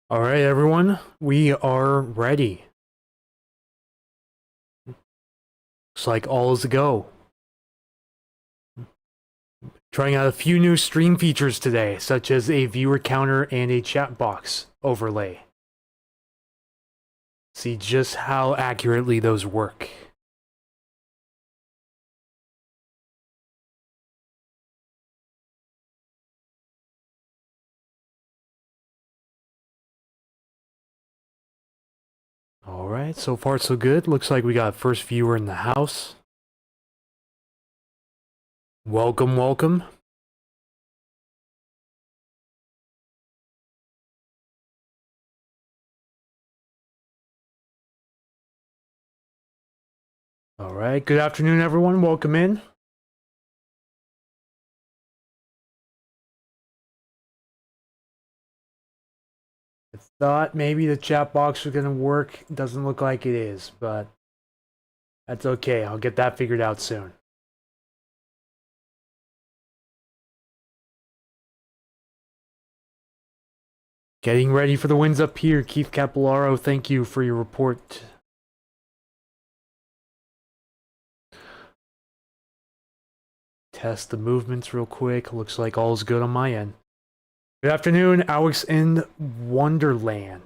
All right, everyone, we are ready. Looks like all is a go. Trying out a few new stream features today, such as a viewer counter and a chat box overlay. See just how accurately those work. All right, so far so good. Looks like we got first viewer in the house. Welcome, welcome. All right, good afternoon, everyone. Welcome in. I thought maybe the chat box was going to work. Doesn't look like it is, but that's okay. I'll get that figured out soon. Getting ready for the wins up here. Keith Capillaro, thank you for your report. Test the movements real quick. Looks like all's good on my end. Good afternoon, Alex in Wonderland.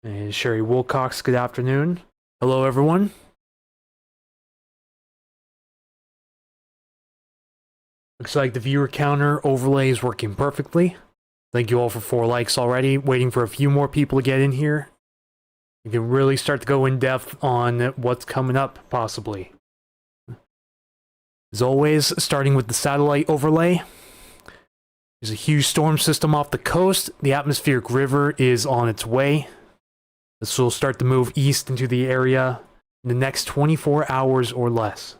And Sherry Wilcox, good afternoon. Hello, everyone. Looks like the viewer counter overlay is working perfectly. Thank you all for 4 likes already. Waiting for a few more people to get in here. We can really start to go in depth on what's coming up, possibly. As always, starting with the satellite overlay. There's a huge storm system off the coast. The atmospheric river is on its way. This will start to move east into the area in the next 24 hours or less.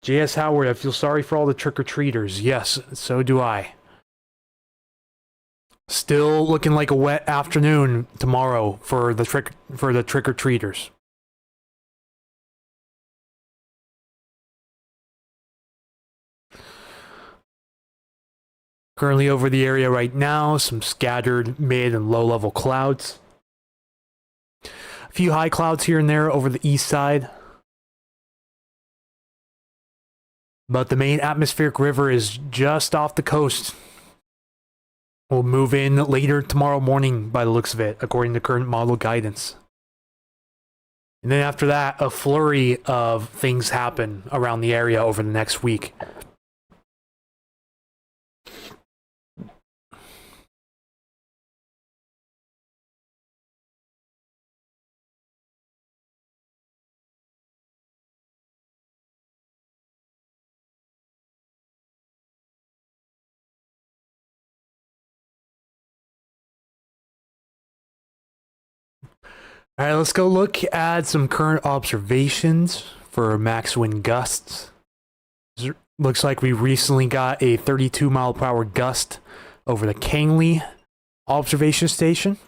J.S. Howard, I feel sorry for all the trick-or-treaters. Yes, so do I. Still looking like a wet afternoon tomorrow for the trick-or-treaters. Currently over the area right now, some scattered mid and low-level clouds. A few high clouds here and there over the east side. But the main atmospheric river is just off the coast. We'll move in later tomorrow morning by the looks of it, according to current model guidance. And then after that, a flurry of things happen around the area over the next week. All right, let's go look at some current observations for max wind gusts. Looks like we recently got a 32 mile per hour gust over the Kangley observation station.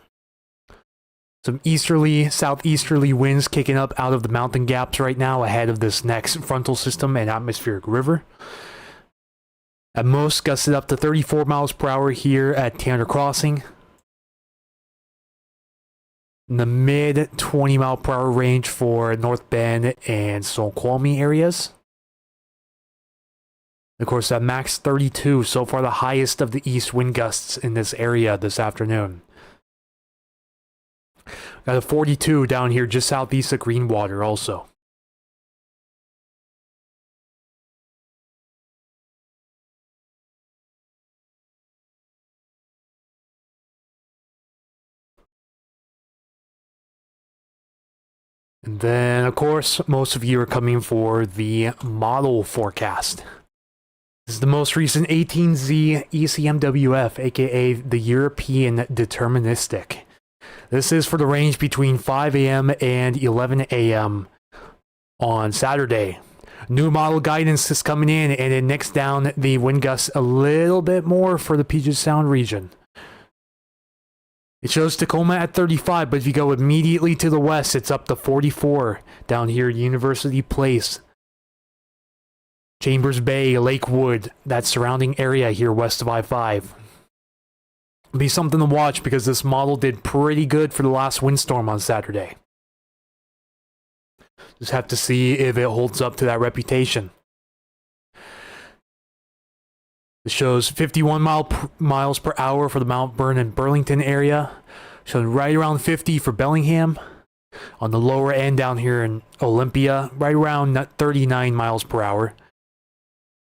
Some easterly, southeasterly winds kicking up out of the mountain gaps right now ahead of this next frontal system and atmospheric river. At most, gusted up to 34 miles per hour here at Tanner Crossing. In the mid 20 mile per hour range for North Bend and Snoqualmie areas. Of course, at max 32, so far the highest of the east wind gusts in this area this afternoon. Got a 42 down here just southeast of Greenwater also. And then, of course, most of you are coming for the model forecast. This is the most recent 18Z ECMWF, aka the European Deterministic. This is for the range between 5 a.m. and 11 a.m. on Saturday. New model guidance is coming in, and it nicks down the wind gusts a little bit more for the Puget Sound region. It shows Tacoma at 35, but if you go immediately to the west, it's up to 44 down here at University Place. Chambers Bay, Lakewood, that surrounding area here west of I-5. Be something to watch because this model did pretty good for the last windstorm on Saturday. Just have to see if it holds up to that reputation. It shows 51 miles per hour for the Mount Vernon Burlington area. Showing right around 50 for Bellingham. On the lower end down here in Olympia, right around 39 miles per hour.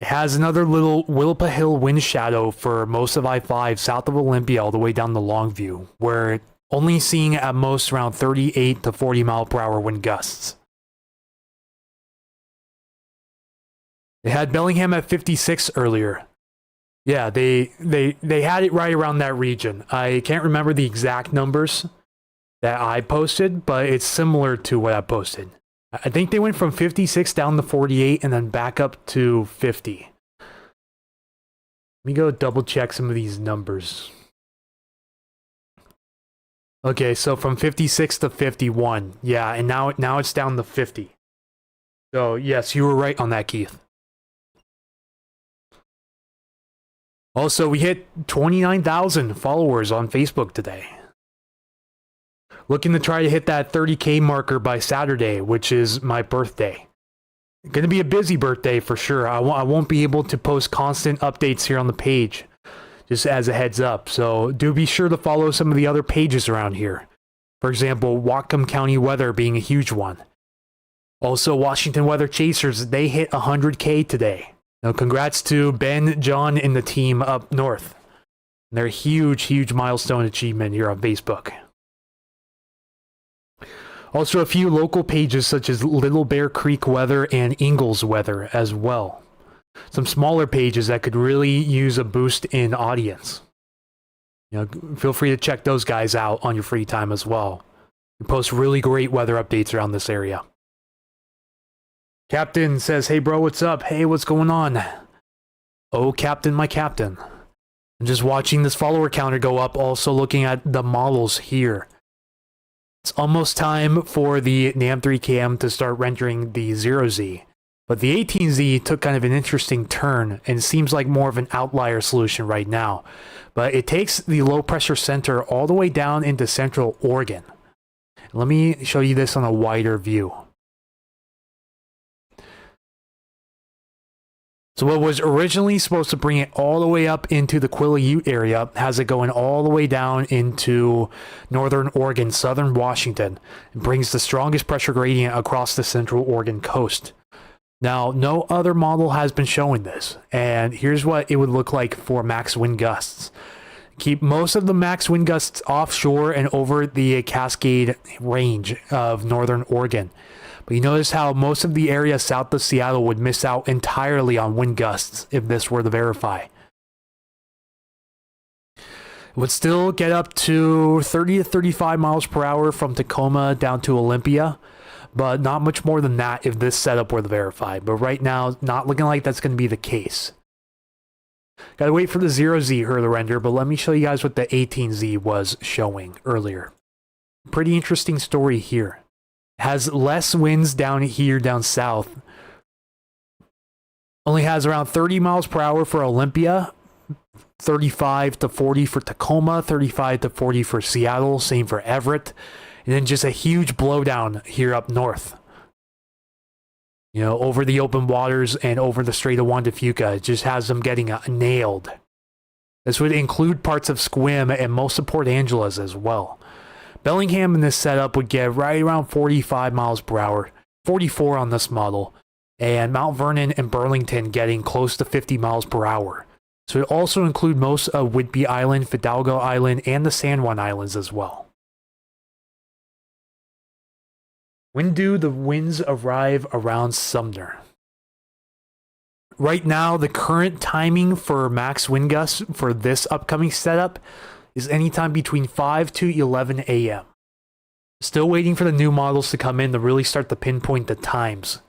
It has another little Willapa Hill wind shadow for most of I-5 south of Olympia all the way down to Longview, where only seeing at most around 38 to 40 mile per hour wind gusts. They had Bellingham at 56 earlier. Yeah, they had it right around that region. I can't remember the exact numbers that I posted, but it's similar to what I posted. I think they went from 56 down to 48 and then back up to 50. Let me go double check some of these numbers. Okay, so from 56 to 51. Yeah, and now it's down to 50. So, yes, you were right on that, Keith. Also, we hit 29,000 followers on Facebook today. Looking to try to hit that 30K marker by Saturday, which is my birthday. Going to be a busy birthday for sure. I won't be able to post constant updates here on the page, just as a heads up. So do be sure to follow some of the other pages around here. For example, Whatcom County Weather being a huge one. Also, Washington Weather Chasers, they hit 100K today. Now, congrats to Ben, John, and the team up north. They're a huge, huge milestone achievement here on Facebook. Also, a few local pages such as Little Bear Creek Weather and Ingalls Weather as well. Some smaller pages that could really use a boost in audience. You know, feel free to check those guys out on your free time as well. We post really great weather updates around this area. Captain says, hey bro, what's up? Hey, what's going on? Oh, Captain, my Captain. I'm just watching this follower counter go up, also looking at the models here. It's almost time for the NAM3KM to start rendering the 0Z. But the 18Z took kind of an interesting turn and seems like more of an outlier solution right now. But it takes the low pressure center all the way down into central Oregon. Let me show you this on a wider view. So what was originally supposed to bring it all the way up into the Quileute area has it going all the way down into northern Oregon, southern Washington, and brings the strongest pressure gradient across the central Oregon coast. Now, no other model has been showing this, and here's what it would look like for max wind gusts. Keep most of the max wind gusts offshore and over the Cascade Range of northern Oregon. But you notice how most of the area south of Seattle would miss out entirely on wind gusts if this were to verify. It would still get up to 30 to 35 miles per hour from Tacoma down to Olympia, but not much more than that if this setup were to verify. But right now, not looking like that's going to be the case. Gotta wait for the 0Z her to render, but let me show you guys what the 18Z was showing earlier. Pretty interesting story here. Has less winds down here down south. Only has around 30 miles per hour for Olympia, 35 to 40 for Tacoma, 35 to 40 for Seattle, same for Everett, and then just a huge blowdown here up north. You know, over the open waters and over the Strait of Juan de Fuca. It just has them getting nailed. This would include parts of Sequim and most of Port Angeles as well. Bellingham in this setup would get right around 45 miles per hour, 44 on this model, and Mount Vernon and Burlington getting close to 50 miles per hour. So it also include most of Whidbey Island, Fidalgo Island, and the San Juan Islands as well. When do the winds arrive around Sumner? Right now, the current timing for max wind gusts for this upcoming setup is anytime between 5 to 11 a.m. Still waiting for the new models to come in to really start to pinpoint the times.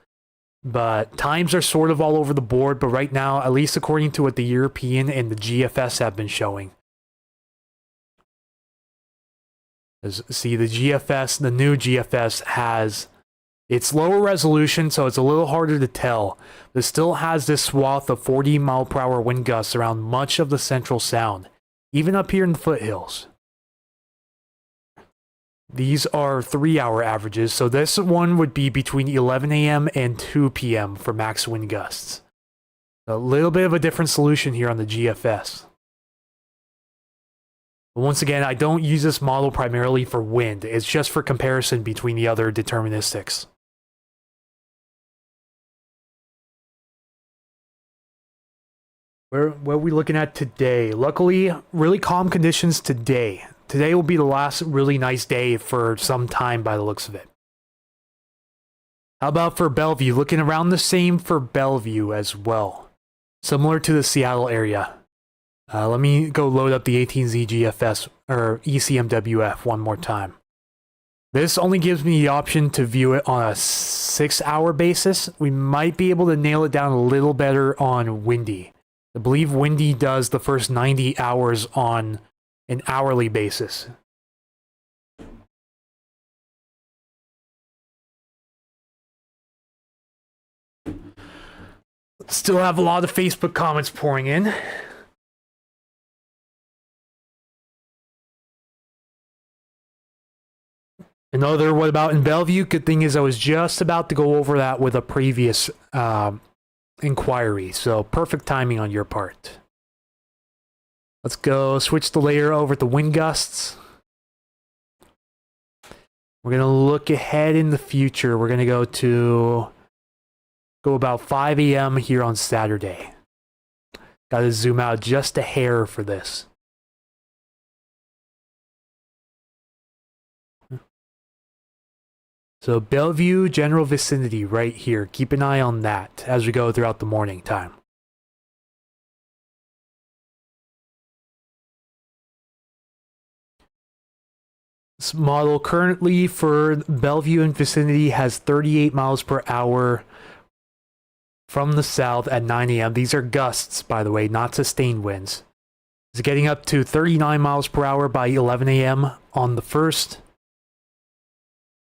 But times are sort of all over the board, but right now, at least according to what the European and the GFS have been showing. See, the GFS, the new GFS has its lower resolution, so it's a little harder to tell. But it still has this swath of 40 mile per hour wind gusts around much of the central sound. even up here in the foothills. These are 3-hour averages, so this one would be between 11 a.m. and 2 p.m. for max wind gusts. A little bit of a different solution here on the GFS. But once again, I don't use this model primarily for wind. It's just for comparison between the other deterministics. What are we looking at today? Luckily, really calm conditions today. Today will be the last really nice day for some time by the looks of it. How about for Bellevue? Looking around the same for Bellevue as well. Similar to the Seattle area. Let me go load up the 18Z GFS or ECMWF one more time. This only gives me the option to view it on a 6-hour basis. We might be able to nail it down a little better on Windy. I believe Windy does the first 90 hours on an hourly basis. Still have a lot of Facebook comments pouring in. Another what about in Bellevue? Good thing is I was just about to go over that with a previous inquiry, so perfect timing on your part. Let's go switch the layer over to wind gusts. We're going to look ahead in the future. We're going to go about 5 a.m. here on Saturday. Got to zoom out just a hair for this. So Bellevue, general vicinity right here. Keep an eye on that as we go throughout the morning time. This model currently for Bellevue and vicinity has 38 miles per hour from the south at 9 a.m. These are gusts, by the way, not sustained winds. It's getting up to 39 miles per hour by 11 a.m. on the 1st.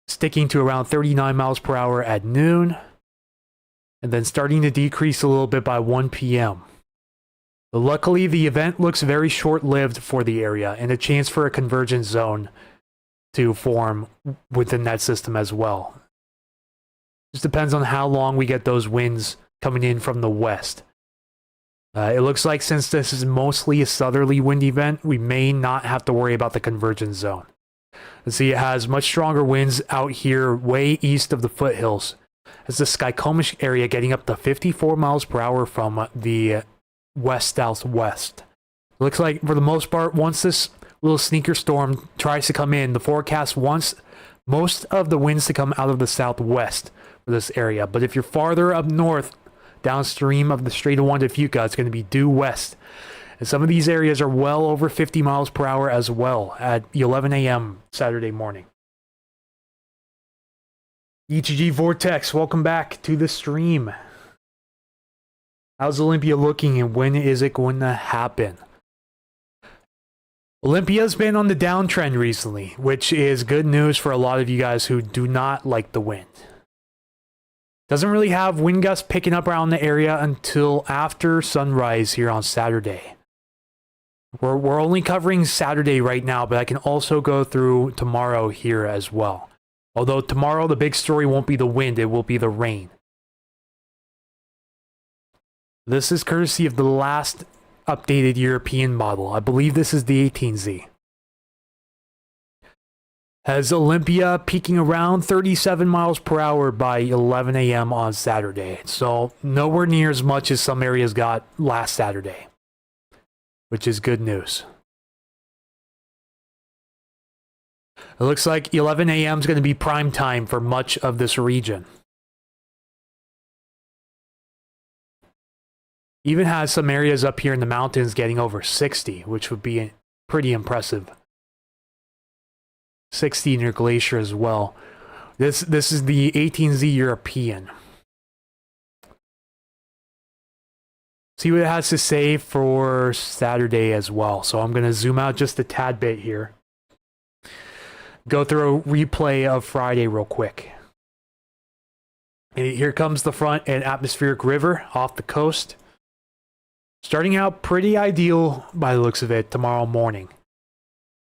Sticking to around 39 miles per hour at noon. And then starting to decrease a little bit by 1 p.m. But luckily, the event looks very short-lived for the area and a chance for a convergence zone to form within that system as well. Just depends on how long we get those winds coming in from the west. It looks like since this is mostly a southerly wind event, we may not have to worry about the convergence zone. Let's see, it has much stronger winds out here way east of the foothills. It's the Skykomish area getting up to 54 miles per hour from the west-southwest. Looks like for the most part, once this little sneaker storm tries to come in, the forecast wants most of the winds to come out of the southwest for this area. But if you're farther up north, downstream of the Strait of Juan de Fuca, it's going to be due west. And some of these areas are well over 50 miles per hour as well at 11 a.m. Saturday morning. ETG Vortex, welcome back to the stream. How's Olympia looking and when is it going to happen? Olympia's been on the downtrend recently, which is good news for a lot of you guys who do not like the wind. Doesn't really have wind gusts picking up around the area until after sunrise here on Saturday. We're only covering Saturday right now, but I can also go through tomorrow here as well. Although tomorrow the big story won't be the wind, it will be the rain. This is courtesy of the last updated European model. I believe this is the 18Z. Has Olympia peaking around 37 miles per hour by 11 a.m. on Saturday. So nowhere near as much as some areas got last Saturday, which is good news. It looks like 11 a.m. is going to be prime time for much of this region. Even has some areas up here in the mountains getting over 60, which would be pretty impressive. 60 near Glacier as well. This is the 18Z European. See what it has to say for Saturday as well. So I'm going to zoom out just a tad bit here. Go through a replay of Friday real quick. And here comes the front and atmospheric river off the coast. Starting out pretty ideal by the looks of it tomorrow morning.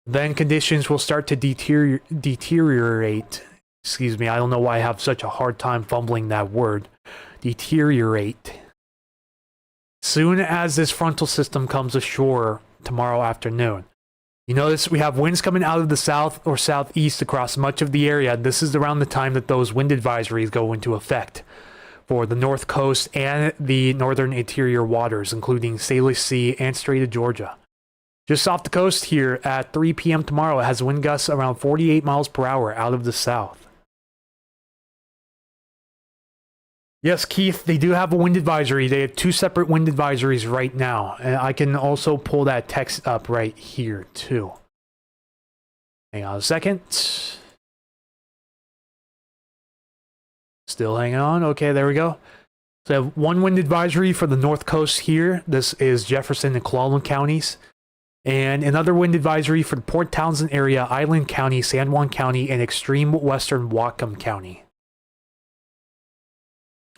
Then conditions will start to deteriorate. Excuse me, I don't know why I have such a hard time fumbling that word. Deteriorate. Soon as this frontal system comes ashore tomorrow afternoon. You notice we have winds coming out of the south or southeast across much of the area. This is around the time that those wind advisories go into effect for the north coast and the northern interior waters, including Salish Sea and Strait of Georgia. Just off the coast here at 3 p.m. tomorrow, it has wind gusts around 48 miles per hour out of the south. Yes, Keith, they do have a wind advisory. They have 2 separate wind advisories right now. And I can also pull that text up right here, too. Hang on a second. Still hanging on. Okay, there we go. So I have 1 wind advisory for the north coast here. This is Jefferson and Clallam counties. And another wind advisory for the Port Townsend area, Island County, San Juan County, and extreme western Whatcom County.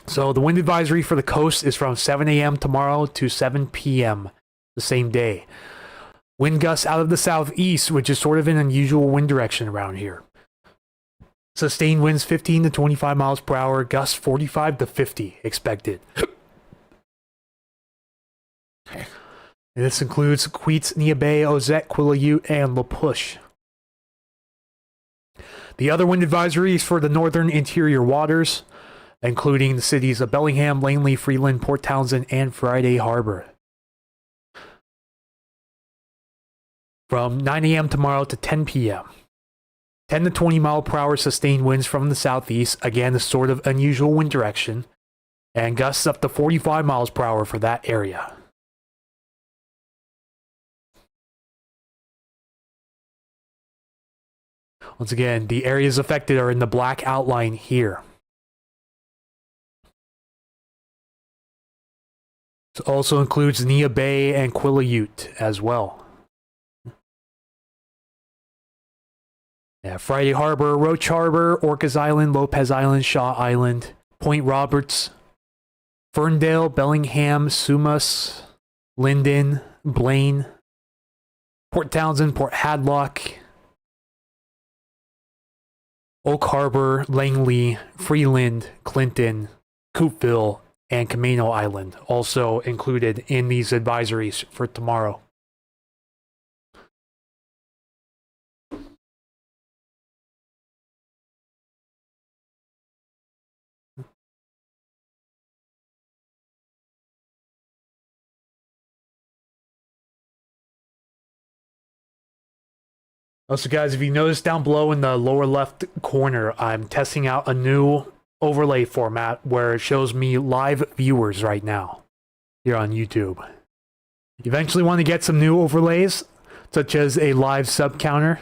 So the wind advisory for the coast is from 7 a.m. tomorrow to 7 p.m. the same day. Wind gusts out of the southeast, which is sort of an unusual wind direction around here. Sustained winds 15 to 25 miles per hour, gusts 45 to 50 expected. And this includes Queets, Nia Bay, Ozette, Quileute, and La Push. The other wind advisories for the northern interior waters, including the cities of Bellingham, Langley, Freeland, Port Townsend, and Friday Harbor. From 9 a.m. tomorrow to 10 p.m. 10 to 20 mile per hour sustained winds from the southeast, again a sort of unusual wind direction, and gusts up to 45 miles per hour for that area. Once again, the areas affected are in the black outline here. This also includes Nia Bay and Quileute as well. Yeah, Friday Harbor, Roach Harbor, Orcas Island, Lopez Island, Shaw Island, Point Roberts, Ferndale, Bellingham, Sumas, Linden, Blaine, Port Townsend, Port Hadlock, Oak Harbor, Langley, Freeland, Clinton, Coopville, and Camino Island also included in these advisories for tomorrow. Also, guys, if you notice down below in the lower left corner, I'm testing out a new overlay format where it shows me live viewers right now here on YouTube. You eventually want to get some new overlays, such as a live sub counter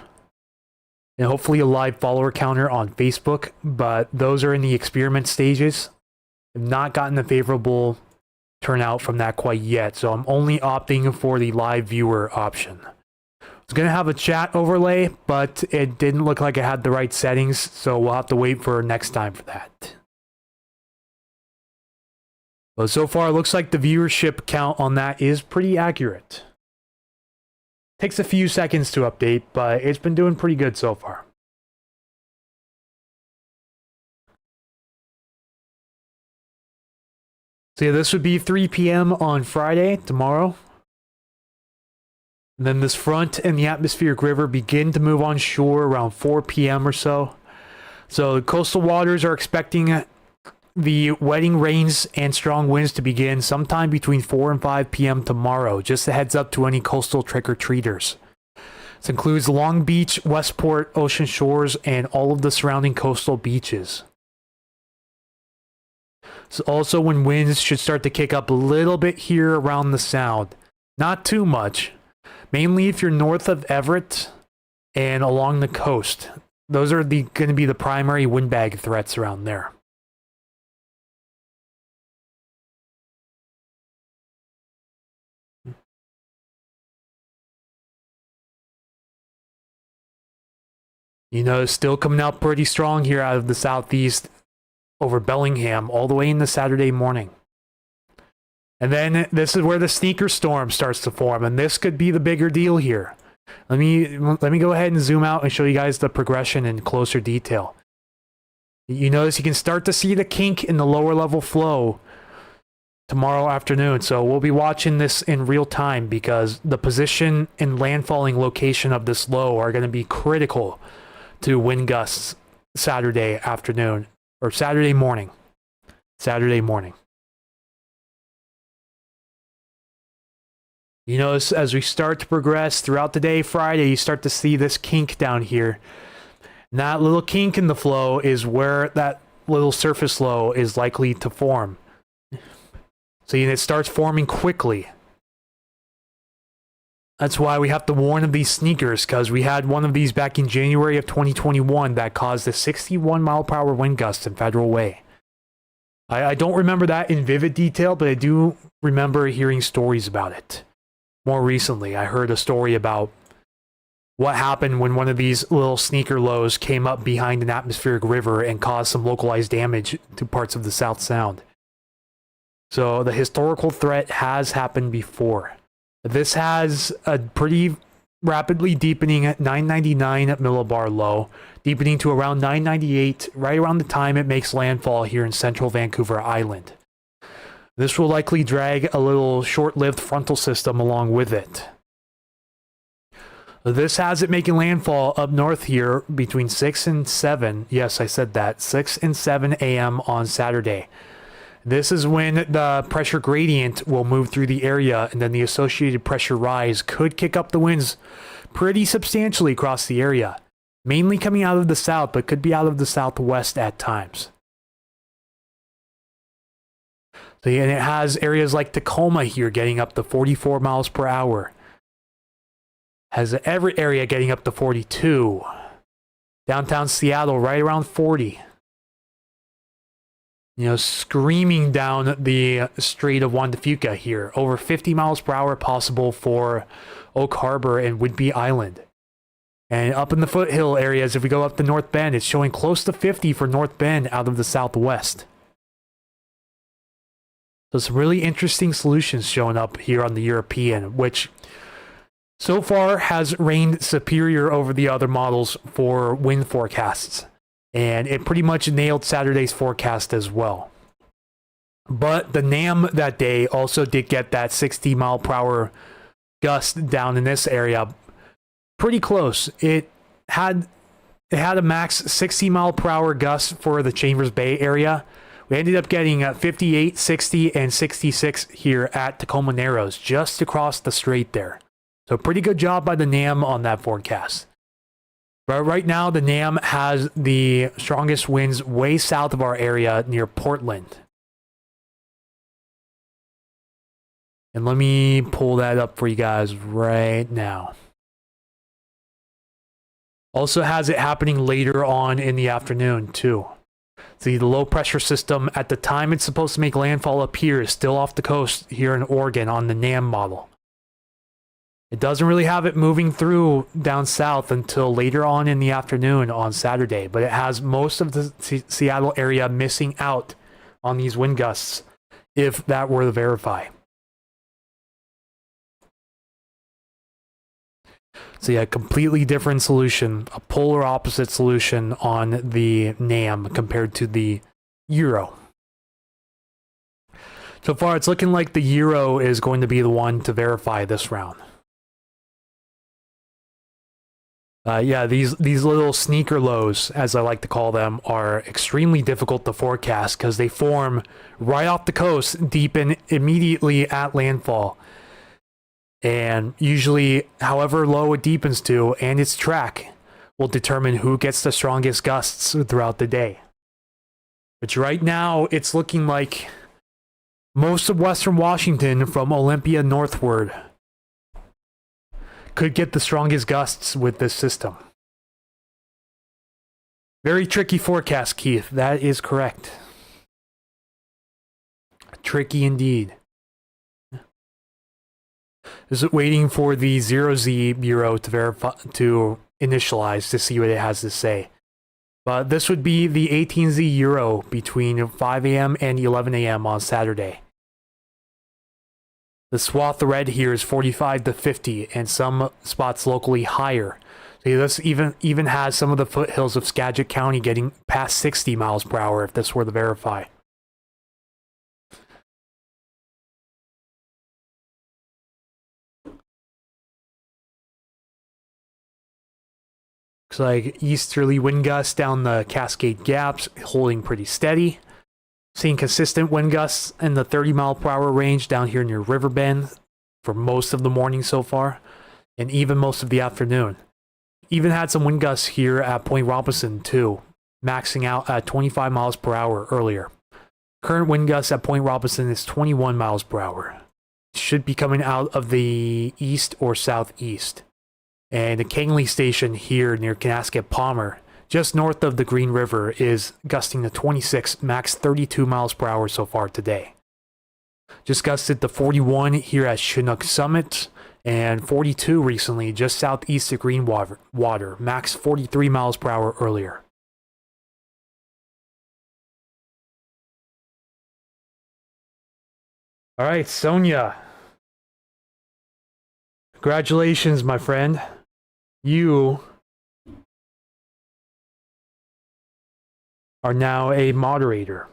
and hopefully a live follower counter on Facebook, but those are in the experiment stages. I've not gotten a favorable turnout from that quite yet, so I'm only opting for the live viewer option. I was going to have a chat overlay, but it didn't look like it had the right settings, so we'll have to wait for next time for that. But so far, it looks like the viewership count on that is pretty accurate. Takes a few seconds to update, but it's been doing pretty good so far. So yeah, this would be 3 p.m. on Friday, tomorrow. And then this front and the atmospheric river begin to move on shore around 4 p.m. or so. So the coastal waters are expecting the wetting rains and strong winds to begin sometime between 4 and 5 p.m. tomorrow. Just a heads up to any coastal trick-or-treaters. This includes Long Beach, Westport, Ocean Shores, and all of the surrounding coastal beaches. So also when winds should start to kick up a little bit here around the Sound. Not too much. Mainly if you're north of Everett and along the coast. Those are going to be the primary windbag threats around there. You know, still coming out pretty strong here out of the southeast over Bellingham all the way into Saturday morning. And then this is where the sneaker storm starts to form, and this could be the bigger deal here. Let me go ahead and zoom out and show you guys the progression in closer detail. You notice you can start to see the kink in the lower level flow tomorrow afternoon. So we'll be watching this in real time because the position and landfalling location of this low are going to be critical to wind gusts Saturday afternoon or Saturday morning. Saturday morning. You notice as we start to progress throughout the day, Friday, you start to see this kink down here. And that little kink in the flow is where that little surface low is likely to form. So it starts forming quickly. That's why we have to warn of these sneakers, because we had one of these back in January of 2021 that caused a 61 mile per hour wind gust in Federal Way. I don't remember that in vivid detail, but I do remember hearing stories about it. More recently, I heard a story about what happened when one of these little sneaker lows came up behind an atmospheric river and caused some localized damage to parts of the South Sound. So the historical threat has happened before. This has a pretty rapidly deepening at 999 millibar low, deepening to around 998 right around the time it makes landfall here in central Vancouver Island. This will likely drag a little short-lived frontal system along with it. This has it making landfall up north here between 6 and 7. Yes, I said that. 6 and 7 a.m. on Saturday. This is when the pressure gradient will move through the area, and then the associated pressure rise could kick up the winds pretty substantially across the area. Mainly coming out of the south, but could be out of the southwest at times. So, and it has areas like Tacoma here getting up to 44 miles per hour. Has every area getting up to 42. Downtown Seattle right around 40. You know, screaming down the Strait of Juan de Fuca here. Over 50 miles per hour possible for Oak Harbor and Whidbey Island. And up in the foothill areas, if we go up to North Bend, it's showing close to 50 for North Bend out of the southwest. So some really interesting solutions showing up here on the European, which so far has reigned superior over the other models for wind forecasts. And it pretty much nailed Saturday's forecast as well. But the NAM that day also did get that 60 mile per hour gust down in this area. Pretty close. It had a max 60 mile per hour gust for the Chambers Bay area. We ended up getting 58, 60, and 66 here at Tacoma Narrows, just across the strait there. So pretty good job by the NAM on that forecast. But right now, the NAM has the strongest winds way south of our area near Portland. And let me pull that up for you guys right now. Also has it happening later on in the afternoon, too. See, the low pressure system at the time it's supposed to make landfall up here is still off the coast here in Oregon on the NAM model. It doesn't really have it moving through down south until later on in the afternoon on Saturday, but it has most of the Seattle area missing out on these wind gusts if that were to verify. So yeah, completely different solution, a polar opposite solution on the NAM compared to the Euro. So far, it's looking like the Euro is going to be the one to verify this round. Yeah, these little sneaker lows, as I like to call them, are extremely difficult to forecast because they form right off the coast, deepen immediately at landfall. And usually, however low it deepens to and its track will determine who gets the strongest gusts throughout the day. But right now, it's looking like most of Western Washington from Olympia northward could get the strongest gusts with this system. Very tricky forecast, Keith. That is correct. Tricky indeed. Is it waiting for the 0Z Bureau to verify, to initialize to see what it has to say? But this would be the 18Z Euro between 5 a.m. and 11 a.m. on Saturday. The swath of red here is 45 to 50, and some spots locally higher. So this even has some of the foothills of Skagit County getting past 60 miles per hour if this were to verify. Looks like easterly wind gusts down the Cascade Gaps, holding pretty steady. Seeing consistent wind gusts in the 30 mile per hour range down here near Riverbend for most of the morning so far, and even most of the afternoon. Even had some wind gusts here at Point Robinson too, maxing out at 25 miles per hour earlier. Current wind gusts at Point Robinson is 21 miles per hour. Should be coming out of the east or southeast. And the Kangley station here near Kanasket Palmer, just north of the Green River, is gusting to 26, max 32 miles per hour so far today. Just gusted to 41 here at Chinook Summit, and 42 recently just southeast of Greenwater, max 43 miles per hour earlier. All right, Sonia. Congratulations, my friend. You are now a moderator.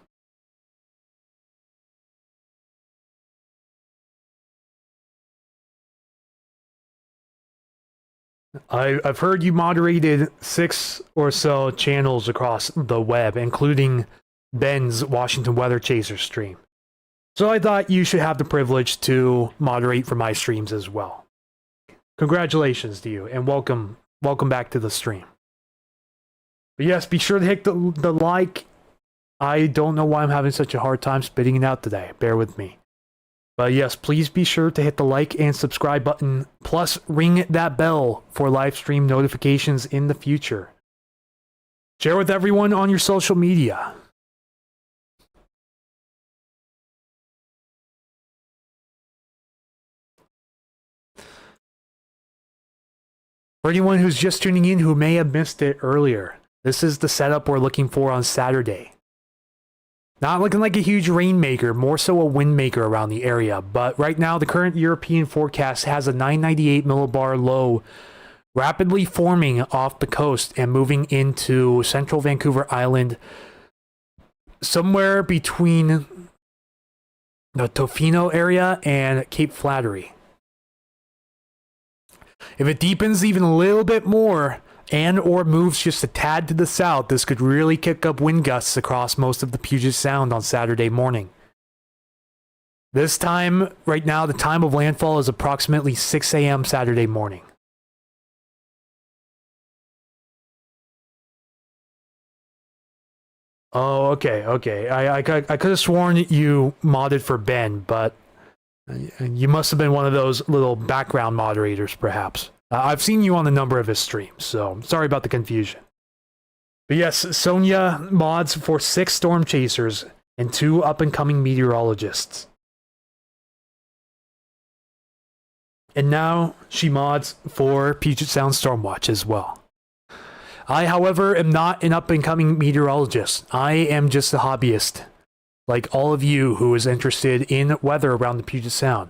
I've heard you moderated 6 or so channels across the web, including Ben's Washington Weather Chaser stream. So I thought you should have the privilege to moderate for my streams as well. Congratulations to you, and welcome back to the stream. But yes, be sure to hit the like. I don't know why I'm having such a hard time spitting it out today. Bear with me. But yes, please be sure to hit the like and subscribe button, plus ring that bell for live stream notifications in the future. Share with everyone on your social media. For anyone who's just tuning in who may have missed it earlier, this is the setup we're looking for on Saturday. Not looking like a huge rainmaker, more so a windmaker around the area. But right now, the current European forecast has a 998 millibar low rapidly forming off the coast and moving into central Vancouver Island, somewhere between the Tofino area and Cape Flattery. If it deepens even a little bit more, and or moves just a tad to the south, this could really kick up wind gusts across most of the Puget Sound on Saturday morning. This time, right now, the time of landfall is approximately 6 a.m. Saturday morning. Oh, okay. I could have sworn you modded for Ben, but you must have been one of those little background moderators, perhaps. I've seen you on a number of his streams, so sorry about the confusion. But yes, Sonia mods for 6 storm chasers and 2 up-and-coming meteorologists. And now she mods for Puget Sound Stormwatch as well. I, however, am not an up-and-coming meteorologist. I am just a hobbyist, like all of you who is interested in weather around the Puget Sound.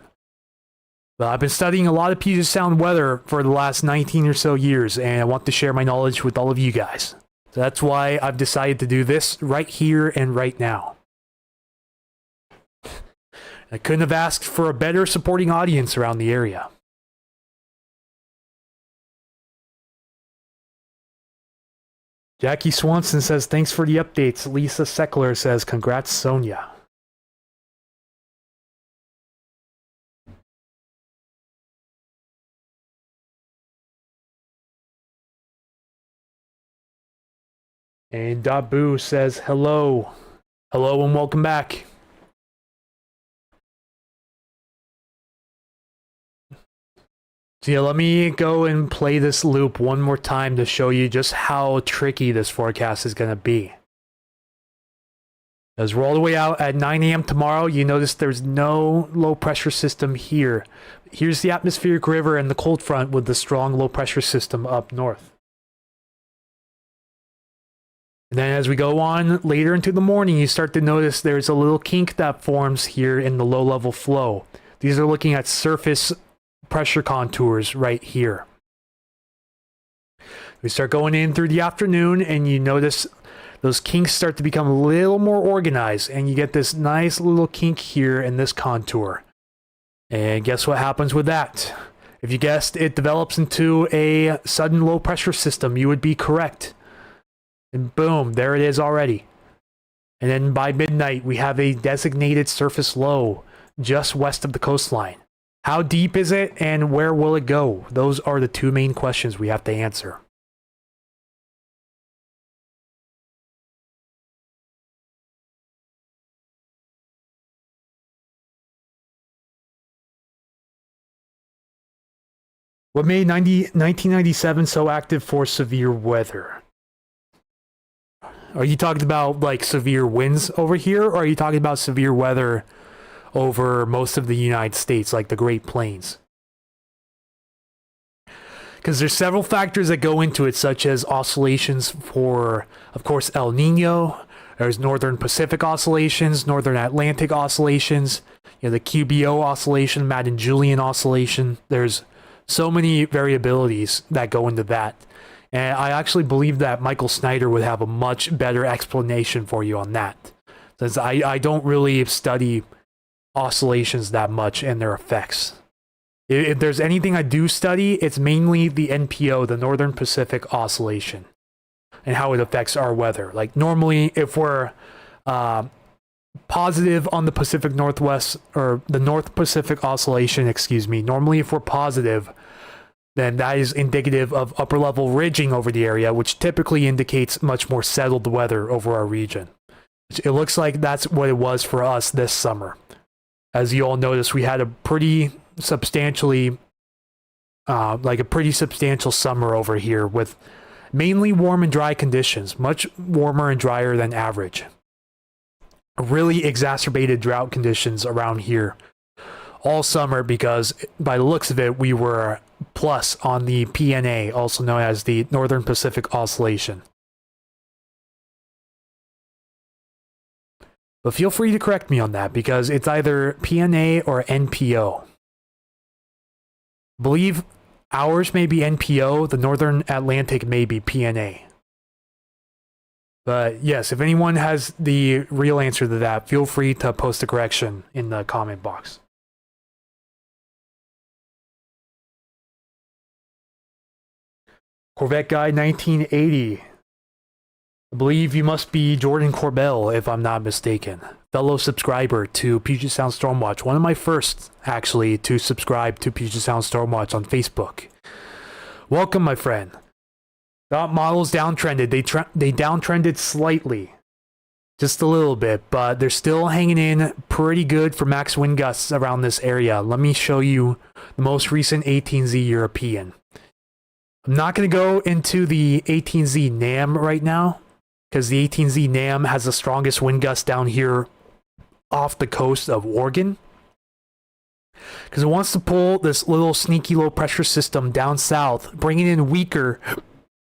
But I've been studying a lot of Puget Sound weather for the last 19 or so years, and I want to share my knowledge with all of you guys. So that's why I've decided to do this right here and right now. I couldn't have asked for a better supporting audience around the area. Jackie Swanson says, thanks for the updates. Lisa Seckler says, congrats, Sonia. And Dabu says, hello. Hello and welcome back. So yeah, let me go and play this loop one more time to show you just how tricky this forecast is going to be. As we're all the way out at 9 a.m. tomorrow, you notice there's no low pressure system here. Here's the atmospheric river and the cold front with the strong low pressure system up north. And then as we go on later into the morning, you start to notice there's a little kink that forms here in the low level flow. These are looking at surface pressure contours right here. We start going in through the afternoon, and you notice those kinks start to become a little more organized, and you get this nice little kink here in this contour. And guess what happens with that? If you guessed it develops into a sudden low pressure system, you would be correct. And boom, there it is already. And then by midnight, we have a designated surface low just west of the coastline. How deep is it, and where will it go? Those are the two main questions we have to answer. What made 1997 so active for severe weather? Are you talking about like severe winds over here, or are you talking about severe weather over most of the United States, like the Great Plains? Because there's several factors that go into it, such as oscillations for, of course, El Nino. There's Northern Pacific oscillations, Northern Atlantic oscillations, the QBO oscillation, Madden-Julian oscillation. There's so many variabilities that go into that. And I actually believe that Michael Snyder would have a much better explanation for you on that, since I don't really study oscillations that much and their effects. If there's anything I do study, it's mainly the NPO, the Northern Pacific Oscillation, and how it affects our weather. Like normally, if we're positive on the Pacific Northwest, or the North Pacific Oscillation, normally if we're positive, then that is indicative of upper level ridging over the area, which typically indicates much more settled weather over our region. It looks like that's what it was for us this summer. As you all noticed, we had a pretty substantial summer over here with mainly warm and dry conditions, much warmer and drier than average. Really exacerbated drought conditions around here all summer, because by the looks of it, we were plus on the PNA, also known as the Northern Pacific Oscillation. But feel free to correct me on that, because it's either PNA or NPO. I believe ours may be NPO, the Northern Atlantic may be PNA. But yes, if anyone has the real answer to that, feel free to post a correction in the comment box. Corvette Guy 1980. I believe you must be Jordan Corbell, if I'm not mistaken. Fellow subscriber to Puget Sound Stormwatch. One of my first, actually, to subscribe to Puget Sound Stormwatch on Facebook. Welcome, my friend. Got models downtrended. They downtrended slightly. Just a little bit, but they're still hanging in pretty good for max wind gusts around this area. Let me show you the most recent 18Z European. I'm not going to go into the 18Z NAM right now, because the 18Z NAM has the strongest wind gust down here off the coast of Oregon, because it wants to pull this little sneaky low pressure system down south, bring it in weaker,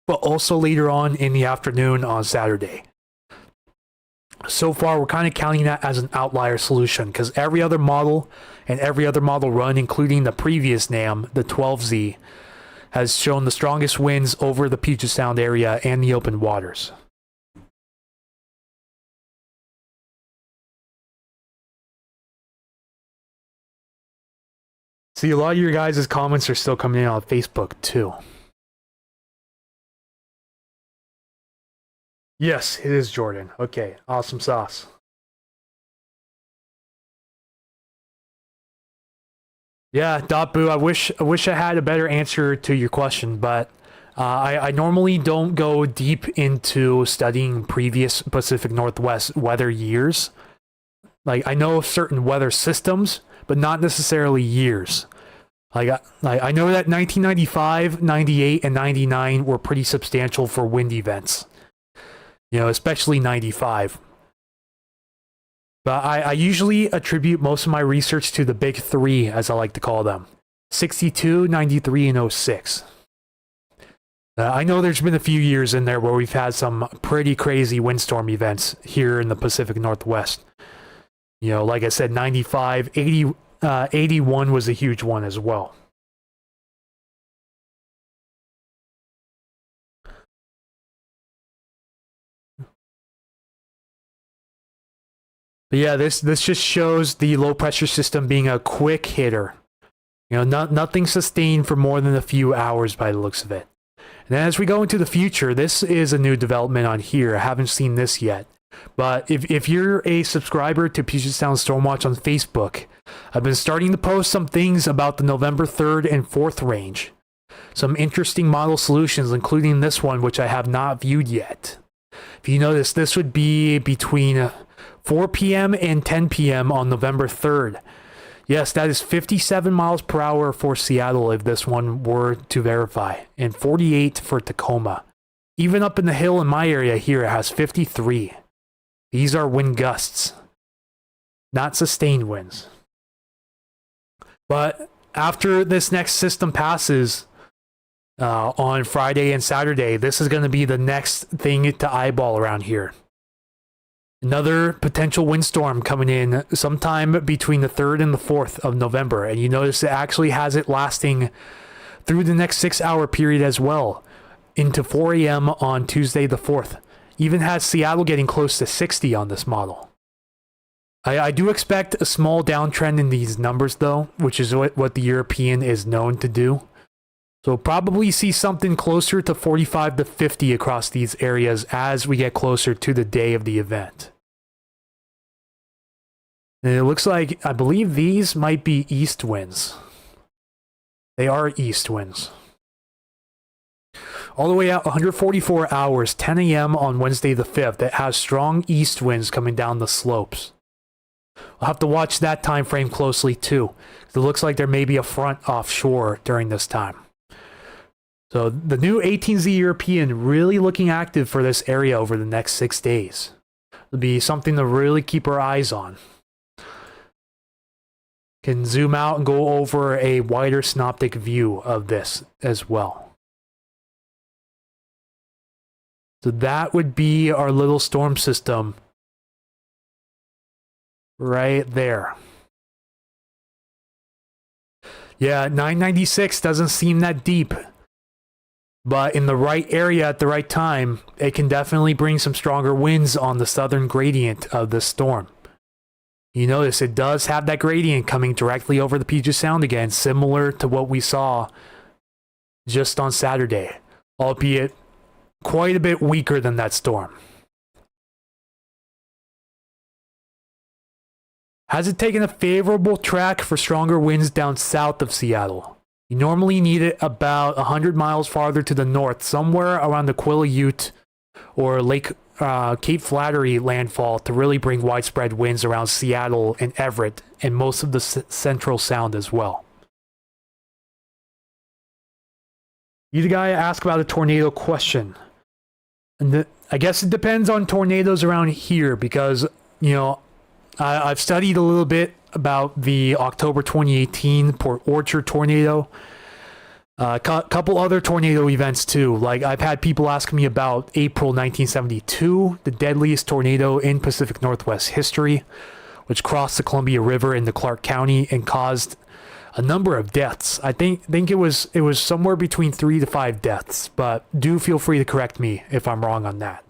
but also later on in the afternoon on Saturday. So far, we're kind of counting that as an outlier solution, because every other model and every other model run, including the previous NAM, the 12Z, has shown the strongest winds over the Puget Sound area and the open waters. See, a lot of your guys' comments are still coming in on Facebook, too. Yes, it is Jordan. Okay, awesome sauce. Yeah, Boo, I wish I had a better answer to your question, but I normally don't go deep into studying previous Pacific Northwest weather years. Like, I know certain weather systems, but not necessarily years. I know that 1995, 98, and 99 were pretty substantial for wind events. Especially 95. But I usually attribute most of my research to the big three, as I like to call them. 62, 93, and 06. I know there's been a few years in there where we've had some pretty crazy windstorm events here in the Pacific Northwest. Like I said, 95, 80 81 was a huge one as well. But yeah, this just shows the low pressure system being a quick hitter. You know, nothing sustained for more than a few hours by the looks of it. And then as we go into the future, this is a new development on here. I haven't seen this yet. But if you're a subscriber to Puget Sound Stormwatch on Facebook, I've been starting to post some things about the November 3rd and 4th range. Some interesting model solutions, including this one, which I have not viewed yet. If you notice, this would be between 4 p.m. and 10 p.m. on November 3rd. Yes, that is 57 miles per hour for Seattle if this one were to verify, and 48 for Tacoma. Even up in the hill in my area here, it has 53. These are wind gusts, not sustained winds. But after this next system passes on Friday and Saturday, this is going to be the next thing to eyeball around here. Another potential windstorm coming in sometime between the 3rd and the 4th of November. And you notice it actually has it lasting through the next 6-hour period as well, into 4 a.m. on Tuesday the 4th. Even has Seattle getting close to 60 on this model. I do expect a small downtrend in these numbers though, which is what the European is known to do. So probably see something closer to 45 to 50 across these areas as we get closer to the day of the event. And it looks like, I believe these might be east winds. They are east winds. All the way out 144 hours, 10 a.m. on Wednesday the 5th, it has strong east winds coming down the slopes. We'll have to watch that time frame closely too. It looks like there may be a front offshore during this time. So the new 18Z European really looking active for this area over the next 6 days. It'll be something to really keep our eyes on. Can zoom out and go over a wider synoptic view of this as well. So that would be our little storm system right there. Yeah, 996 doesn't seem that deep. But in the right area at the right time, it can definitely bring some stronger winds on the southern gradient of the storm. You notice it does have that gradient coming directly over the Puget Sound again, similar to what we saw just on Saturday, albeit quite a bit weaker than that storm. Has it taken a favorable track for stronger winds down south of Seattle? You normally need it about 100 miles farther to the north, somewhere around the Quileute or Lake Cape Flattery landfall to really bring widespread winds around Seattle and Everett and most of the Central Sound as well. You the guy asked about a tornado question. And I guess it depends on tornadoes around here because, you know, I've studied a little bit about the October 2018 Port Orchard tornado. Couple other tornado events too. Like I've had people ask me about April 1972, the deadliest tornado in Pacific Northwest history, which crossed the Columbia River into Clark County and caused a number of deaths. I think it was somewhere between 3 to 5 deaths, but do feel free to correct me if I'm wrong on that.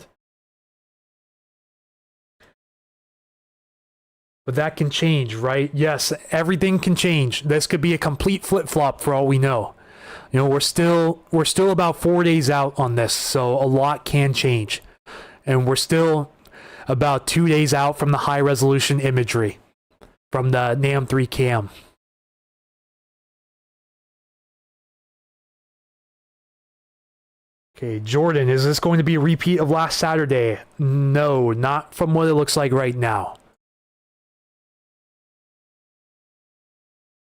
But that can change, right? Yes, everything can change. This could be a complete flip-flop for all we know. You know, we're still about 4 days out on this, so a lot can change. And we're still about 2 days out from the high-resolution imagery from the NAM 3 cam. Okay, Jordan, is this going to be a repeat of last Saturday? No, not from what it looks like right now.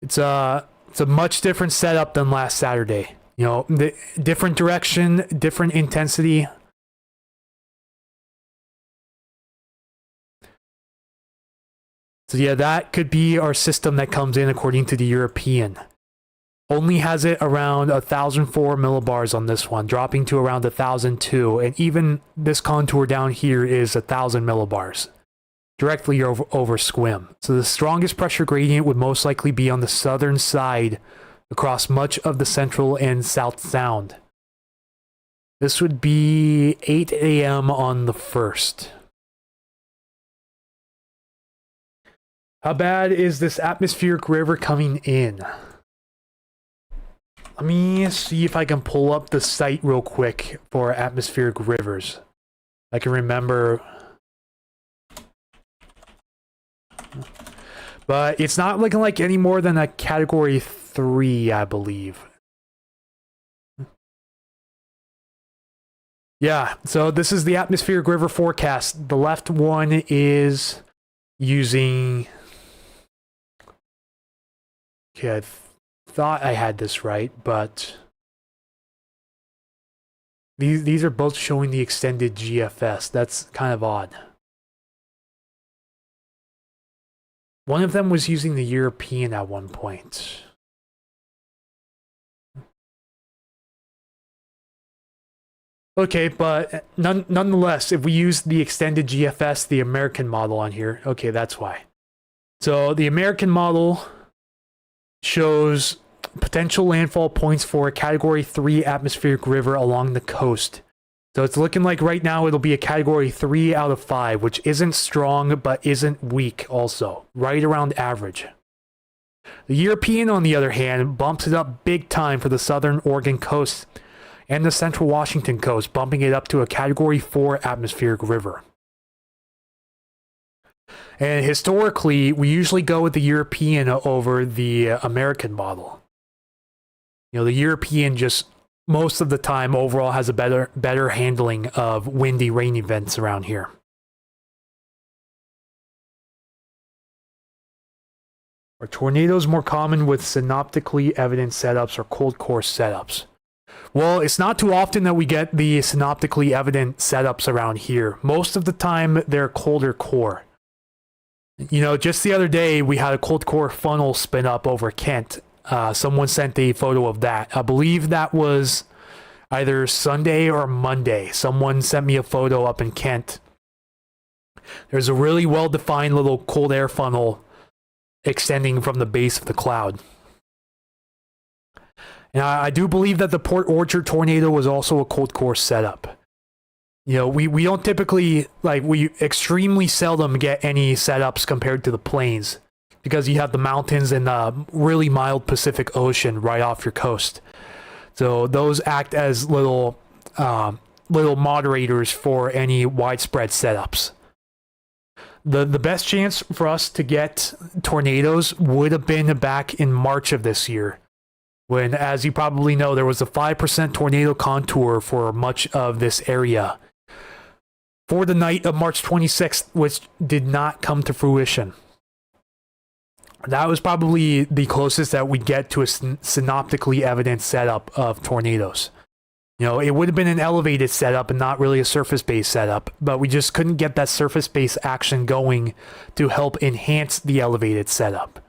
It's a much different setup than last Saturday. You know, the different direction, different intensity. So yeah, that could be our system that comes in according to the European. Only has it around 1,004 millibars on this one, dropping to around 1,002. And even this contour down here is 1,000 millibars, directly over Squim. So the strongest pressure gradient would most likely be on the southern side across much of the Central and South Sound. This would be 8 a.m. on the 1st. How bad is this atmospheric river coming in? Let me see if I can pull up the site real quick for atmospheric rivers. I can remember. But it's not looking like any more than a category 3, I believe. Yeah, so this is the atmospheric river forecast. The left one is using... Okay, I thought I had this right, but... These are both showing the extended GFS. That's kind of odd. One of them was using the European at one point. Okay, but nonetheless, if we use the extended GFS, the American model on here, okay, that's why. So the American model shows potential landfall points for a Category 3 atmospheric river along the coast. So it's looking like right now it'll be a Category 3 out of 5, which isn't strong but isn't weak also, right around average. The European, on the other hand, bumps it up big time for the southern Oregon coast and the central Washington coast, bumping it up to a Category 4 atmospheric river. And historically, we usually go with the European over the American model. You know, the European just most of the time overall has a better handling of windy rain events around here. Are tornadoes more common with synoptically evident setups or cold core setups? Well, it's not too often that we get the synoptically evident setups around here. Most of the time, they're colder core. You know, just the other day, we had a cold core funnel spin up over Kent. Someone sent a photo of that. I believe that was either Sunday or Monday. Someone sent me a photo up in Kent. There's a really well-defined little cold air funnel extending from the base of the cloud. And I do believe that the Port Orchard tornado was also a cold core setup. You know, we don't typically, we extremely seldom get any setups compared to the plains because you have the mountains and the really mild Pacific Ocean right off your coast. So those act as little moderators for any widespread setups. The best chance for us to get tornadoes would have been back in March of this year, when, as you probably know, there was a 5% tornado contour for much of this area for the night of March 26th, which did not come to fruition. That was probably the closest that we'd get to a synoptically evident setup of tornadoes. You know, it would have been an elevated setup and not really a surface-based setup, but we just couldn't get that surface-based action going to help enhance the elevated setup,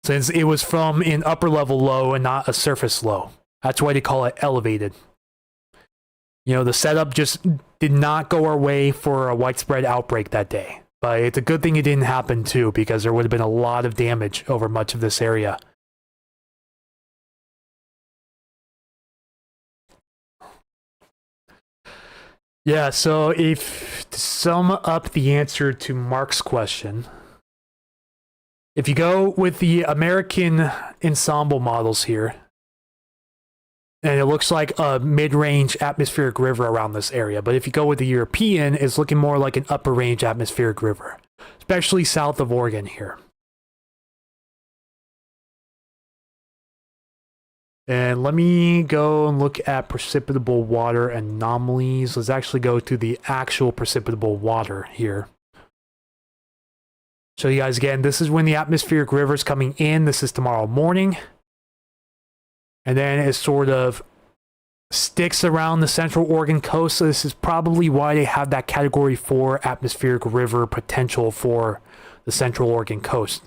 since it was from an upper-level low and not a surface low. That's why they call it elevated. You know, the setup just did not go our way for a widespread outbreak that day. But it's a good thing it didn't happen too, because there would have been a lot of damage over much of this area. Yeah, so if to sum up the answer to Mark's question, if you go with the American ensemble models here, and it looks like a mid-range atmospheric river around this area. But if you go with the European, it's looking more like an upper-range atmospheric river, especially south of Oregon here. And let me go and look at precipitable water anomalies. Let's actually go to the actual precipitable water here. So you guys, again, this is when the atmospheric river is coming in. This is tomorrow morning. And then it sort of sticks around the central Oregon coast. So this is probably why they have that Category 4 atmospheric river potential for the central Oregon coast.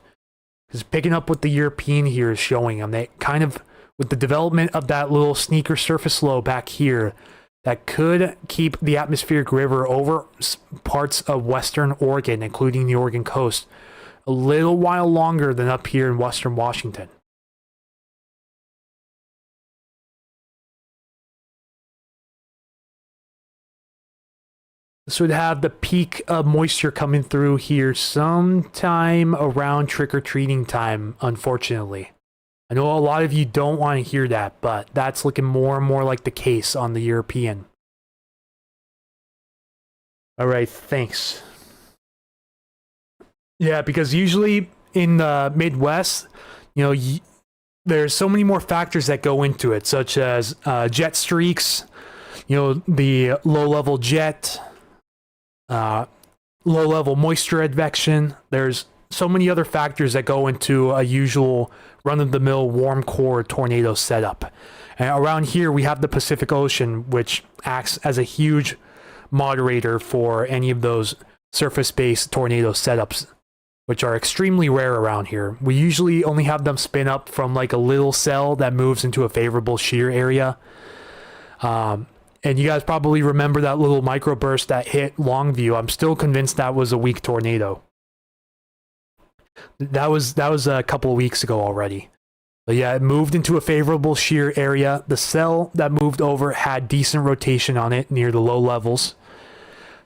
Because picking up what the European here is showing them, they kind of, with the development of that little sneaker surface low back here, that could keep the atmospheric river over parts of western Oregon, including the Oregon coast, a little while longer than up here in western Washington. This would have the peak of moisture coming through here sometime around trick-or-treating time, unfortunately. I know a lot of you don't want to hear that, but that's looking more and more like the case on the European. All right, thanks. Yeah, because usually in the Midwest, you know, there's so many more factors that go into it, such as jet streaks, you know, the low-level jet, low-level moisture advection. There's so many other factors that go into a usual run-of-the-mill warm core tornado setup. And around here, we have the Pacific Ocean, which acts as a huge moderator for any of those surface-based tornado setups, which are extremely rare around here. We usually only have them spin up from like a little cell that moves into a favorable shear area. And you guys probably remember that little microburst that hit Longview. I'm still convinced that was a weak tornado. That was a couple of weeks ago already. But yeah, it moved into a favorable shear area. The cell that moved over had decent rotation on it near the low levels.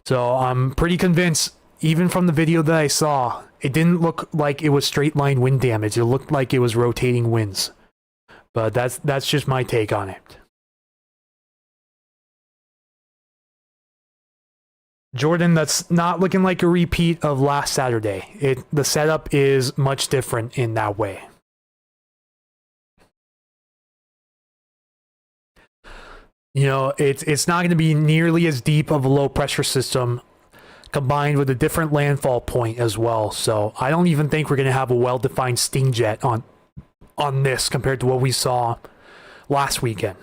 So I'm pretty convinced, even from the video that I saw, it didn't look like it was straight line wind damage. It looked like it was rotating winds. But that's just my take on it. Jordan, that's not looking like a repeat of last Saturday. The setup is much different in that way. You know, it's not going to be nearly as deep of a low pressure system, combined with a different landfall point as well. So I don't even think we're going to have a well-defined sting jet on this compared to what we saw last weekend.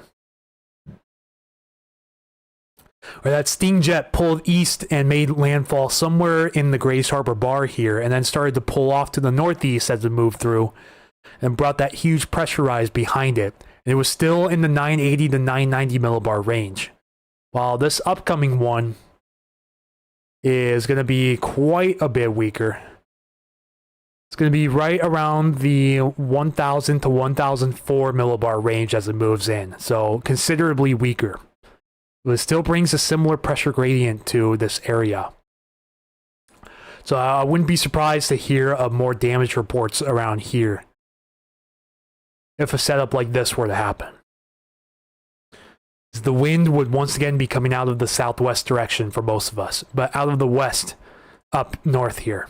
Or that sting jet pulled east and made landfall somewhere in the Grays Harbor Bar here, and then started to pull off to the northeast as it moved through, and brought that huge pressure rise behind it. And it was still in the 980 to 990 millibar range. While this upcoming one is going to be quite a bit weaker. It's going to be right around the 1000 to 1004 millibar range as it moves in, so considerably weaker. But it still brings a similar pressure gradient to this area. So I wouldn't be surprised to hear of more damage reports around here if a setup like this were to happen. The wind would once again be coming out of the southwest direction for most of us, but out of the west up north here.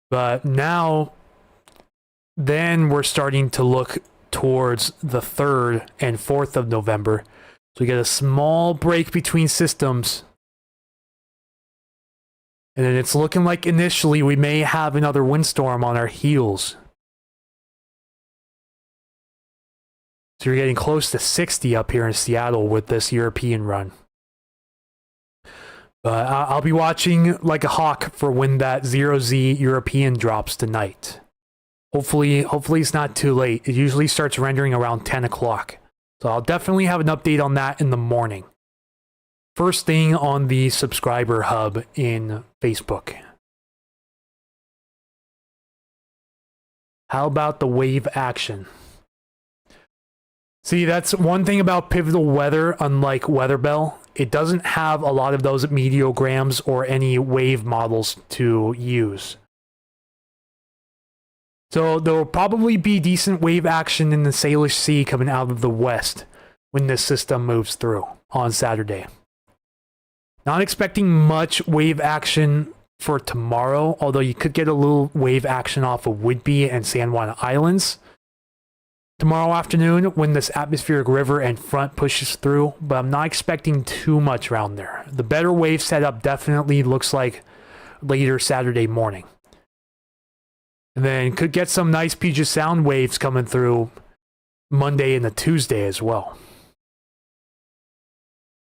But now, then we're starting to look towards the 3rd and 4th of November. So we get a small break between systems. And then it's looking like initially we may have another windstorm on our heels. So you're getting close to 60 up here in Seattle with this European run. But I'll be watching like a hawk for when that 0Z European drops tonight. Hopefully it's not too late. It usually starts rendering around 10 o'clock. So I'll definitely have an update on that in the morning. First thing on the subscriber hub in Facebook. How about the wave action? See, that's one thing about Pivotal Weather, unlike WeatherBell. It doesn't have a lot of those meteograms or any wave models to use. So there will probably be decent wave action in the Salish Sea coming out of the west when this system moves through on Saturday. Not expecting much wave action for tomorrow, although you could get a little wave action off of Whidbey and San Juan Islands tomorrow afternoon when this atmospheric river and front pushes through, but I'm not expecting too much around there. The better wave setup definitely looks like later Saturday morning. And then could get some nice Puget Sound waves coming through Monday and the Tuesday as well,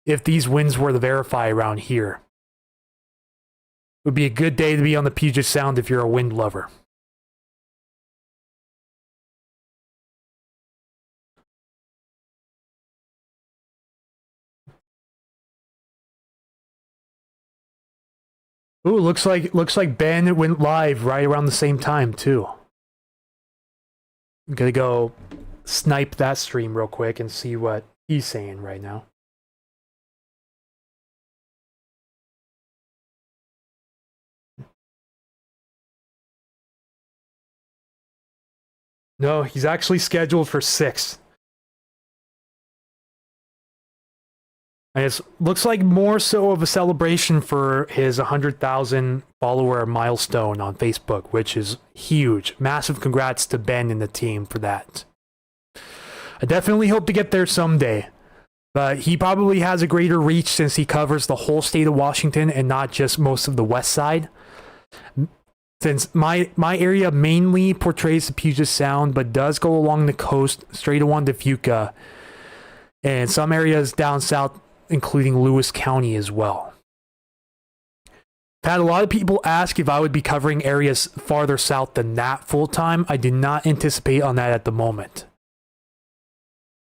if these winds were to verify around here. It would be a good day to be on the Puget Sound if you're a wind lover. Ooh, looks like Ben went live right around the same time too. I'm gonna go snipe that stream real quick and see what he's saying right now. No, he's actually scheduled for 6. And it looks like more so of a celebration for his 100,000 follower milestone on Facebook, which is huge. Massive congrats to Ben and the team for that. I definitely hope to get there someday. But he probably has a greater reach since he covers the whole state of Washington and not just most of the west side. Since my area mainly portrays the Puget Sound, but does go along the coast straight along to Fuca, and some areas down south, including Lewis County as well. I've had a lot of people ask if I would be covering areas farther south than that full time. I did not anticipate on that at the moment.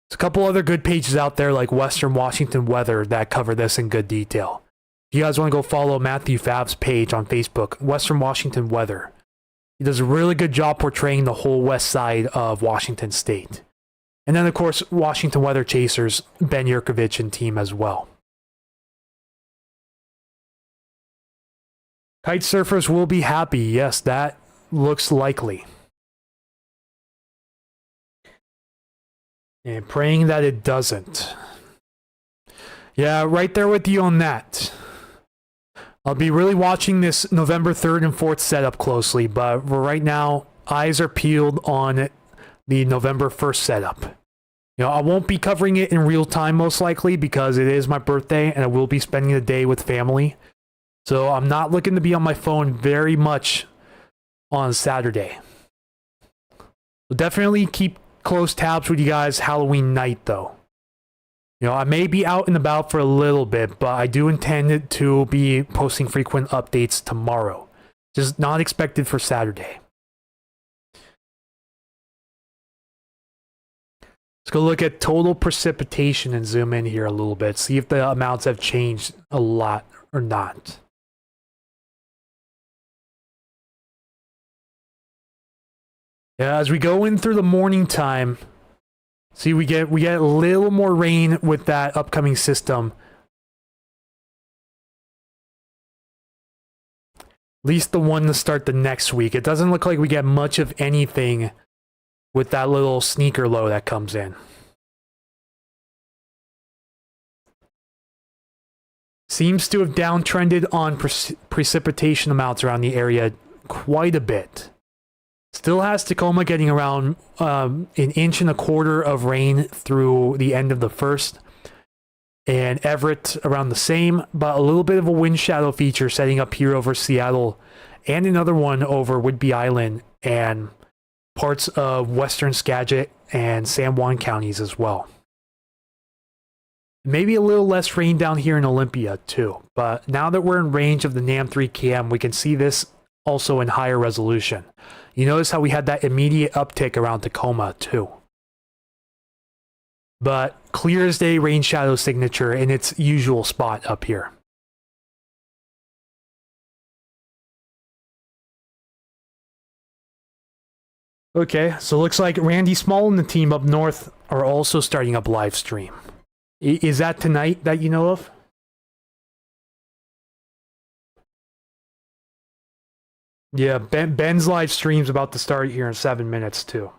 There's a couple other good pages out there like Western Washington Weather that cover this in good detail. If you guys want to go follow Matthew Fav's page on Facebook, Western Washington Weather. He does a really good job portraying the whole west side of Washington State. And then, of course, Washington Weather Chasers, Ben Yurkovich and team as well. Kite surfers will be happy. Yes, that looks likely. And praying that it doesn't. Yeah, right there with you on that. I'll be really watching this November 3rd and 4th setup closely, but right now, eyes are peeled on the November 1st setup. You know, I won't be covering it in real time most likely because it is my birthday and I will be spending the day with family. So I'm not looking to be on my phone very much on Saturday. So definitely keep close tabs with you guys Halloween night though. You know, I may be out and about for a little bit, but I do intend to be posting frequent updates tomorrow. Just not expected for Saturday. Let's go look at total precipitation and zoom in here a little bit. See if the amounts have changed a lot or not. Yeah, as we go in through the morning time, see we get a little more rain with that upcoming system. At least the one to start the next week. It doesn't look like we get much of anything with that little sneaker low that comes in. Seems to have downtrended on precipitation amounts around the area quite a bit. Still has Tacoma getting around an inch and a quarter of rain through the end of the first. And Everett around the same, but a little bit of a wind shadow feature setting up here over Seattle and another one over Whidbey Island and parts of western Skagit and San Juan counties as well. Maybe a little less rain down here in Olympia too, but now that we're in range of the NAM 3 cam, we can see this also in higher resolution. You notice how we had that immediate uptick around Tacoma too. But clear as day rain shadow signature in its usual spot up here. Okay, so looks like Randy Small and the team up north are also starting up live stream. Is that tonight that you know of? Yeah, Ben's live stream's about to start here in 7 minutes too.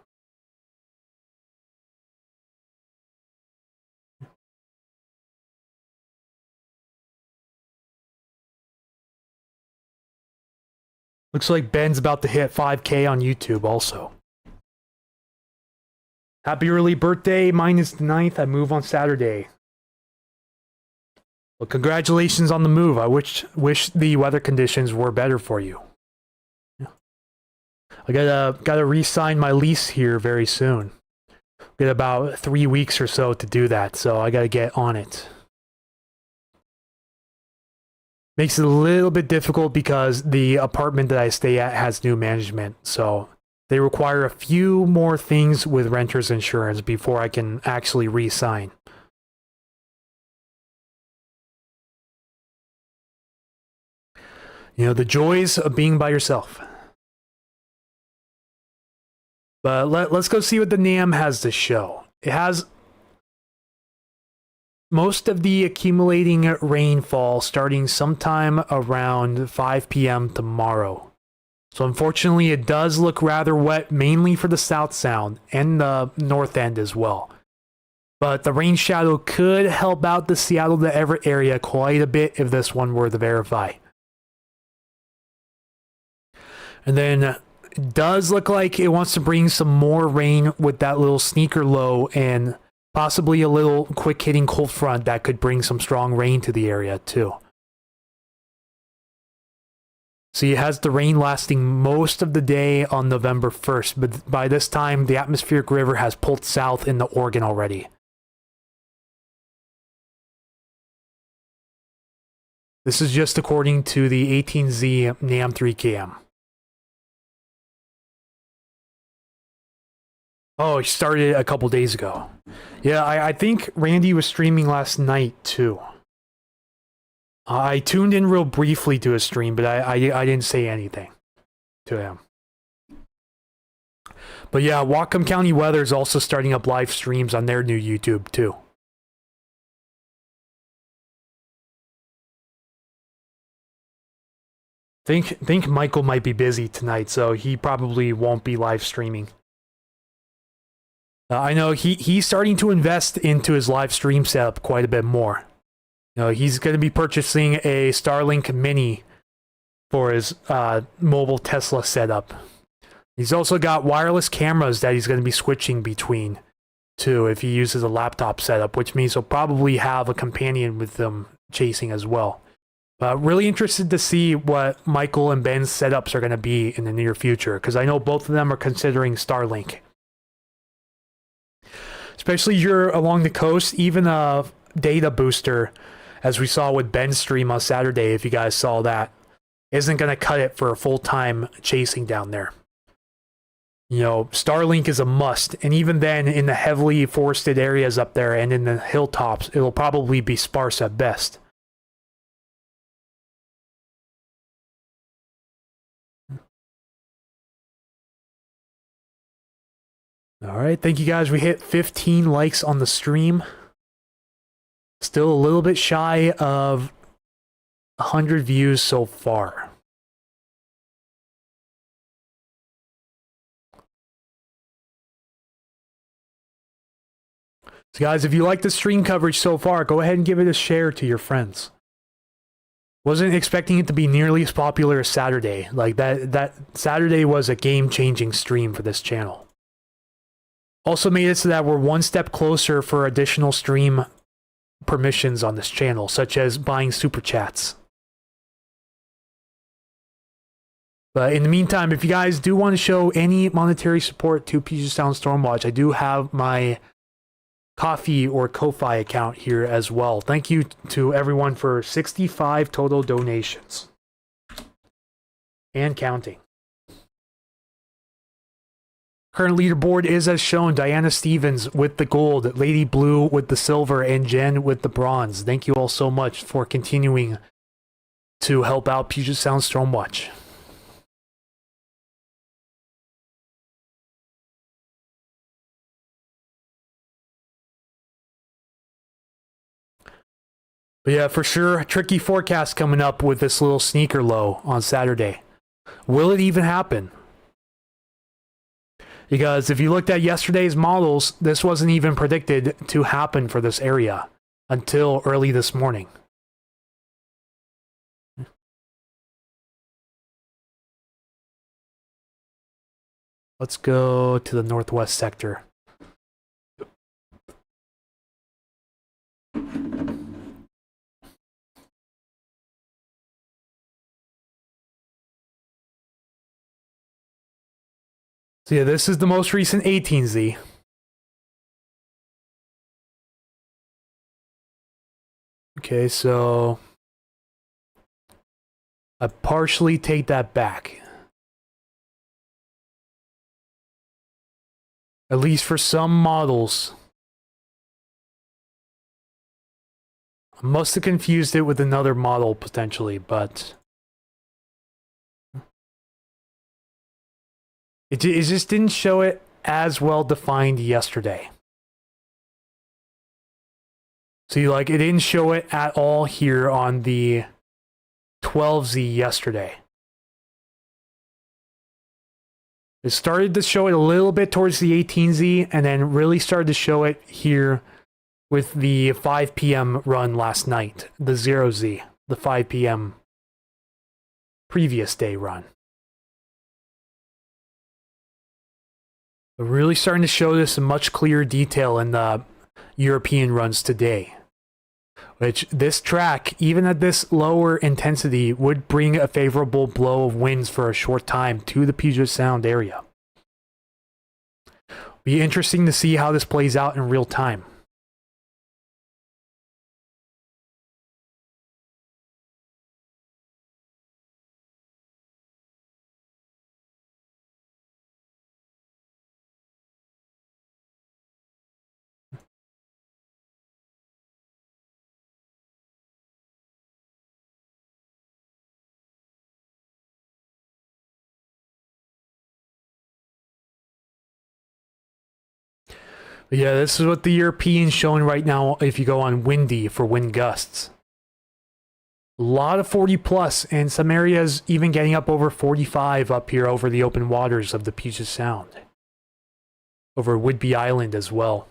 Looks like Ben's about to hit 5K on YouTube also. Happy early birthday. Mine is the 9th. I move on Saturday. Well, congratulations on the move. I wish the weather conditions were better for you. Yeah. I gotta re-sign my lease here very soon. Get about 3 weeks or so to do that, so I gotta get on it. Makes it a little bit difficult because the apartment that I stay at has new management, so they require a few more things with renter's insurance before I can actually re-sign. You know, the joys of being by yourself. But let's go see what the NAM has to show. It has most of the accumulating rainfall starting sometime around 5 p.m. tomorrow. So unfortunately, it does look rather wet, mainly for the South Sound and the North End as well. But the rain shadow could help out the Seattle to Everett area quite a bit if this one were to verify. And then it does look like it wants to bring some more rain with that little sneaker low and possibly a little quick hitting cold front that could bring some strong rain to the area too. See, it has the rain lasting most of the day on November 1st, but by this time, the atmospheric river has pulled south into Oregon already. This is just according to the 18Z NAM 3KM. Oh, it started a couple days ago. Yeah, I think Randy was streaming last night too. I tuned in real briefly to his stream, but I didn't say anything to him. But yeah, Whatcom County Weather is also starting up live streams on their new YouTube too. Think Michael might be busy tonight, so he probably won't be live streaming. I know he's starting to invest into his live stream setup quite a bit more. You know, he's going to be purchasing a Starlink Mini for his mobile Tesla setup. He's also got wireless cameras that he's going to be switching between too if he uses a laptop setup, which means he'll probably have a companion with them chasing as well. Really interested to see what Michael and Ben's setups are going to be in the near future, because I know both of them are considering Starlink. Especially if you're along the coast, even a data booster, as we saw with Ben's stream on Saturday, if you guys saw that, isn't going to cut it for a full-time chasing down there. You know, Starlink is a must, and even then, in the heavily forested areas up there and in the hilltops, it'll probably be sparse at best. All right, thank you guys. We hit 15 likes on the stream. Still a little bit shy of 100 views so far. So guys, if you like the stream coverage so far, go ahead and give it a share to your friends. Wasn't expecting it to be nearly as popular as Saturday. Like that Saturday was a game-changing stream for this channel. Also made it so that we're one step closer for additional stream permissions on this channel, such as buying super chats. But in the meantime, if you guys do want to show any monetary support to Puget Sound Stormwatch, I do have my Ko-fi or Ko-fi account here as well. Thank you to everyone for 65 total donations. And counting. Current leaderboard is as shown. Diana Stevens with the gold, Lady Blue with the silver, and Jen with the bronze. Thank you all so much for continuing to help out Puget Sound Stormwatch. But yeah, for sure, tricky forecast coming up with this little sneaker low on Saturday. Will it even happen? Because if you looked at yesterday's models, this wasn't even predicted to happen for this area until early this morning. Let's go to the northwest sector. So yeah, this is the most recent 18Z. Okay, so I partially take that back. At least for some models. I must have confused it with another model potentially, but It just didn't show it as well defined yesterday. See, like, it didn't show it at all here on the 12Z yesterday. It started to show it a little bit towards the 18Z, and then really started to show it here with the 5 p.m. run last night, the 0Z, the 5 p.m. previous day run. We're really starting to show this in much clearer detail in the European runs today. Which this track, even at this lower intensity, would bring a favorable blow of winds for a short time to the Puget Sound area. Be interesting to see how this plays out in real time. But yeah, this is what the European's showing right now if you go on windy for wind gusts. A lot of 40 plus, and some areas even getting up over 45 up here over the open waters of the Puget Sound. Over Whidbey Island as well.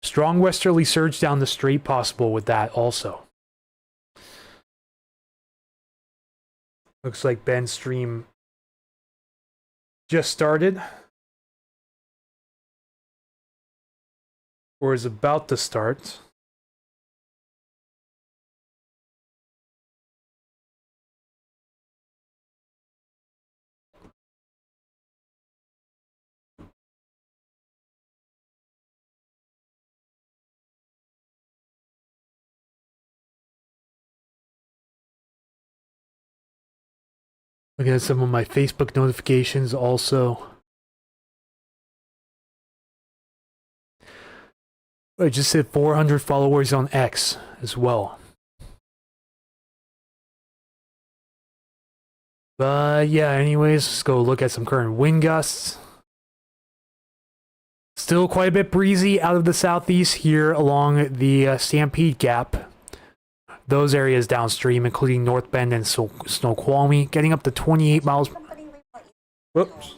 Strong westerly surge down the strait possible with that also. Looks like Bend Stream just started. Or is about to start. Looking at some of my Facebook notifications also. I just hit 400 followers on X as well. But yeah, anyways, let's go look at some current wind gusts. Still quite a bit breezy out of the southeast here along the Stampede Gap. Those areas downstream, including North Bend and Snoqualmie, getting up to 28 miles. Whoops.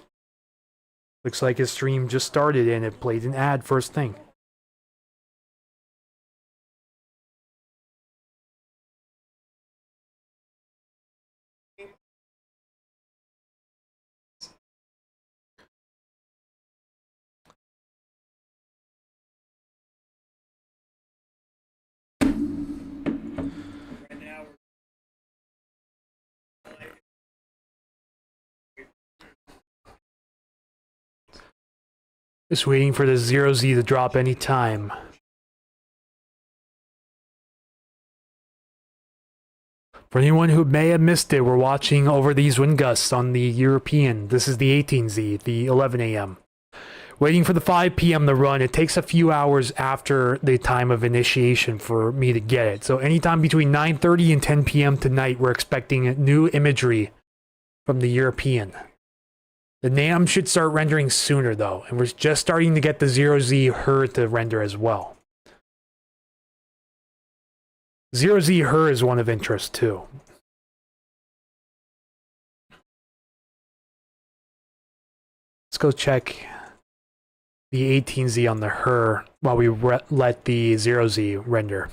Looks like his stream just started and it played an ad first thing. Just waiting for the 0Z to drop any time. For anyone who may have missed it, we're watching over these wind gusts on the European. This is the 18Z, the 11 a.m. Waiting for the 5 p.m. to run. It takes a few hours after the time of initiation for me to get it. So anytime between 9:30 and 10 p.m. tonight, we're expecting new imagery from the European. The NAM should start rendering sooner, though, and we're just starting to get the 0Z HER to render as well. 0Z HER is one of interest, too. Let's go check the 18Z on the HER while we let the 0Z render.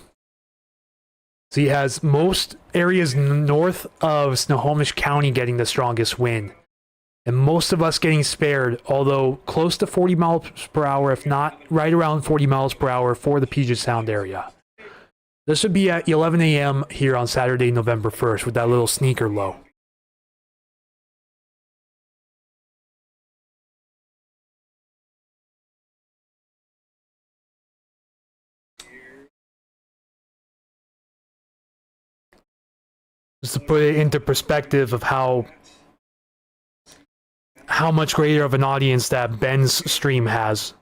So he has most areas north of Snohomish County getting the strongest wind. And most of us getting spared, although close to 40 miles per hour, if not right around 40 miles per hour for the Puget Sound area. This would be at 11 a.m. here on Saturday, November 1st with that little sneaker low. Just to put it into perspective of how much greater of an audience that Ben's stream has.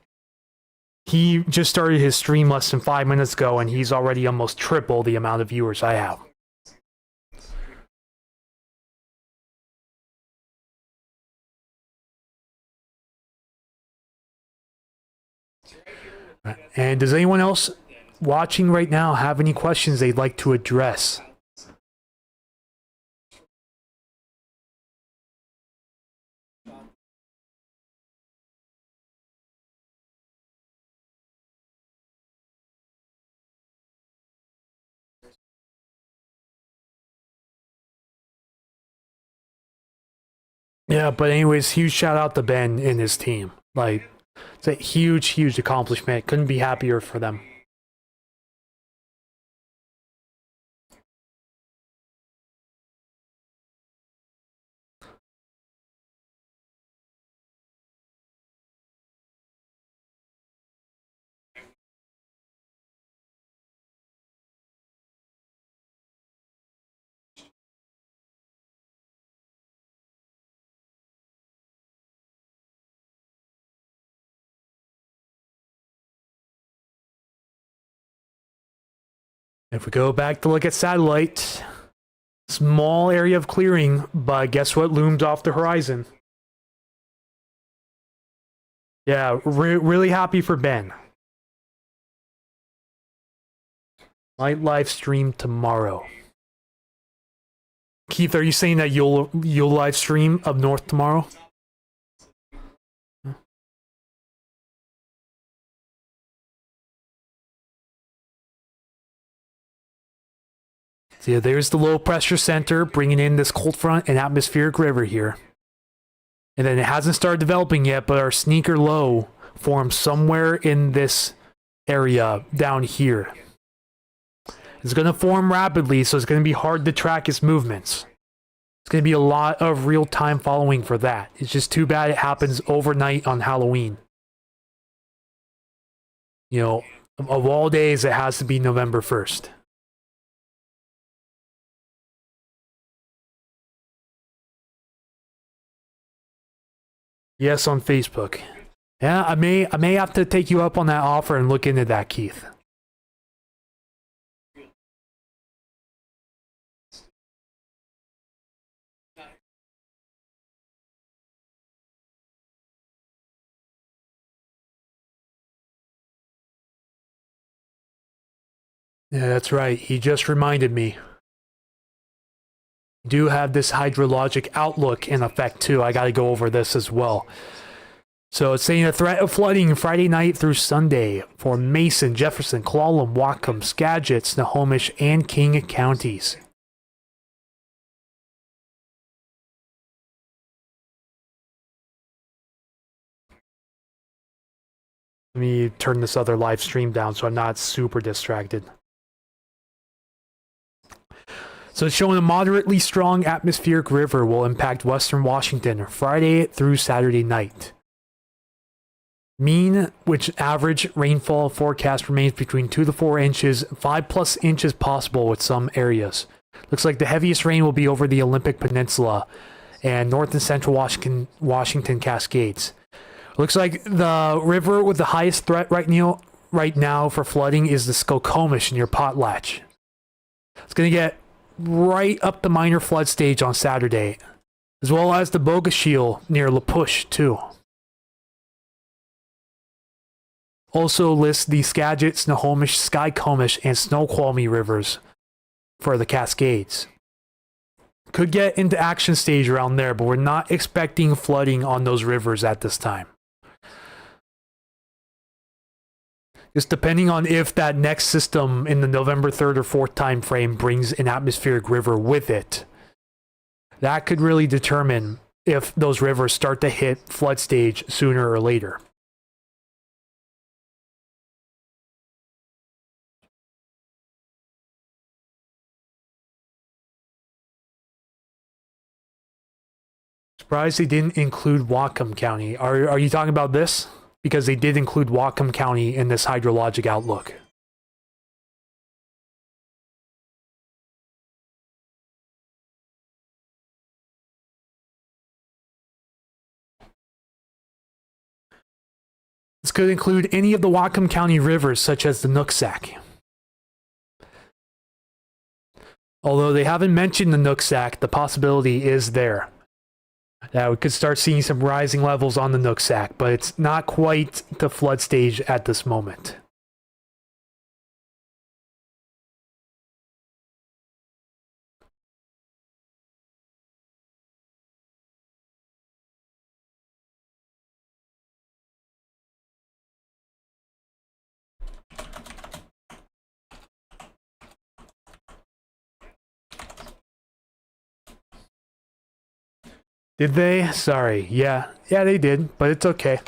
He just started his stream less than 5 minutes ago, and he's already almost triple the amount of viewers I have. And does anyone else watching right now have any questions they'd like to address? Yeah, but anyways, huge shout out to Ben and his team. Like, it's a huge, huge accomplishment. Couldn't be happier for them. If we go back to look at satellite, small area of clearing, but guess what looms off the horizon? Yeah, really happy for Ben. Might live stream tomorrow. Keith, are you saying that you'll live stream up north tomorrow? So yeah, there's the low pressure center bringing in this cold front and atmospheric river here. And then it hasn't started developing yet, but our sneaker low forms somewhere in this area down here. It's going to form rapidly, so it's going to be hard to track its movements. It's going to be a lot of real-time following for that. It's just too bad it happens overnight on Halloween. You know, of all days, it has to be November 1st. Yes, on Facebook. Yeah, I may have to take you up on that offer and look into that, Keith. Yeah, that's right. He just reminded me. Do have this hydrologic outlook in effect too. I got to go over this as well. So it's saying a threat of flooding Friday night through Sunday for Mason, Jefferson, Clallam, Whatcom, Skagit, Snohomish, and King counties. Let me turn this other live stream down so I'm not super distracted. So it's showing a moderately strong atmospheric river will impact western Washington Friday through Saturday night. Mean, which average rainfall forecast remains between 2 to 4 inches, 5+ inches possible with some areas. Looks like the heaviest rain will be over the Olympic Peninsula and north and central Washington Cascades. Looks like the river with the highest threat right now for flooding is the Skokomish near Potlatch. It's going to get right up the minor flood stage on Saturday, as well as the Bogoshiel near La Push too. Also lists the Skagit, Snohomish, Skykomish, and Snoqualmie rivers for the Cascades. Could get into action stage around there, but we're not expecting flooding on those rivers at this time. Just depending on if that next system in the November 3rd or 4th time frame brings an atmospheric river with it. That could really determine if those rivers start to hit flood stage sooner or later. Surprised they didn't include Whatcom County. Are you talking about this? Because they did include Whatcom County in this hydrologic outlook. This could include any of the Whatcom County rivers, such as the Nooksack. Although they haven't mentioned the Nooksack, the possibility is there. Yeah, we could start seeing some rising levels on the Nooksack, but it's not quite the flood stage at this moment. Did they? Sorry. Yeah, they did, but it's okay.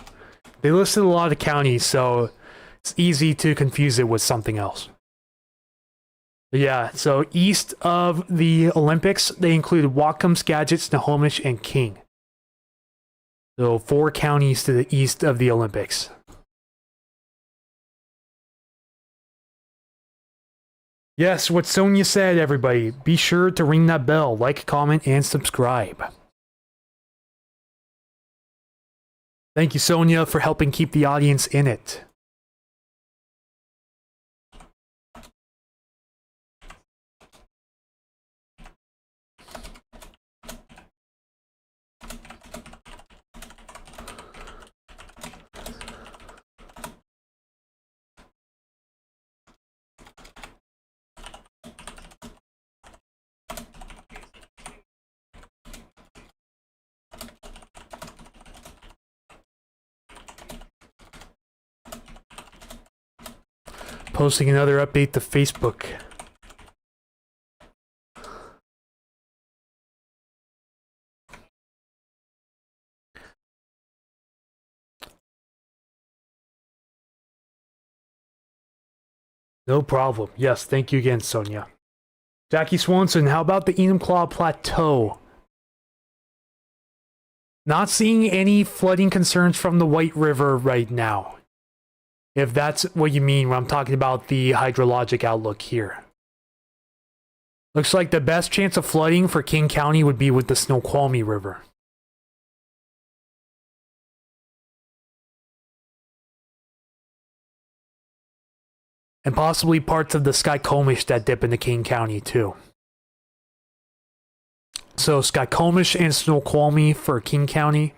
They listed a lot of counties, so it's easy to confuse it with something else. But yeah, so east of the Olympics, they included Whatcom, Skagit, Snohomish, and King. So 4 counties to the east of the Olympics. Yes, what Sonia said, everybody. Be sure to ring that bell, like, comment, and subscribe. Thank you, Sonia, for helping keep the audience in it. Posting another update to Facebook. No problem. Yes, thank you again, Sonia. Jackie Swanson, how about the Enumclaw Plateau? Not seeing any flooding concerns from the White River right now. If that's what you mean when I'm talking about the hydrologic outlook here. Looks like the best chance of flooding for King County would be with the Snoqualmie River. And possibly parts of the Skykomish that dip into King County too. So Skykomish and Snoqualmie for King County,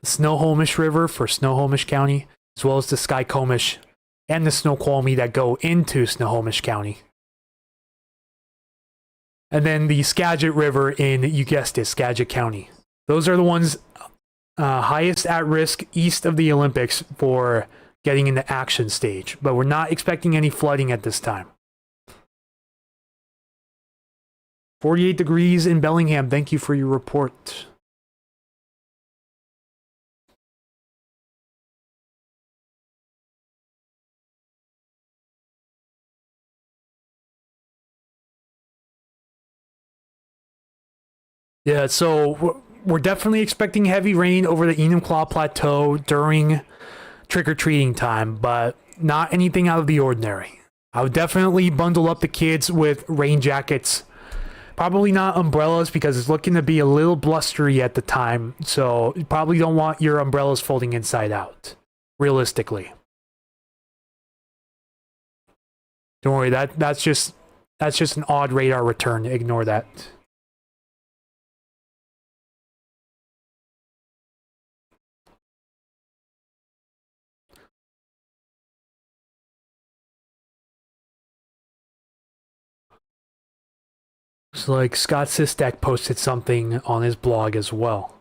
the Snohomish River for Snohomish County, as well as the Skykomish and the Snoqualmie that go into Snohomish County. And then the Skagit River in, you guessed it, Skagit County. Those are the ones highest at risk east of the Olympics for getting in the action stage. But we're not expecting any flooding at this time. 48 degrees in Bellingham. Thank you for your report. Yeah, so we're definitely expecting heavy rain over the Enumclaw Plateau during trick-or-treating time, but not anything out of the ordinary. I would definitely bundle up the kids with rain jackets. Probably not umbrellas because it's looking to be a little blustery at the time, so you probably don't want your umbrellas folding inside out, realistically. Don't worry, that's just an odd radar return. Ignore that. Looks like Scott Sistek posted something on his blog as well.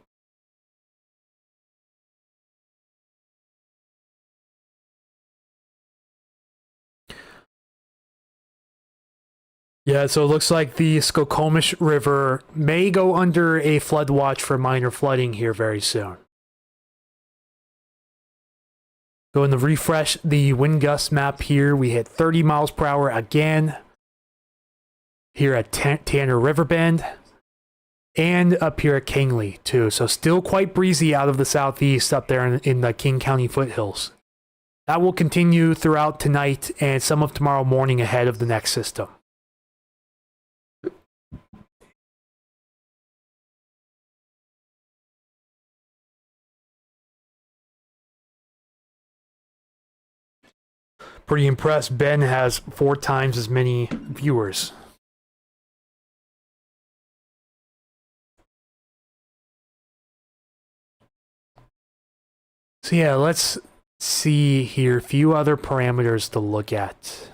Yeah, so it looks like the Skokomish River may go under a flood watch for minor flooding here very soon. Going to refresh the wind gust map here. We hit 30 miles per hour again here at Tanner River Bend and up here at Kingley too. So still quite breezy out of the southeast up there in the King County foothills. That will continue throughout tonight and some of tomorrow morning ahead of the next system. Pretty impressed. Ben has 4 times as many viewers. So yeah, let's see here. A few other parameters to look at.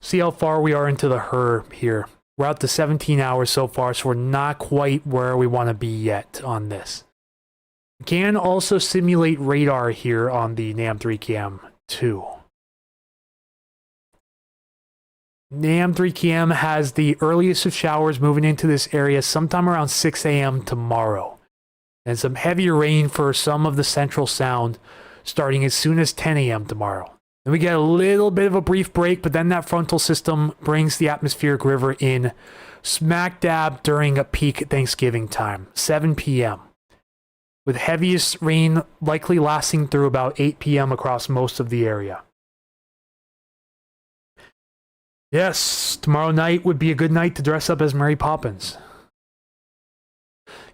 See how far we are into the HER here. We're out to 17 hours so far, so we're not quite where we want to be yet on this. We can also simulate radar here on the NAM3 cam too. NAM3 cam has the earliest of showers moving into this area sometime around 6 a.m. tomorrow. And some heavier rain for some of the central sound starting as soon as 10 a.m. tomorrow. Then we get a little bit of a brief break, but then that frontal system brings the atmospheric river in smack dab during a peak Thanksgiving time, 7 p.m. with heaviest rain likely lasting through about 8 p.m. across most of the area. Yes, tomorrow night would be a good night to dress up as Mary Poppins.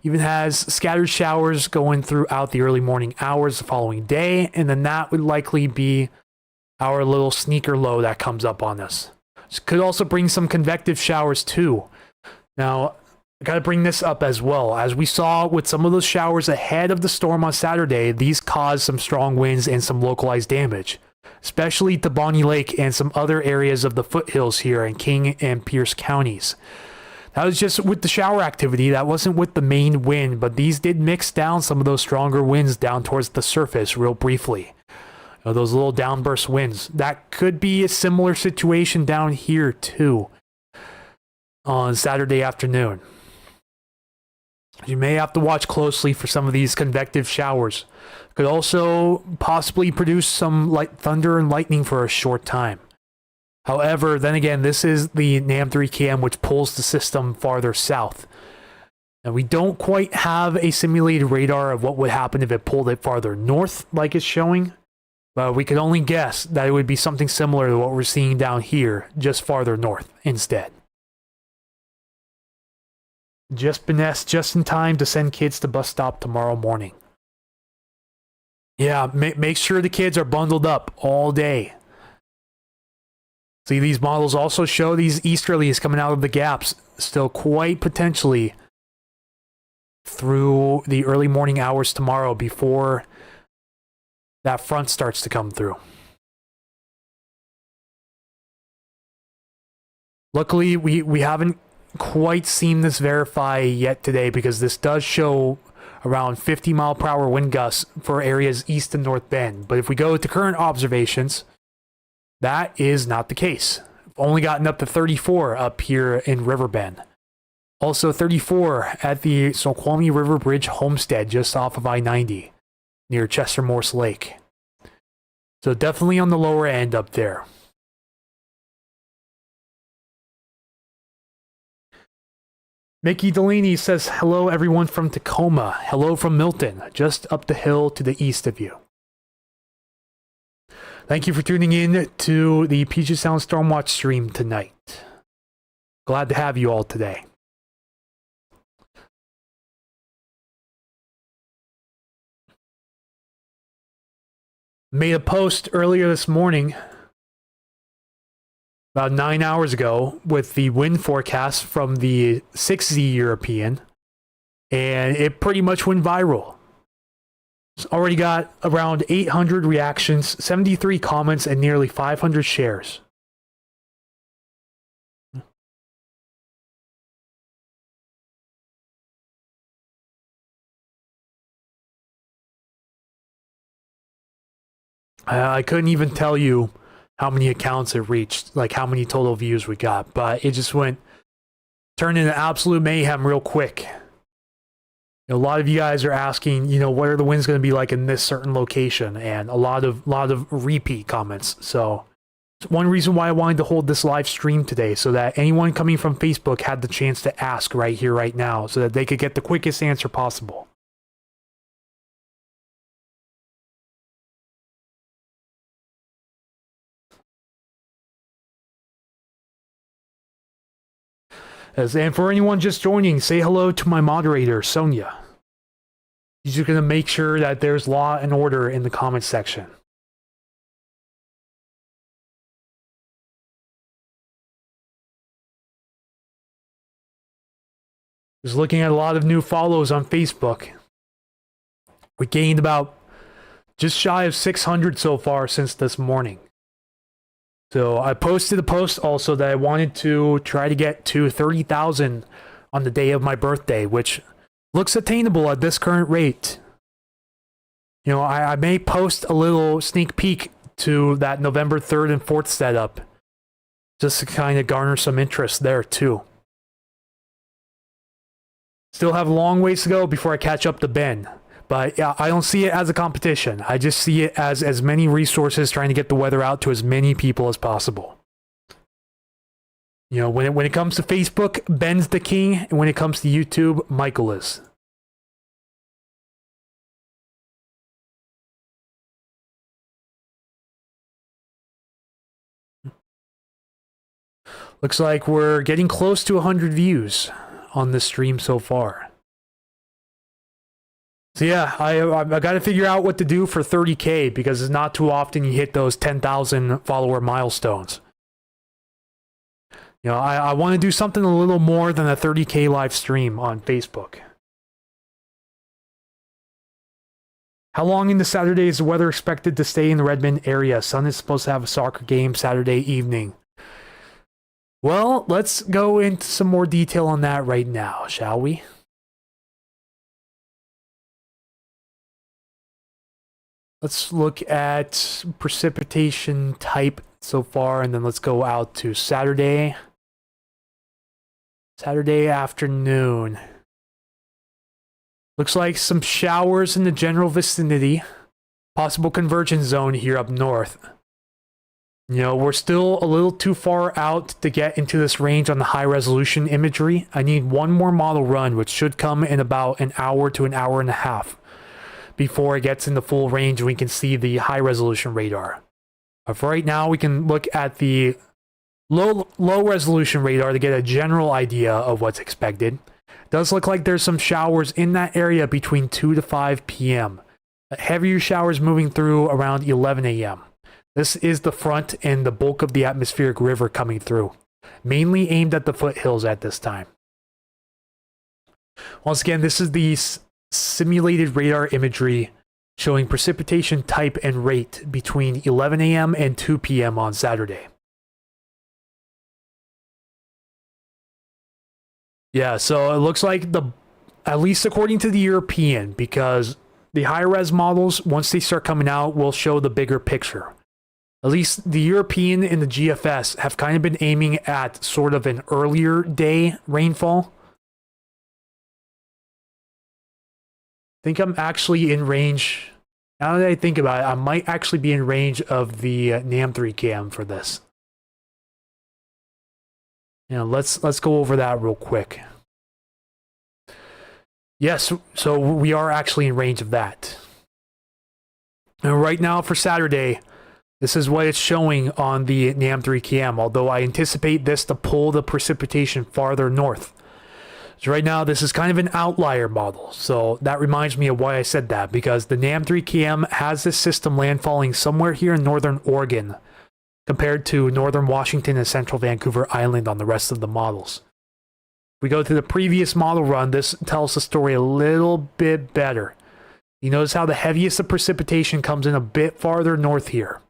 Even has scattered showers going throughout the early morning hours the following day, and then that would likely be our little sneaker low that comes up on us. This could also bring some convective showers too. Now, I gotta bring this up as well. As we saw with some of those showers ahead of the storm on Saturday, these caused some strong winds and some localized damage, especially to Bonnie Lake and some other areas of the foothills here in King and Pierce counties. That was just with the shower activity. That wasn't with the main wind, but these did mix down some of those stronger winds down towards the surface real briefly. Those little downburst winds. That could be a similar situation down here too on Saturday afternoon. You may have to watch closely for some of these convective showers. Could also possibly produce some light thunder and lightning for a short time. However, then again, this is the NAM3 cam, which pulls the system farther south. And we don't quite have a simulated radar of what would happen if it pulled it farther north, like it's showing. But we could only guess that it would be something similar to what we're seeing down here, just farther north instead. Just in time to send kids to bus stop tomorrow morning. Yeah, make sure the kids are bundled up all day. See, these models also show these easterlies coming out of the gaps still quite potentially through the early morning hours tomorrow before that front starts to come through. Luckily, we haven't quite seen this verify yet today because this does show around 50 mile per hour wind gusts for areas east and north Bend. But if we go to current observations, that is not the case. We've only gotten up to 34 up here in Riverbend. Also 34 at the Snoqualmie River Bridge Homestead just off of I-90 near Chester Morse Lake. So definitely on the lower end up there. Mickey Delaney says, hello everyone from Tacoma. Hello from Milton, just up the hill to the east of you. Thank you for tuning in to the Puget Sound Stormwatch stream tonight. Glad to have you all today. Made a post earlier this morning, about 9 hours ago, with the wind forecast from the 6Z European, and it pretty much went viral. It's already got around 800 reactions, 73 comments, and nearly 500 shares. I couldn't even tell you how many accounts it reached, like how many total views we got, but it just turned into absolute mayhem real quick. A lot of you guys are asking, what are the winds going to be like in this certain location, and a lot of repeat comments. So it's one reason why I wanted to hold this live stream today, so that anyone coming from Facebook had the chance to ask right here, right now, so that they could get the quickest answer possible. And for anyone just joining, say hello to my moderator, Sonia. She's just going to make sure that there's law and order in the comments section. Just looking at a lot of new follows on Facebook. We gained about just shy of 600 so far since this morning. So I posted a post also that I wanted to try to get to 30,000 on the day of my birthday, which looks attainable at this current rate. You know, I may post a little sneak peek to that November 3rd and 4th setup, just to kind of garner some interest there too. Still have a long ways to go before I catch up to Ben. But yeah, I don't see it as a competition. I just see it as many resources trying to get the weather out to as many people as possible. You know, when it comes to Facebook, Ben's the king, and when it comes to YouTube, Michael is. Looks like we're getting close to 100 views on this stream so far. So yeah, I got to figure out what to do for 30K, because it's not too often you hit those 10,000 follower milestones. You know, I want to do something a little more than a 30K live stream on Facebook. How long into Saturday is the weather expected to stay in the Redmond area? Sun is supposed to have a soccer game Saturday evening. Well, let's go into some more detail on that right now, shall we? Let's look at precipitation type so far, and then let's go out to Saturday. Saturday afternoon. Looks like some showers in the general vicinity. Possible convergence zone here up north. You know, we're still a little too far out to get into this range on the high resolution imagery. I need one more model run, which should come in about an hour to an hour and a half before it gets into full range and we can see the high resolution radar. For right now, we can look at the low resolution radar to get a general idea of what's expected. It does look like there's some showers in that area between 2 to 5 p.m. Heavier showers moving through around 11 a.m. This is the front and the bulk of the atmospheric river coming through, mainly aimed at the foothills at this time. Once again, this is the simulated radar imagery showing precipitation type and rate between 11 a.m. and 2 p.m. on Saturday. Yeah, so it looks like at least according to the European, because the high-res models, once they start coming out, will show the bigger picture. At least the European and the GFS have kind of been aiming at sort of an earlier day rainfall. I think I'm actually in range. Now that I think about it, I might actually be in range of the NAM3 cam for this. You know, let's go over that real quick. Yes, so we are actually in range of that. And right now for Saturday, this is what it's showing on the NAM3 cam, although I anticipate this to pull the precipitation farther north. So right now, this is kind of an outlier model. So that reminds me of why I said that, because the NAM3 cam has this system landfalling somewhere here in northern Oregon, compared to northern Washington and central Vancouver Island on the rest of the models. If we go to the previous model run, this tells the story a little bit better. You notice how the heaviest of precipitation comes in a bit farther north here.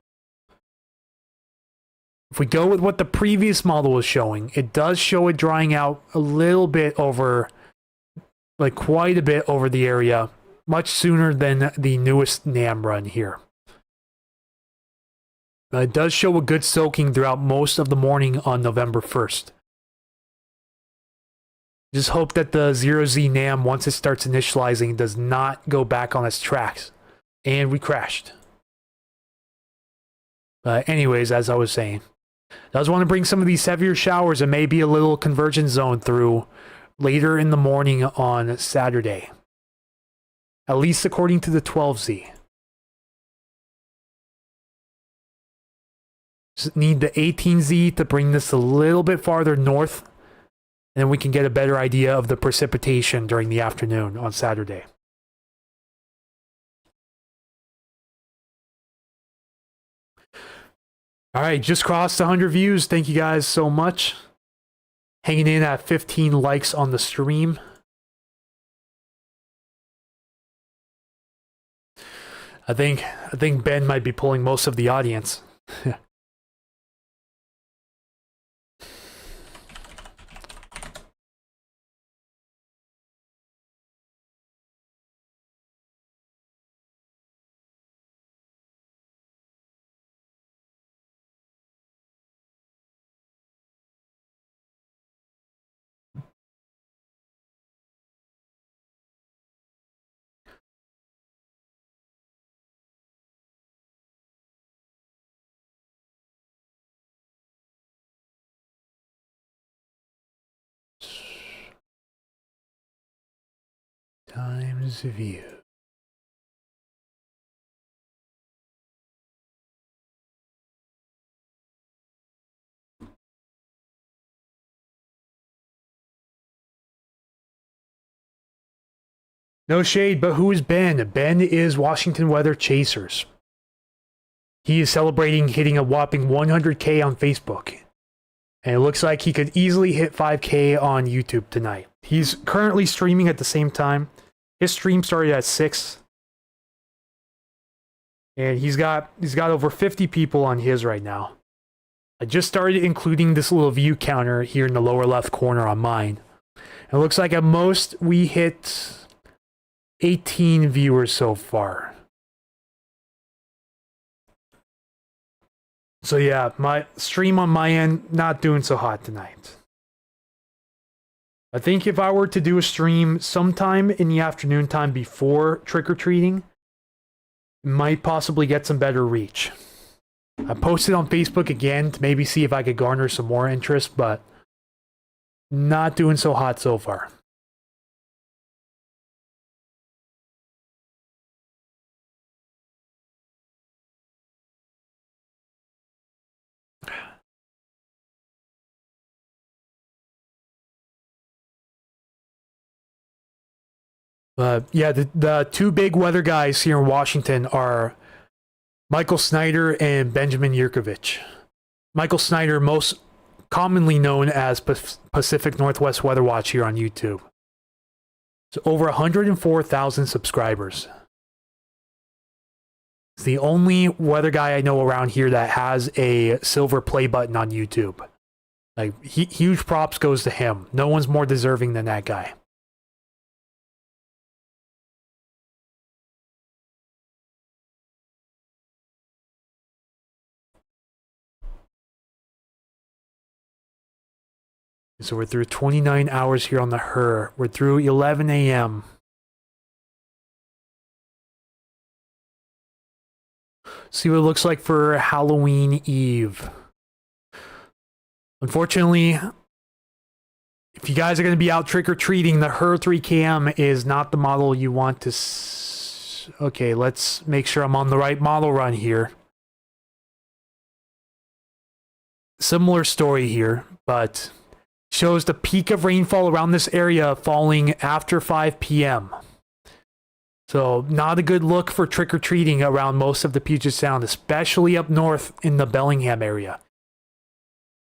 If we go with what the previous model was showing, it does show it drying out a little bit over, like quite a bit over the area, much sooner than the newest NAM run here. It does show a good soaking throughout most of the morning on November 1st. Just hope that the 0Z NAM, once it starts initializing, does not go back on its tracks. And we crashed. Anyways, as I was saying, I does want to bring some of these heavier showers and maybe a little convergence zone through later in the morning on Saturday. At least according to the 12Z. Just need the 18Z to bring this a little bit farther north, and then we can get a better idea of the precipitation during the afternoon on Saturday. All right, just crossed 100 views. Thank you guys so much. Hanging in at 15 likes on the stream. I think Ben might be pulling most of the audience. Times view. No shade, but who is Ben? Ben is Washington Weather Chasers. He is celebrating hitting a whopping 100K on Facebook. And it looks like he could easily hit 5K on YouTube tonight. He's currently streaming at the same time. His stream started at 6. And he's got over 50 people on his right now. I just started including this little view counter here in the lower left corner on mine. It looks like at most we hit 18 viewers so far. So yeah, my stream on my end, not doing so hot tonight. I think if I were to do a stream sometime in the afternoon time before trick-or-treating, might possibly get some better reach. I posted on Facebook again to maybe see if I could garner some more interest, but not doing so hot so far. Yeah, the two big weather guys here in Washington are Michael Snyder and Benjamin Yurkovich. Michael Snyder, most commonly known as Pacific Northwest Weather Watch here on YouTube. So over 104,000 subscribers. He's the only weather guy I know around here that has a silver play button on YouTube. Like, huge props goes to him. No one's more deserving than that guy. So we're through 29 hours here on the HER. We're through 11 a.m. See what it looks like for Halloween Eve. Unfortunately, if you guys are going to be out trick-or-treating, the HER 3KM is not the model you want to... Okay, let's make sure I'm on the right model run here. Similar story here, but... shows the peak of rainfall around this area falling after 5 p.m. So not a good look for trick-or-treating around most of the Puget Sound, especially up north in the Bellingham area.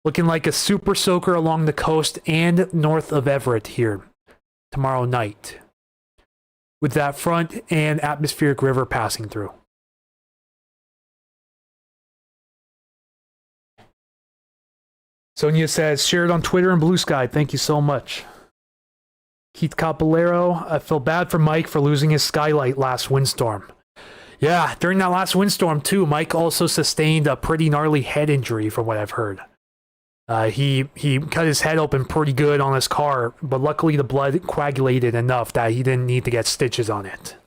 Looking like a super soaker along the coast and north of Everett here tomorrow night, with that front and atmospheric river passing through. Sonia says, shared on Twitter and Blue Sky. Thank you so much. Keith Capolero, I feel bad for Mike for losing his skylight last windstorm. Yeah, during that last windstorm too, Mike also sustained a pretty gnarly head injury from what I've heard. He cut his head open pretty good on his car, but luckily the blood coagulated enough that he didn't need to get stitches on it.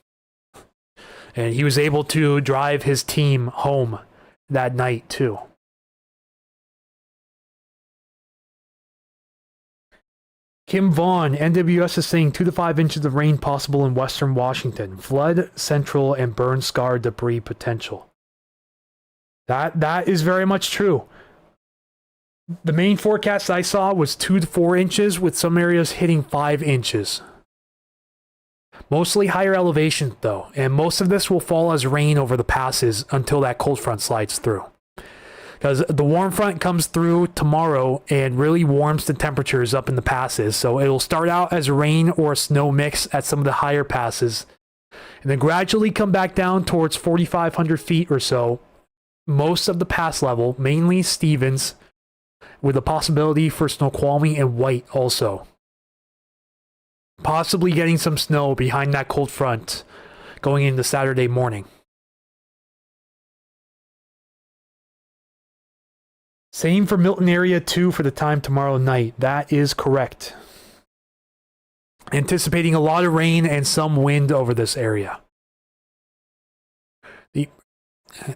And he was able to drive his team home that night too. Kim Vaughn, NWS is saying 2 to 5 inches of rain possible in western Washington. Flood, central, and burn scar debris potential. That is very much true. The main forecast I saw was 2 to 4 inches, with some areas hitting 5 inches. Mostly higher elevations though, and most of this will fall as rain over the passes until that cold front slides through. Because the warm front comes through tomorrow and really warms the temperatures up in the passes. So it'll start out as rain or snow mix at some of the higher passes. and then gradually come back down towards 4,500 feet or so. Most of the pass level, mainly Stevens, with a possibility for Snoqualmie and White also. Possibly getting some snow behind that cold front going into Saturday morning. Same for Milton area 2 for the time tomorrow night. That is correct. Anticipating a lot of rain and some wind over this area. The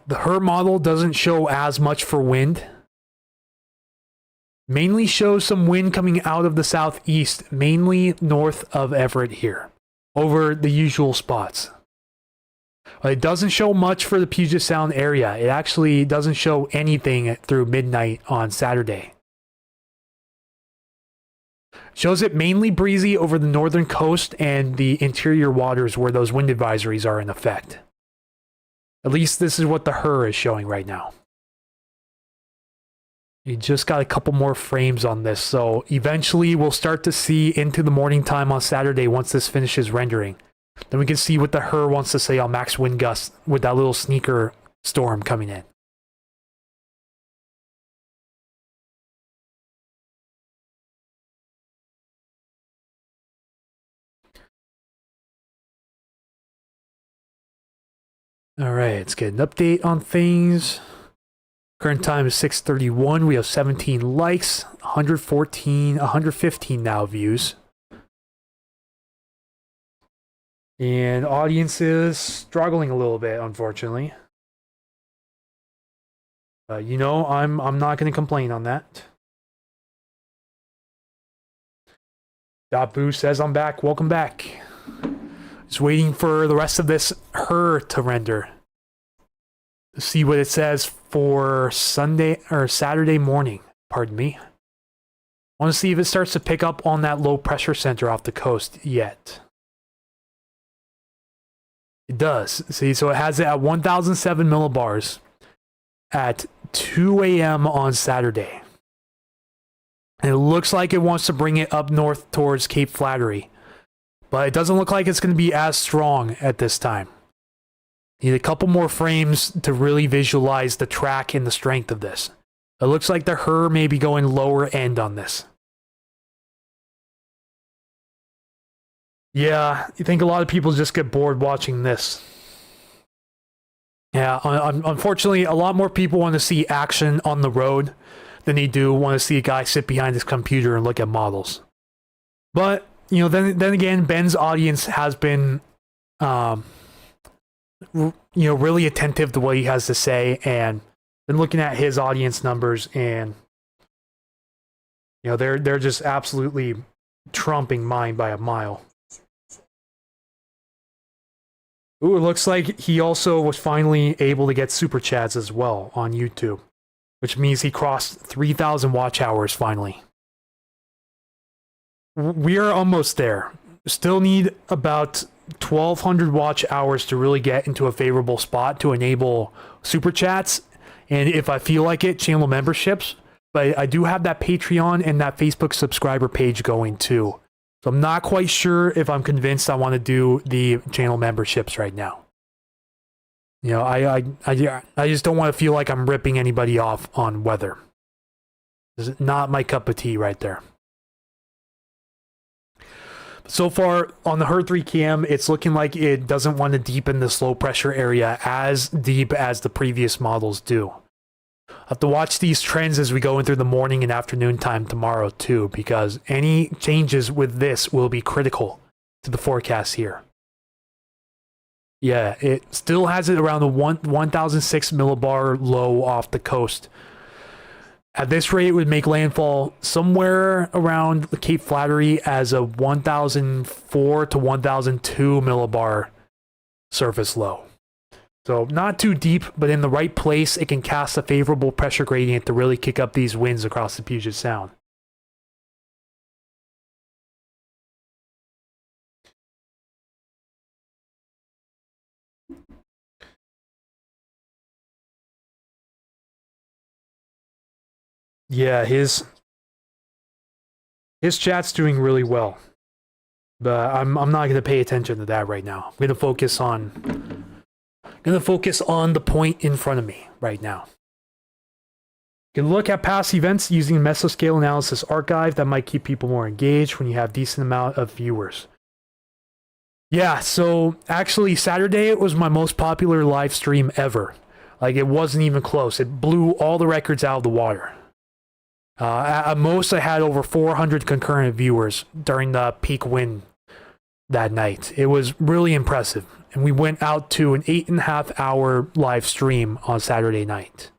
HRRR model doesn't show as much for wind. Mainly shows some wind coming out of the southeast, mainly north of Everett here, over the usual spots. It doesn't show much for the Puget Sound area. It actually doesn't show anything through midnight on Saturday. Shows it mainly breezy over the northern coast and the interior waters where those wind advisories are in effect. At least this is what the HRRR is showing right now. You just got a couple more frames on this, so eventually we'll start to see into the morning time on Saturday once this finishes rendering. Then we can see what the HRRR wants to say on max wind gusts with that little sneaker storm coming in. All right, let's get an update on things. Current time is 6:31. We have 17 likes, 115 now views. And audience is struggling a little bit, unfortunately. You know, I'm not going to complain on that. Dabu says I'm back. Welcome back. Just waiting for the rest of this HRRR to render. See what it says for Sunday or Saturday morning. Pardon me. I want to see if it starts to pick up on that low pressure center off the coast yet. It does. See, so it has it at 1,007 millibars at 2 a.m. on Saturday. And it looks like it wants to bring it up north towards Cape Flattery. But it doesn't look like it's going to be as strong at this time. Need a couple more frames to really visualize the track and the strength of this. It looks like the HRRR may be going lower end on this. Yeah, I think a lot of people just get bored watching this. Yeah, unfortunately, a lot more people want to see action on the road than they do want to see a guy sit behind his computer and look at models. But, you know, then again, Ben's audience has been, really attentive to what he has to say, and been looking at his audience numbers, and they're just absolutely trumping mine by a mile. Ooh, it looks like he also was finally able to get super chats as well on YouTube, which means he crossed 3,000 watch hours finally. We are almost there. Still need about 1,200 watch hours to really get into a favorable spot to enable super chats, and if I feel like it, channel memberships. But I do have that Patreon and that Facebook subscriber page going too. So I'm not quite sure if I'm convinced I want to do the channel memberships right now. You know, I just don't want to feel like I'm ripping anybody off on weather. This is not my cup of tea right there. So far on the HRRR 3 cam, it's looking like it doesn't want to deepen this low pressure area as deep as the previous models do. I'll have to watch these trends as we go in through the morning and afternoon time tomorrow too, because any changes with this will be critical to the forecast here. Yeah, it still has it around the 1,006 millibar low off the coast. At this rate, it would make landfall somewhere around the Cape Flattery as a 1,004 to 1,002 millibar surface low. So not too deep, but in the right place, it can cast a favorable pressure gradient to really kick up these winds across the Puget Sound. Yeah, his chat's doing really well. But I'm not going to pay attention to that right now. I'm going to focus on the point in front of me right now. You can look at past events using mesoscale analysis archive. That might keep people more engaged when you have decent amount of viewers. Yeah, so actually Saturday it was my most popular live stream ever. Like, it wasn't even close. It blew all the records out of the water. At most, I had over 400 concurrent viewers during the peak wind that night. It was really impressive. And we went out to an 8.5 hour live stream on Saturday night.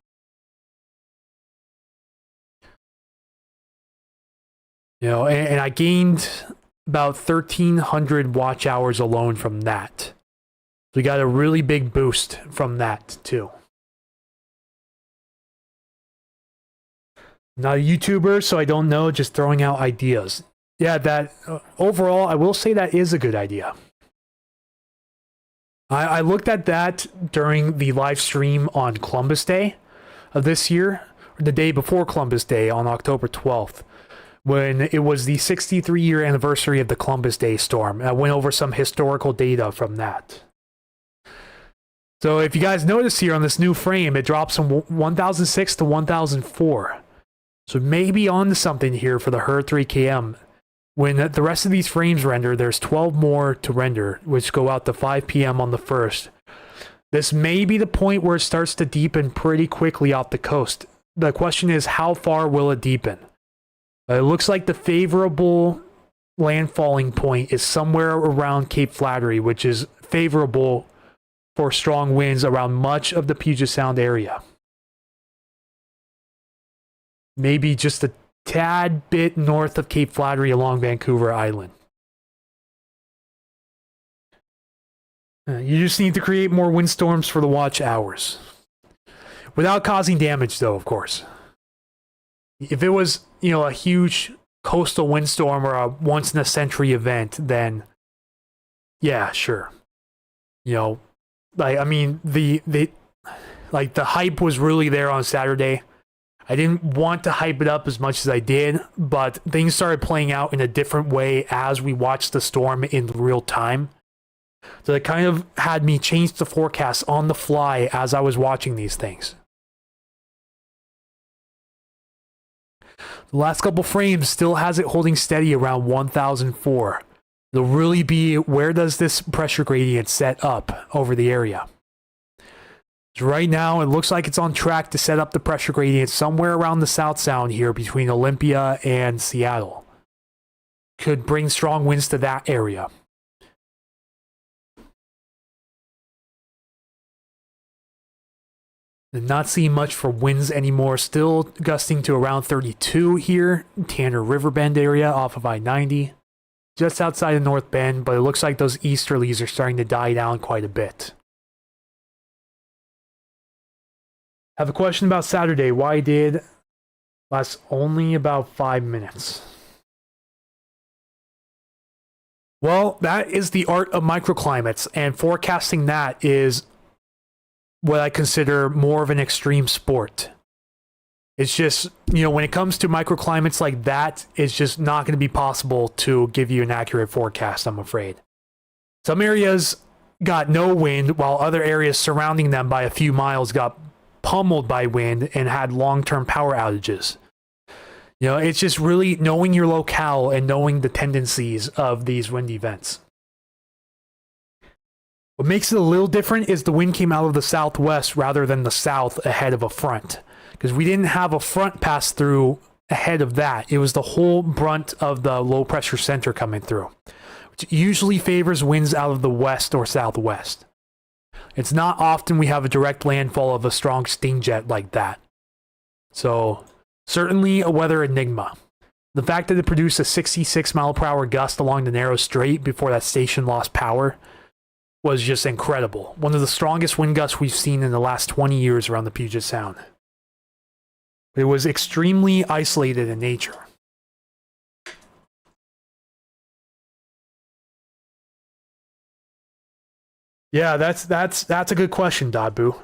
You know, and I gained about 1,300 watch hours alone from that. We got a really big boost from that, too. Not a YouTuber, so I don't know, just throwing out ideas. Yeah, that overall, I will say that is a good idea. I looked at that during the live stream on Columbus Day of this year, or the day before Columbus Day on October 12th, when it was the 63-year anniversary of the Columbus Day storm. I went over some historical data from that. So if you guys notice here on this new frame, it drops from 1006 to 1004. So maybe on to something here for the HER 3KM. When the rest of these frames render, there's 12 more to render, which go out to 5 p.m. on the 1st. This may be the point where it starts to deepen pretty quickly off the coast. The question is, how far will it deepen? It looks like the favorable landfalling point is somewhere around Cape Flattery, which is favorable for strong winds around much of the Puget Sound area. Maybe just a tad bit north of Cape Flattery along Vancouver Island. You just need to create more windstorms for the watch hours. Without causing damage, though, of course. If it was, you know, a huge coastal windstorm or a once-in-a-century event, then, yeah, sure. You know, like, I mean, the hype was really there on Saturday. I didn't want to hype it up as much as I did, but things started playing out in a different way as we watched the storm in real time. So it kind of had me change the forecast on the fly as I was watching these things. The last couple frames still has it holding steady around 1004. It'll really be, where does this pressure gradient set up over the area? Right now, it looks like it's on track to set up the pressure gradient somewhere around the South Sound here between Olympia and Seattle. Could bring strong winds to that area. And not seeing much for winds anymore. Still gusting to around 32 here. Tanner Riverbend area off of I-90. Just outside of North Bend, but it looks like those easterlies are starting to die down quite a bit. I have a question about Saturday. Why did last only about 5 minutes? Well, that is the art of microclimates, and forecasting that is what I consider more of an extreme sport. It's just, you know, when it comes to microclimates like that, it's just not going to be possible to give you an accurate forecast, I'm afraid. Some areas got no wind, while other areas surrounding them by a few miles got pummeled by wind and had long-term power outages. You know, it's just really knowing your locale and knowing the tendencies of these wind events. What makes it a little different is the wind came out of the southwest rather than the south ahead of a front. Because we didn't have a front pass through ahead of that. It was the whole brunt of the low pressure center coming through, which usually favors winds out of the west or southwest. It's not often we have a direct landfall of a strong sting jet like that. So, certainly a weather enigma. The fact that it produced a 66 mile per hour gust along the narrow strait before that station lost power was just incredible. One of the strongest wind gusts we've seen in the last 20 years around the Puget Sound. It was extremely isolated in nature. Yeah, that's a good question, Dabu.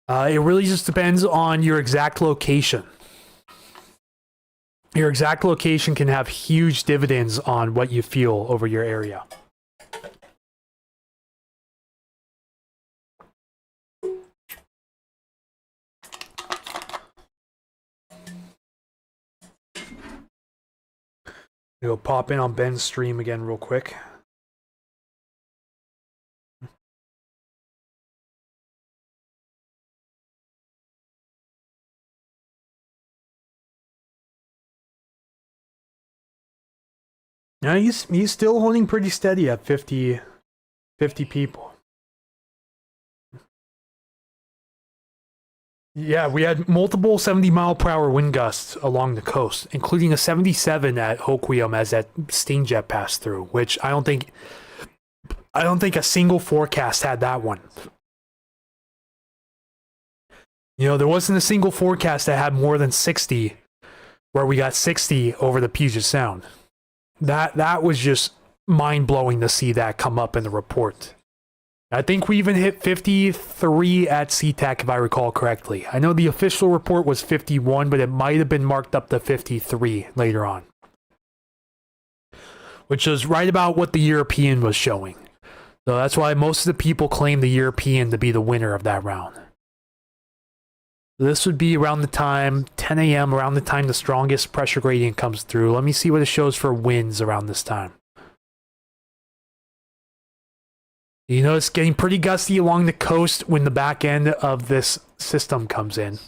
It really just depends on your exact location. Your exact location can have huge dividends on what you feel over your area. We'll pop in on Ben's stream again real quick. Yeah, he's still holding pretty steady at 50 people. Yeah, we had multiple 70-mile-per-hour wind gusts along the coast, including a 77 at Hoquiam as that steam jet passed through, which I don't think a single forecast had that one. You know, there wasn't a single forecast that had more than 60, where we got 60 over the Puget Sound. That was just mind-blowing to see that come up in the report. I think we even hit 53 at SeaTac, if I recall correctly. I know the official report was 51, but it might have been marked up to 53 later on. Which is right about what the European was showing. So that's why most of the people claim the European to be the winner of that round. This would be around the time, 10 a.m., around the time the strongest pressure gradient comes through. Let me see what it shows for winds around this time. You know, it's getting pretty gusty along the coast when the back end of this system comes in.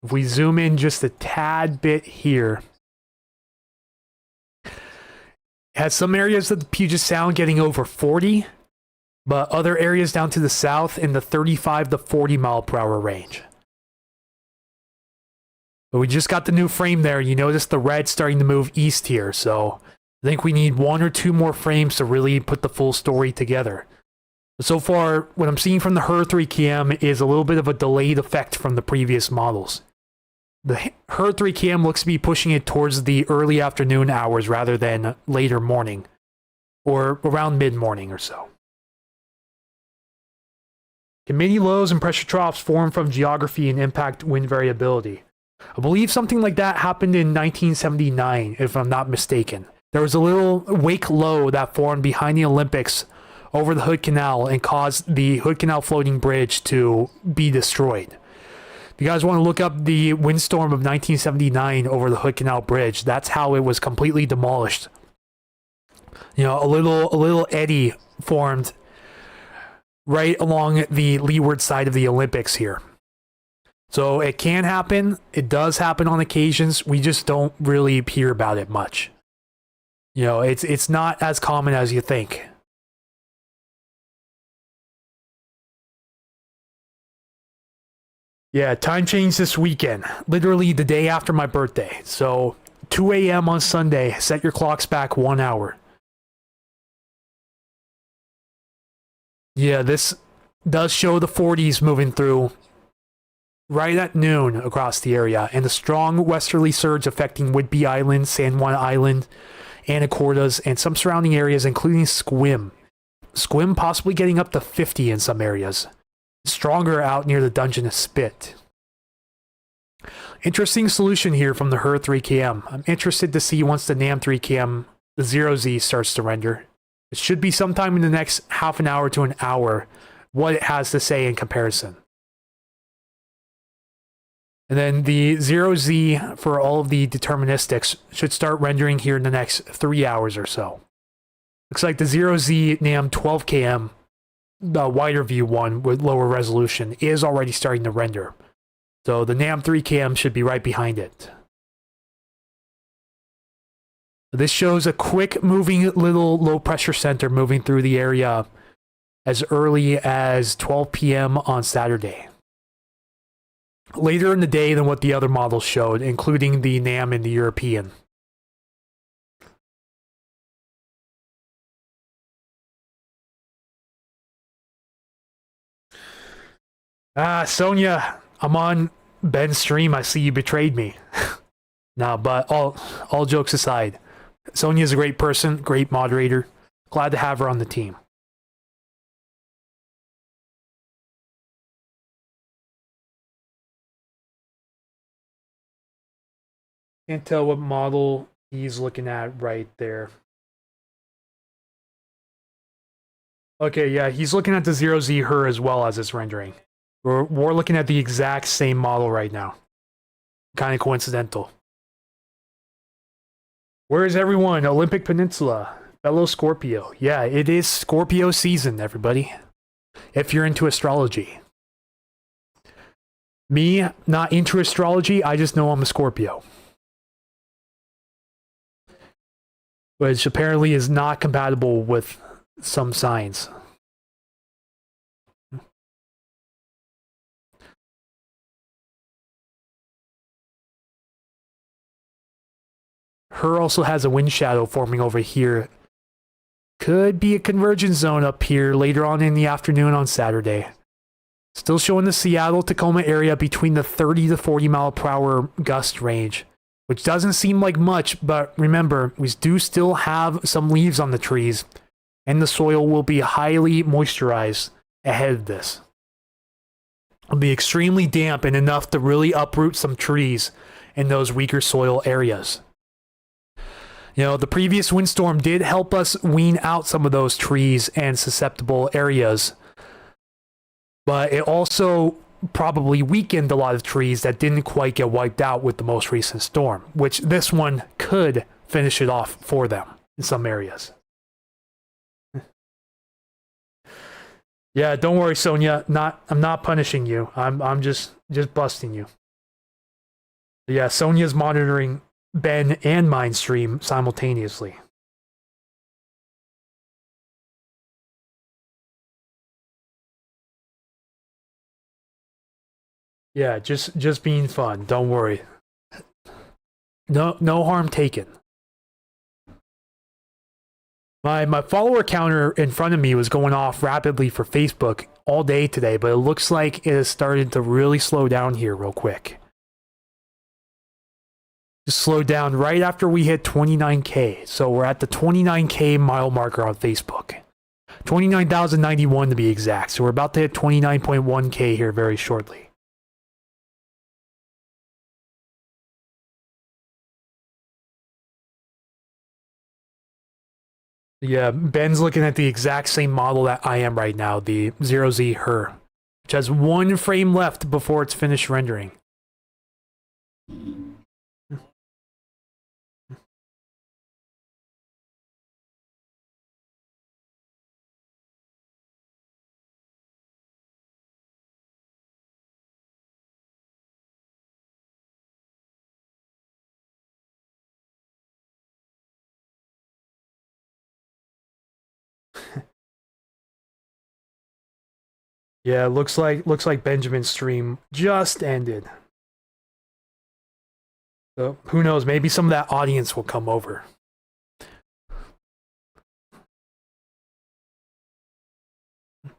If we zoom in just a tad bit here, it has some areas of the Puget Sound getting over 40, but other areas down to the south in the 35 to 40 mile per hour range. But we just got the new frame there. You notice the red starting to move east here, so I think we need 1 or 2 more frames to really put the full story together. So far, what I'm seeing from the HER 3KM is a little bit of a delayed effect from the previous models. The HER 3KM looks to be pushing it towards the early afternoon hours rather than later morning, or around mid-morning or so. Can many lows and pressure troughs form from geography and impact wind variability? I believe something like that happened in 1979, if I'm not mistaken. There was a little wake low that formed behind the Olympics over the Hood Canal and caused the Hood Canal floating bridge to be destroyed. If you guys want to look up the windstorm of 1979 over the Hood Canal Bridge, that's how it was completely demolished. You know, a little eddy formed right along the leeward side of the Olympics here. So it can happen. It does happen on occasions. We just don't really hear about it much. You know, it's not as common as you think. Yeah, time change this weekend. Literally the day after my birthday. So 2 a.m. on Sunday. Set your clocks back 1 hour. Yeah, this does show the 40s moving through right at noon across the area, and a strong westerly surge affecting Whidbey Island, San Juan Island, Anacortes, and some surrounding areas, including Squim. Squim possibly getting up to 50 in some areas. Stronger out near the Dungeness Spit. Interesting solution here from the HER 3KM. I'm interested to see once the NAM 3KM, the 0Z, starts to render. It should be sometime in the next half an hour to an hour what it has to say in comparison. And then the 0Z for all of the deterministics should start rendering here in the next 3 hours or so. Looks like the 0Z NAM 12KM, the wider view one with lower resolution, is already starting to render. So the NAM 3KM should be right behind it. This shows a quick moving little low pressure center moving through the area as early as 12 p.m. on Saturday. Later in the day than what the other models showed, including the NAM and the European. Sonia, I'm on Ben's stream. I see you betrayed me. No, but all jokes aside, Sonia's a great person, great moderator. Glad to have her on the team. Can't tell what model he's looking at right there. Okay, yeah, he's looking at the 0Z her as well as it's rendering. We're looking at the exact same model right now. Kind of coincidental. Where is everyone? Olympic Peninsula. Fellow Scorpio. Yeah, it is Scorpio season, everybody. If you're into astrology. Me, not into astrology, I just know I'm a Scorpio. Which apparently is not compatible with some signs. Her also has a wind shadow forming over here. Could be a convergence zone up here later on in the afternoon on Saturday. Still showing the Seattle-Tacoma area between the 30 to 40 mile per hour gust range, which doesn't seem like much, but remember, we do still have some leaves on the trees, and the soil will be highly moisturized ahead of this. It'll be extremely damp and enough to really uproot some trees in those weaker soil areas. You know, the previous windstorm did help us wean out some of those trees and susceptible areas, but it also probably weakened a lot of trees that didn't quite get wiped out with the most recent storm, which this one could finish it off for them in some areas. Yeah, don't worry, Sonia. I'm not punishing you. I'm just busting you. Yeah, Sonia's monitoring Ben and mine stream simultaneously. Yeah, just being fun. Don't worry. No harm taken. My follower counter in front of me was going off rapidly for Facebook all day today, but it looks like it has started to really slow down here real quick. Just slowed down right after we hit 29K. So we're at the 29K mile marker on Facebook. 29,091 to be exact. So we're about to hit 29.1K here very shortly. Yeah, Ben's looking at the exact same model that I am right now, the 0Z her, which has one frame left before it's finished rendering. Yeah, looks like Benjamin's stream just ended. So who knows? Maybe some of that audience will come over. All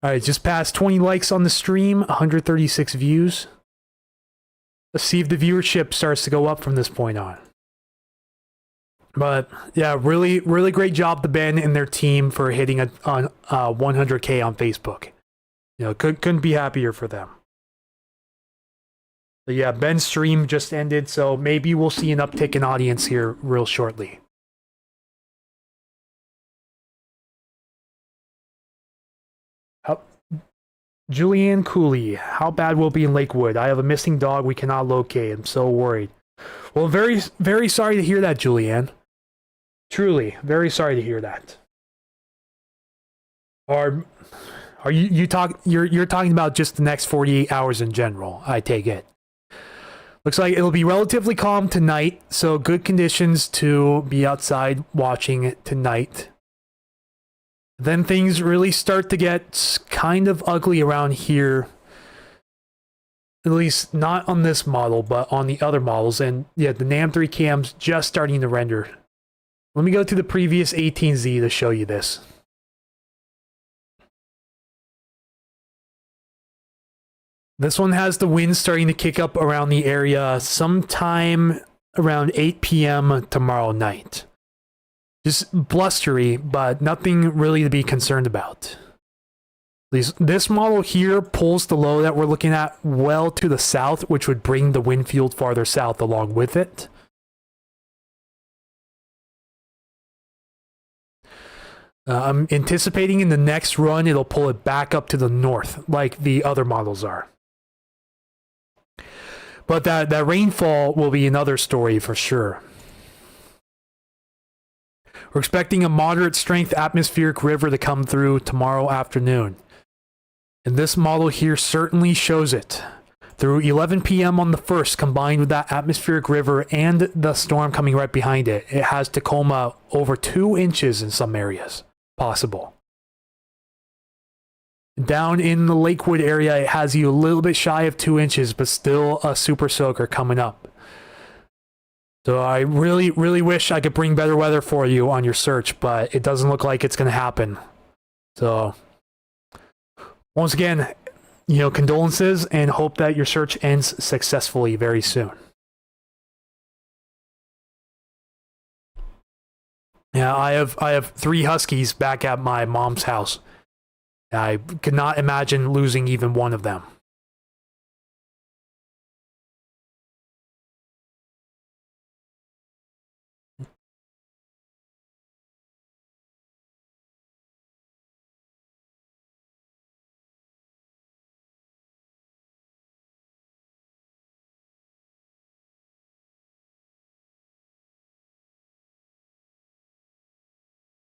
right, just past 20 likes on the stream, 136 views. Let's see if the viewership starts to go up from this point on. But yeah, really great job to Ben and their team for hitting on 100K on Facebook. You know, couldn't be happier for them. But yeah, Ben's stream just ended, so maybe we'll see an uptick in audience here real shortly. Julianne Cooley, how bad will it be in Lakewood? I have a missing dog we cannot locate. I'm so worried. Well, very sorry to hear that, Julianne. Truly, very sorry to hear that. Are you're talking about just the next 48 hours in general, I take it. Looks like it'll be relatively calm tonight, so good conditions to be outside watching it tonight. Then things really start to get kind of ugly around here. At least not on this model, but on the other models. And yeah, the NAM 3 cam's just starting to render. Let me go to the previous 18Z to show you this. This one has the wind starting to kick up around the area sometime around 8 p.m. tomorrow night. Just blustery, but nothing really to be concerned about. This model here pulls the low that we're looking at well to the south, which would bring the wind field farther south along with it. I'm anticipating in the next run, it'll pull it back up to the north, like the other models are. But that rainfall will be another story for sure. We're expecting a moderate strength atmospheric river to come through tomorrow afternoon. And this model here certainly shows it. Through 11 p.m. on the 1st, combined with that atmospheric river and the storm coming right behind it, it has Tacoma over 2 inches in some areas. Possible. Down in the Lakewood area, it has you a little bit shy of 2 inches, but still a super soaker coming up. So I really, really wish I could bring better weather for you on your search, but it doesn't look like it's going to happen. So once again, condolences and hope that your search ends successfully very soon. Yeah, I have 3 huskies back at my mom's house. I could not imagine losing even one of them.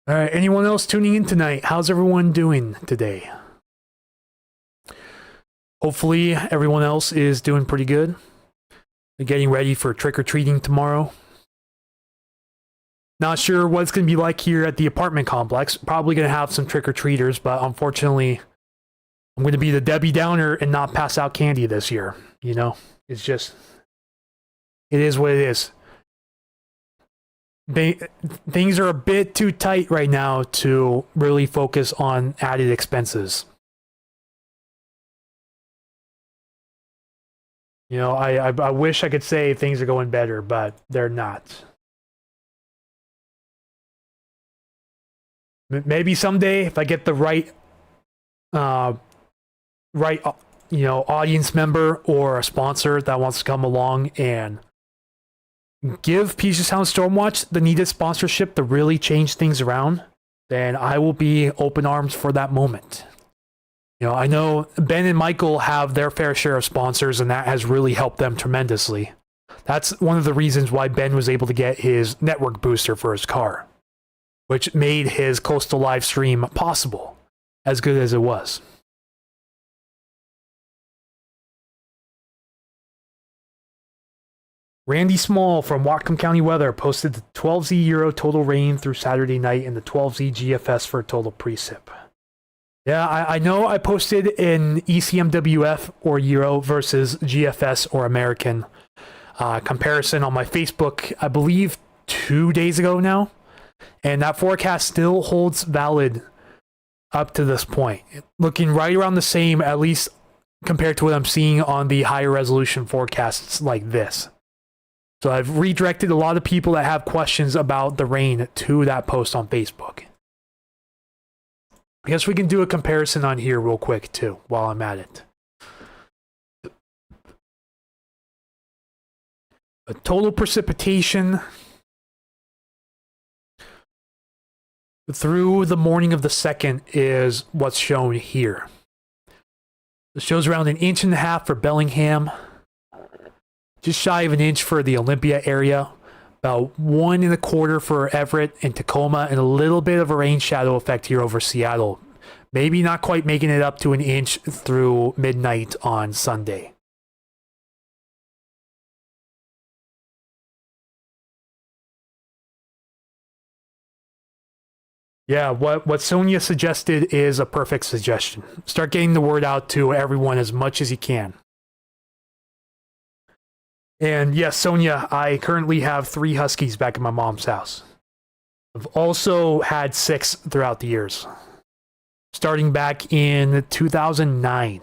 All right, anyone else tuning in tonight? How's everyone doing today? Hopefully everyone else is doing pretty good. They're getting ready for trick-or-treating tomorrow. Not sure what it's going to be like here at the apartment complex. Probably going to have some trick-or-treaters, but unfortunately, I'm going to be the Debbie Downer and not pass out candy this year. It's just, it is what it is. Things are a bit too tight right now to really focus on added expenses. I wish I could say things are going better, but they're not. Maybe someday, if I get the right audience member or a sponsor that wants to come along and give Puget Sound Stormwatch the needed sponsorship to really change things around, then I will be open arms for that moment. I know Ben and Michael have their fair share of sponsors, and that has really helped them tremendously. That's one of the reasons why Ben was able to get his network booster for his car, which made his Coastal live stream possible, as good as it was. Randy Small from Whatcom County Weather posted the 12Z Euro total rain through Saturday night and the 12Z GFS for a total precip. Yeah, I know I posted an ECMWF or Euro versus GFS or American comparison on my Facebook, I believe 2 days ago now. And that forecast still holds valid up to this point. Looking right around the same, at least compared to what I'm seeing on the higher resolution forecasts like this. So I've redirected a lot of people that have questions about the rain to that post on Facebook. I guess we can do a comparison on here real quick too, while I'm at it. The total precipitation through the morning of the 2nd is what's shown here. It shows around 1.5 inches for Bellingham, just shy of 1 inch for the Olympia area, about 1.25 for Everett and Tacoma, and a little bit of a rain shadow effect here over Seattle. Maybe not quite making it up to 1 inch through midnight on Sunday. Yeah, what Sonia suggested is a perfect suggestion. Start getting the word out to everyone as much as you can. And yes, Sonia, I currently have 3 huskies back at my mom's house. I've also had 6 throughout the years, starting back in 2009.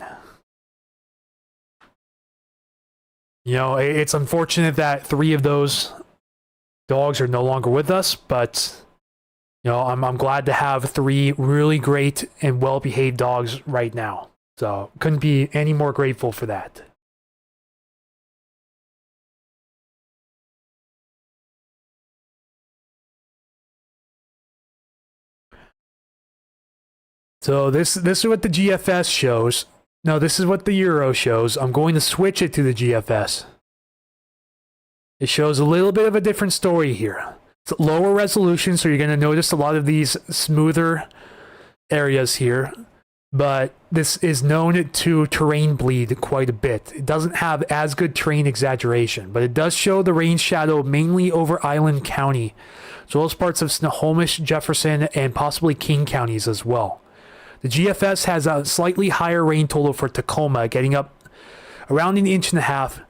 It's unfortunate that 3 of those dogs are no longer with us, but You know, I'm glad to have 3 really great and well-behaved dogs right now. So couldn't be any more grateful for that. So this is what the GFS shows. No, this is what the Euro shows. I'm going to switch it to the GFS. It shows a little bit of a different story here. It's lower resolution, so you're going to notice a lot of these smoother areas here. But this is known to terrain bleed quite a bit. It doesn't have as good terrain exaggeration, but it does show the rain shadow mainly over Island County, as well as parts of Snohomish, Jefferson, and possibly King counties as well. The GFS has a slightly higher rain total for Tacoma, getting up around 1.5 inches.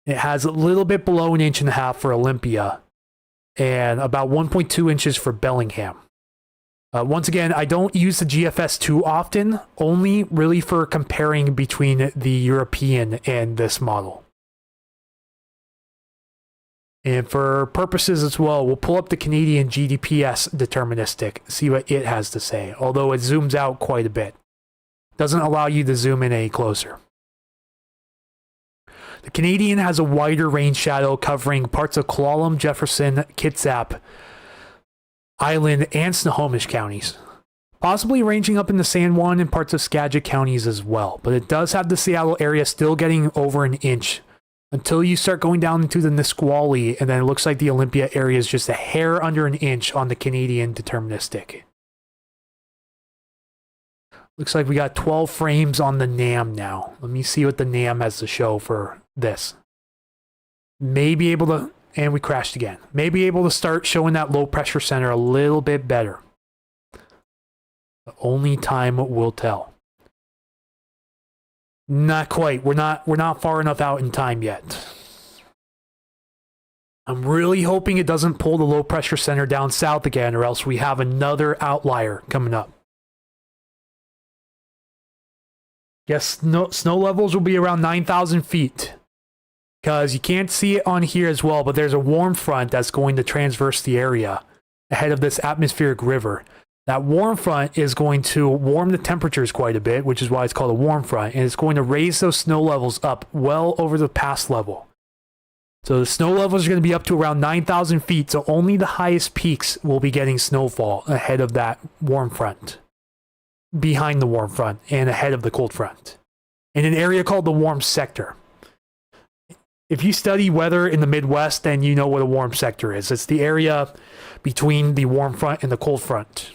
It has a little bit below 1.5 inches for Olympia, and about 1.2 inches for Bellingham. Once again, I don't use the GFS too often, only really for comparing between the European and this model. And for purposes as well, we'll pull up the Canadian GDPS deterministic, see what it has to say, although it zooms out quite a bit. Doesn't allow you to zoom in any closer. The Canadian has a wider rain shadow covering parts of Clallam, Jefferson, Kitsap, Island, and Snohomish counties. Possibly ranging up into San Juan and parts of Skagit counties as well. But it does have the Seattle area still getting over 1 inch until you start going down into the Nisqually, and then it looks like the Olympia area is just a hair under 1 inch on the Canadian deterministic. Looks like we got 12 frames on the NAM now. Let me see what the NAM has to show for this. Maybe able to, and we crashed again. Maybe able to start showing that low pressure center a little bit better. But only time will tell. Not quite. We're not far enough out in time yet. I'm really hoping it doesn't pull the low pressure center down south again, or else we have another outlier coming up. Yes, snow levels will be around 9,000 feet. Because you can't see it on here as well, but there's a warm front that's going to transverse the area ahead of this atmospheric river. That warm front is going to warm the temperatures quite a bit, which is why it's called a warm front, and it's going to raise those snow levels up well over the pass level. So the snow levels are going to be up to around 9,000 feet, so only the highest peaks will be getting snowfall ahead of that warm front, behind the warm front, and ahead of the cold front, in an area called the warm sector. If you study weather in the Midwest, then you know what a warm sector is. It's the area between the warm front and the cold front.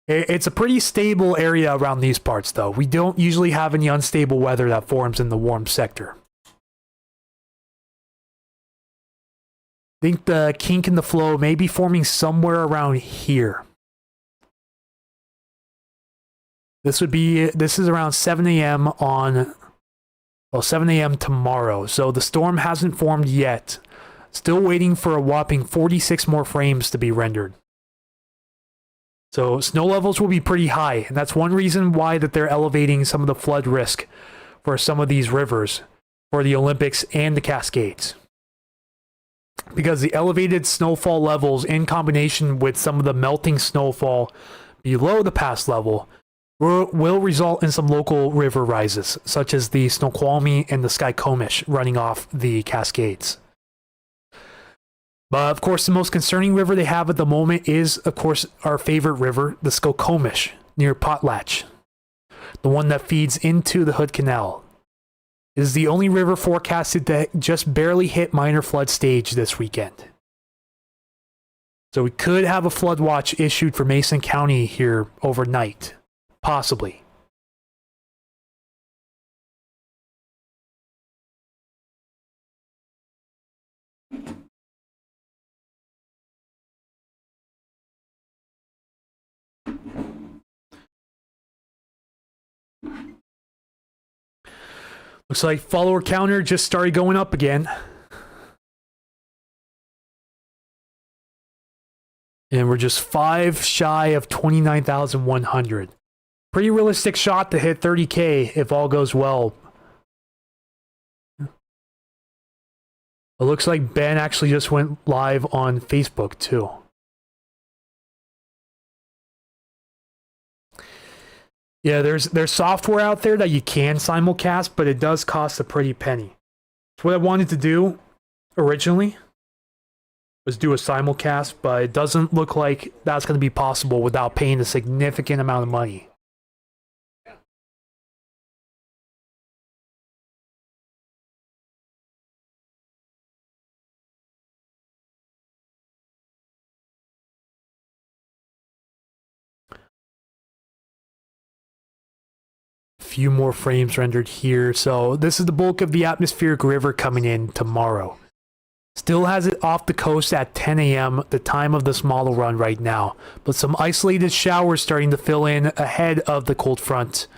It's a pretty stable area around these parts, though. We don't usually have any unstable weather that forms in the warm sector. I think the kink in the flow may be forming somewhere around here. This is around 7 a.m. on... Well, 7 a.m. tomorrow, so the storm hasn't formed yet. Still waiting for a whopping 46 more frames to be rendered. So snow levels will be pretty high, and that's one reason why that they're elevating some of the flood risk for some of these rivers for the Olympics and the Cascades. Because the elevated snowfall levels in combination with some of the melting snowfall below the pass level will result in some local river rises, such as the Snoqualmie and the Skykomish running off the Cascades. But of course, the most concerning river they have at the moment is, of course, our favorite river, the Skokomish, near Potlatch, the one that feeds into the Hood Canal. It is the only river forecasted to just barely hit minor flood stage this weekend. So we could have a flood watch issued for Mason County here overnight. Possibly. Looks like follower counter just started going up again. And we're just 5 shy of 29,100. Pretty realistic shot to hit 30K if all goes well. It looks like Ben actually just went live on Facebook too. Yeah, there's software out there that you can simulcast, but it does cost a pretty penny. So what I wanted to do originally was do a simulcast, but it doesn't look like that's going to be possible without paying a significant amount of money. Few more frames rendered here. So this is the bulk of the atmospheric river coming in tomorrow. Still has it off the coast at 10 a.m., the time of this model run right now, but some isolated showers starting to fill in ahead of the cold front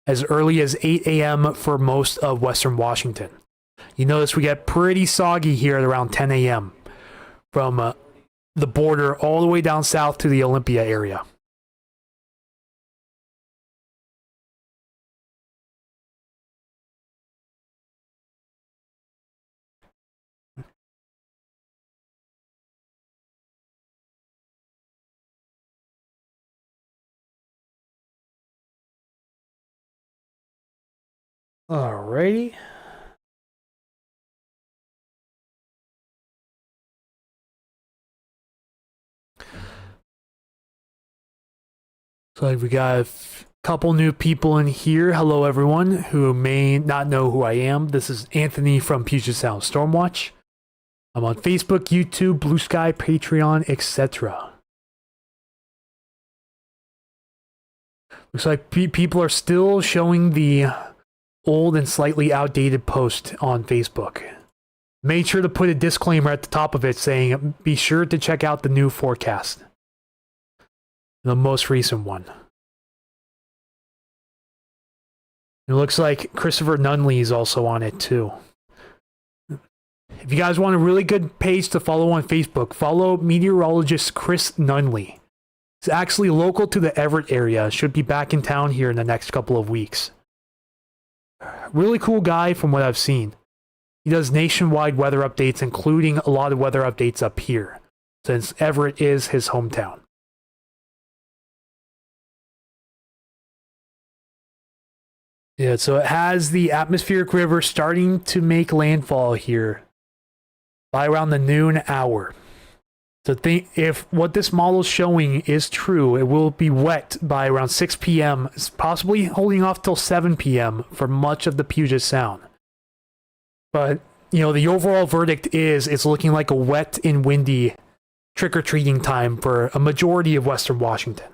as early as 8 a.m. for most of western Washington. You notice we get pretty soggy here at around 10 a.m. from the border all the way down south to the Olympia area. Alrighty. So we got a couple new people in here. Hello, everyone who may not know who I am. This is Anthony from Puget Sound Stormwatch. I'm on Facebook, YouTube, Blue Sky, Patreon, etc. Looks like people are still showing the old and slightly outdated post on Facebook. Made sure to put a disclaimer at the top of it saying, be sure to check out the new forecast. The most recent one. It looks like Christopher Nunley is also on it too. If you guys want a really good page to follow on Facebook, follow meteorologist Chris Nunley. He's actually local to the Everett area. Should be back in town here in the next couple of weeks. Really cool guy from what I've seen. He does nationwide weather updates, including a lot of weather updates up here, since Everett is his hometown. Yeah, so it has the atmospheric river starting to make landfall here by around the noon hour. So if what this model is showing is true, it will be wet by around 6 p.m., possibly holding off till 7 p.m. for much of the Puget Sound. But, you know, the overall verdict is it's looking like a wet and windy trick-or-treating time for a majority of western Washington.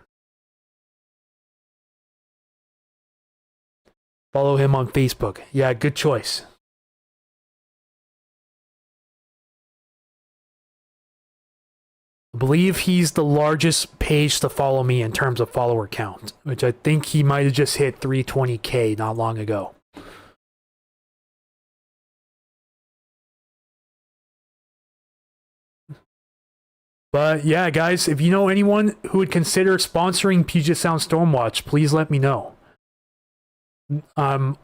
Follow him on Facebook. Yeah, good choice. I believe he's the largest page to follow me in terms of follower count, which I think he might have just hit 320K not long ago. But yeah, guys, if you know anyone who would consider sponsoring Puget Sound Stormwatch, please let me know. I'm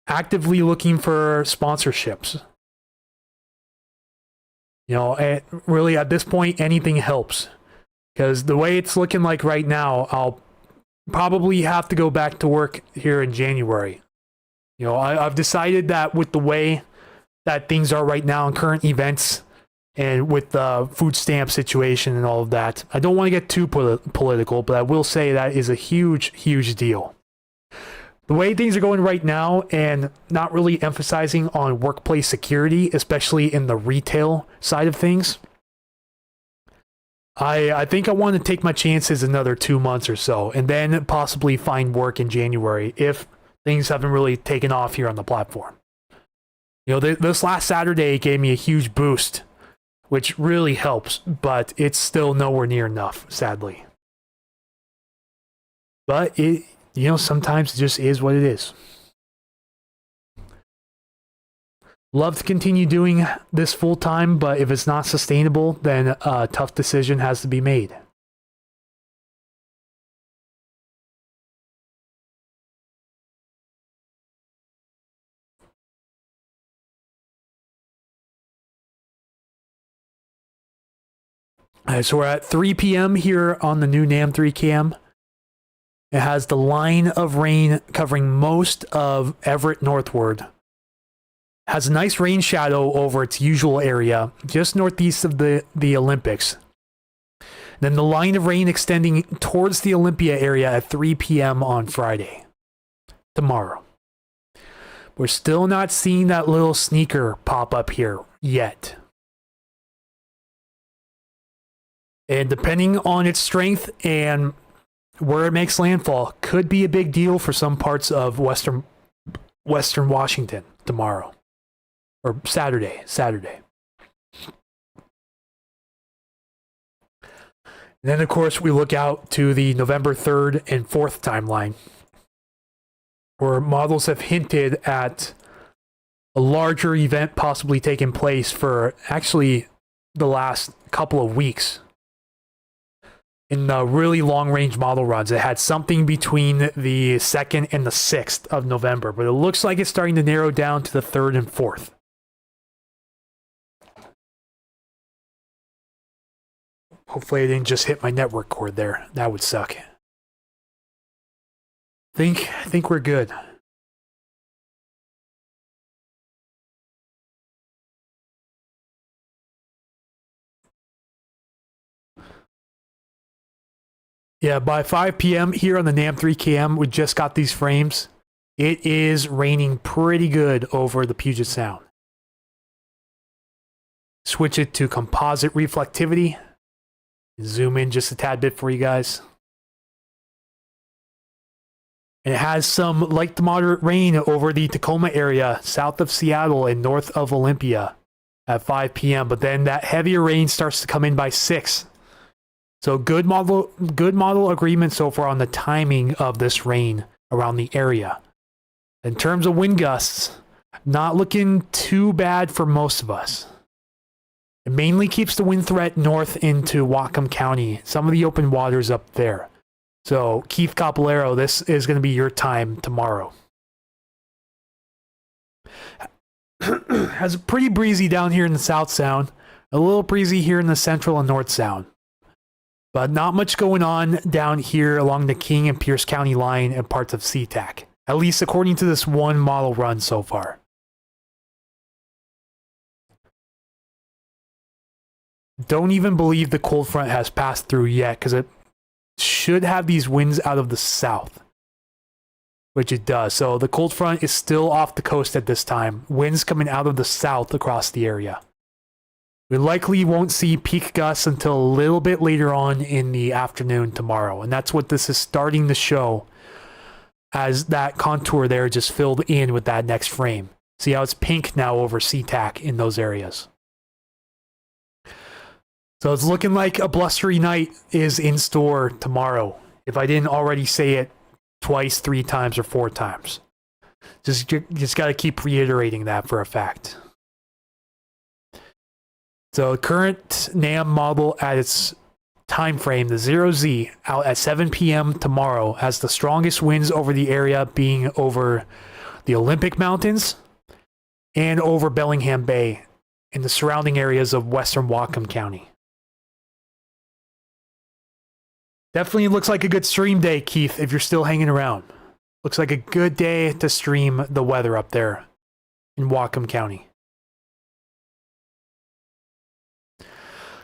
actively looking for sponsorships. You know, really at this point, anything helps. Because the way it's looking like right now, I'll probably have to go back to work here in January. You know, I've decided that with the way that things are right now in current events and with the food stamp situation and all of that, I don't want to get too political, but I will say that is a huge, huge deal. The way things are going right now and not really emphasizing on workplace security, especially in the retail side of things, I think I want to take my chances another 2 months or so and then possibly find work in January if things haven't really taken off here on the platform. You know, this last Saturday gave me a huge boost, which really helps, but it's still nowhere near enough, sadly. But it, you know, sometimes it just is what it is. Love to continue doing this full time, but if it's not sustainable, then a tough decision has to be made. All right, so we're at 3 p.m. here on the new NAM 3 cam. It has the line of rain covering most of Everett northward. Has a nice rain shadow over its usual area, just northeast of the Olympics. Then the line of rain extending towards the Olympia area at 3 p.m. on Friday. Tomorrow. We're still not seeing that little sneaker pop up here yet. And depending on its strength and where it makes landfall, could be a big deal for some parts of western Washington tomorrow. Or Saturday. And then, of course, we look out to the November 3rd and 4th timeline, where models have hinted at a larger event possibly taking place for actually the last couple of weeks. In the really long-range model runs, it had something between the 2nd and the 6th of November, but it looks like it's starting to narrow down to the 3rd and 4th. Hopefully I didn't just hit my network cord there. That would suck. I think we're good. Yeah, by 5 p.m. here on the NAM 3KM, we just got these frames. It is raining pretty good over the Puget Sound. Switch it to composite reflectivity. Zoom in just a tad bit for you guys. And it has some light to moderate rain over the Tacoma area, south of Seattle and north of Olympia at 5 p.m. But then that heavier rain starts to come in by 6. So good model agreement so far on the timing of this rain around the area. In terms of wind gusts, not looking too bad for most of us. It mainly keeps the wind threat north into Whatcom County, some of the open waters up there. So, Keith Capolero, this is going to be your time tomorrow. Has a pretty breezy down here in the South Sound, a little breezy here in the Central and North Sound. But not much going on down here along the King and Pierce County line and parts of SeaTac, at least according to this one model run so far. Don't even believe the cold front has passed through yet, because it should have these winds out of the south, which it does. So the cold front is still off the coast at this time. Winds coming out of the south across the area. We likely won't see peak gusts until a little bit later on in the afternoon tomorrow, and that's what this is starting to show as that contour there just filled in with that next frame. See how it's pink now over SeaTac in those areas. So it's looking like a blustery night is in store tomorrow, if I didn't already say it twice, 3 times, or 4 times. Just got to keep reiterating that for a fact. So current NAM model at its time frame, the 0Z, out at 7 p.m. tomorrow, has the strongest winds over the area being over the Olympic Mountains and over Bellingham Bay and the surrounding areas of western Whatcom County. Definitely looks like a good stream day, Keith, if you're still hanging around. Looks like a good day to stream the weather up there in Whatcom County.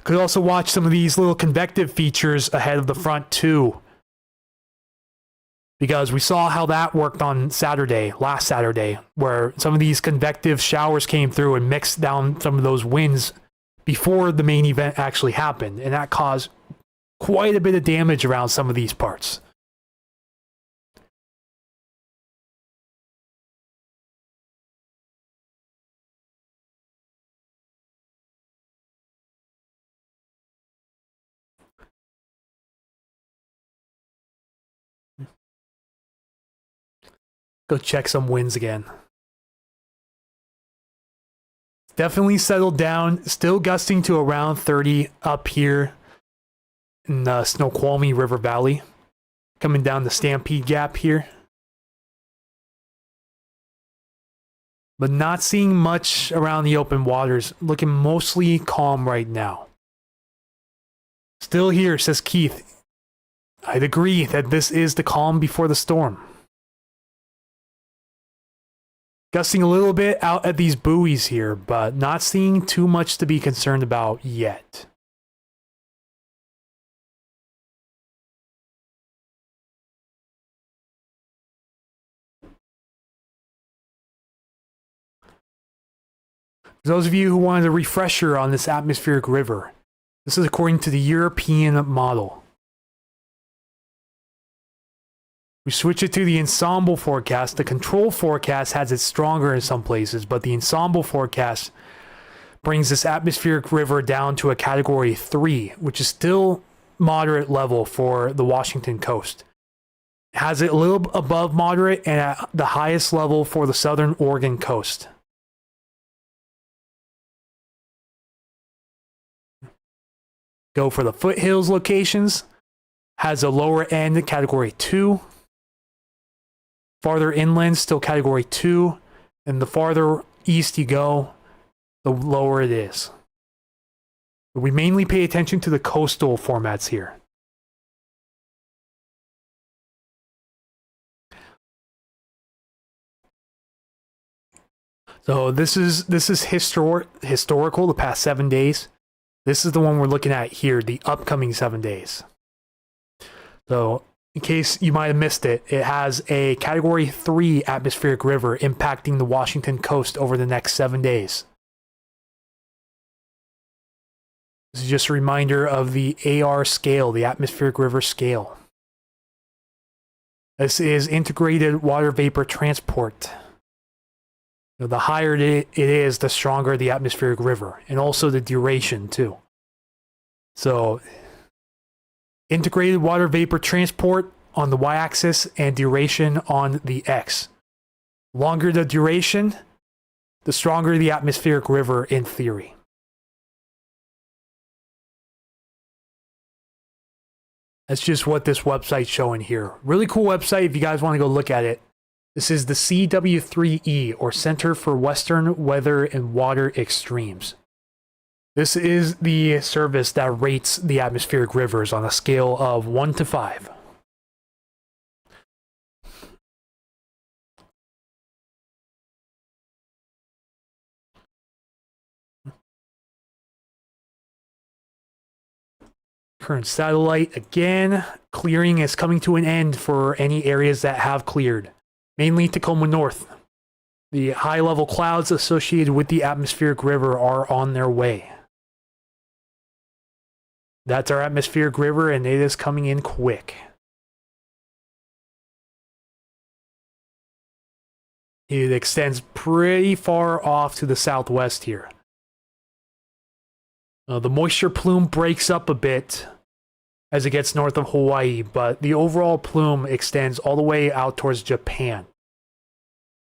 Could also watch some of these little convective features ahead of the front too, because we saw how that worked on last Saturday, where some of these convective showers came through and mixed down some of those winds before the main event actually happened, and that caused quite a bit of damage around some of these parts. Go check some winds again. Definitely settled down, still gusting to around 30 up here in the Snoqualmie River Valley, coming down the Stampede Gap here. But not seeing much around the open waters, looking mostly calm right now. Still here, says Keith. I'd agree that this is the calm before the storm. Gusting a little bit out at these buoys here, but not seeing too much to be concerned about yet. Those of you who wanted a refresher on this atmospheric river, this is according to the European model. We switch it to the ensemble forecast. The control forecast has it stronger in some places, but the ensemble forecast brings this atmospheric river down to a category 3, which is still moderate level for the Washington coast. It has it a little above moderate and at the highest level for the southern Oregon coast. Go for the foothills locations, has a lower end category 2. Farther inland, still category 2. And the farther east you go, the lower it is. But we mainly pay attention to the coastal formats here. So this is historical, the past 7 days. This is the one we're looking at here, the upcoming 7 days. So in case you might have missed it, it has a category 3 atmospheric river impacting the Washington coast over the next 7 days. This is just a reminder of the AR scale, the atmospheric river scale. This is integrated water vapor transport. The higher it is, the stronger the atmospheric river, and also the duration too. So, integrated water vapor transport on the y-axis and duration on the x. Longer the duration, the stronger the atmospheric river in theory. That's just what this website's showing here. Really cool website if you guys want to go look at it. This is the CW3E, or Center for Western Weather and Water Extremes. This is the service that rates the atmospheric rivers on a scale of 1 to 5. Current satellite, again, clearing is coming to an end for any areas that have cleared. Mainly Tacoma North. The high-level clouds associated with the atmospheric river are on their way. That's our atmospheric river, and it is coming in quick. It extends pretty far off to the southwest here. The moisture plume breaks up a bit as it gets north of Hawaii, but the overall plume extends all the way out towards Japan.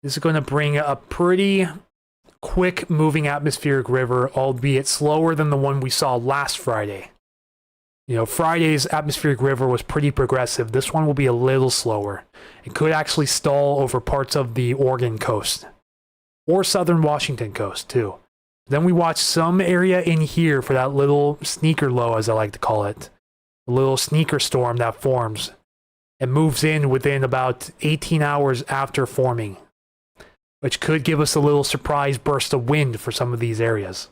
This is going to bring a pretty quick moving atmospheric river, albeit slower than the one we saw last Friday. You know, Friday's atmospheric river was pretty progressive. This one will be a little slower. It could actually stall over parts of the Oregon coast or southern Washington coast too. Then we watch some area in here for that little sneaker low, as I like to call it. A little sneaker storm that forms and moves in within about 18 hours after forming, which could give us a little surprise burst of wind for some of these areas.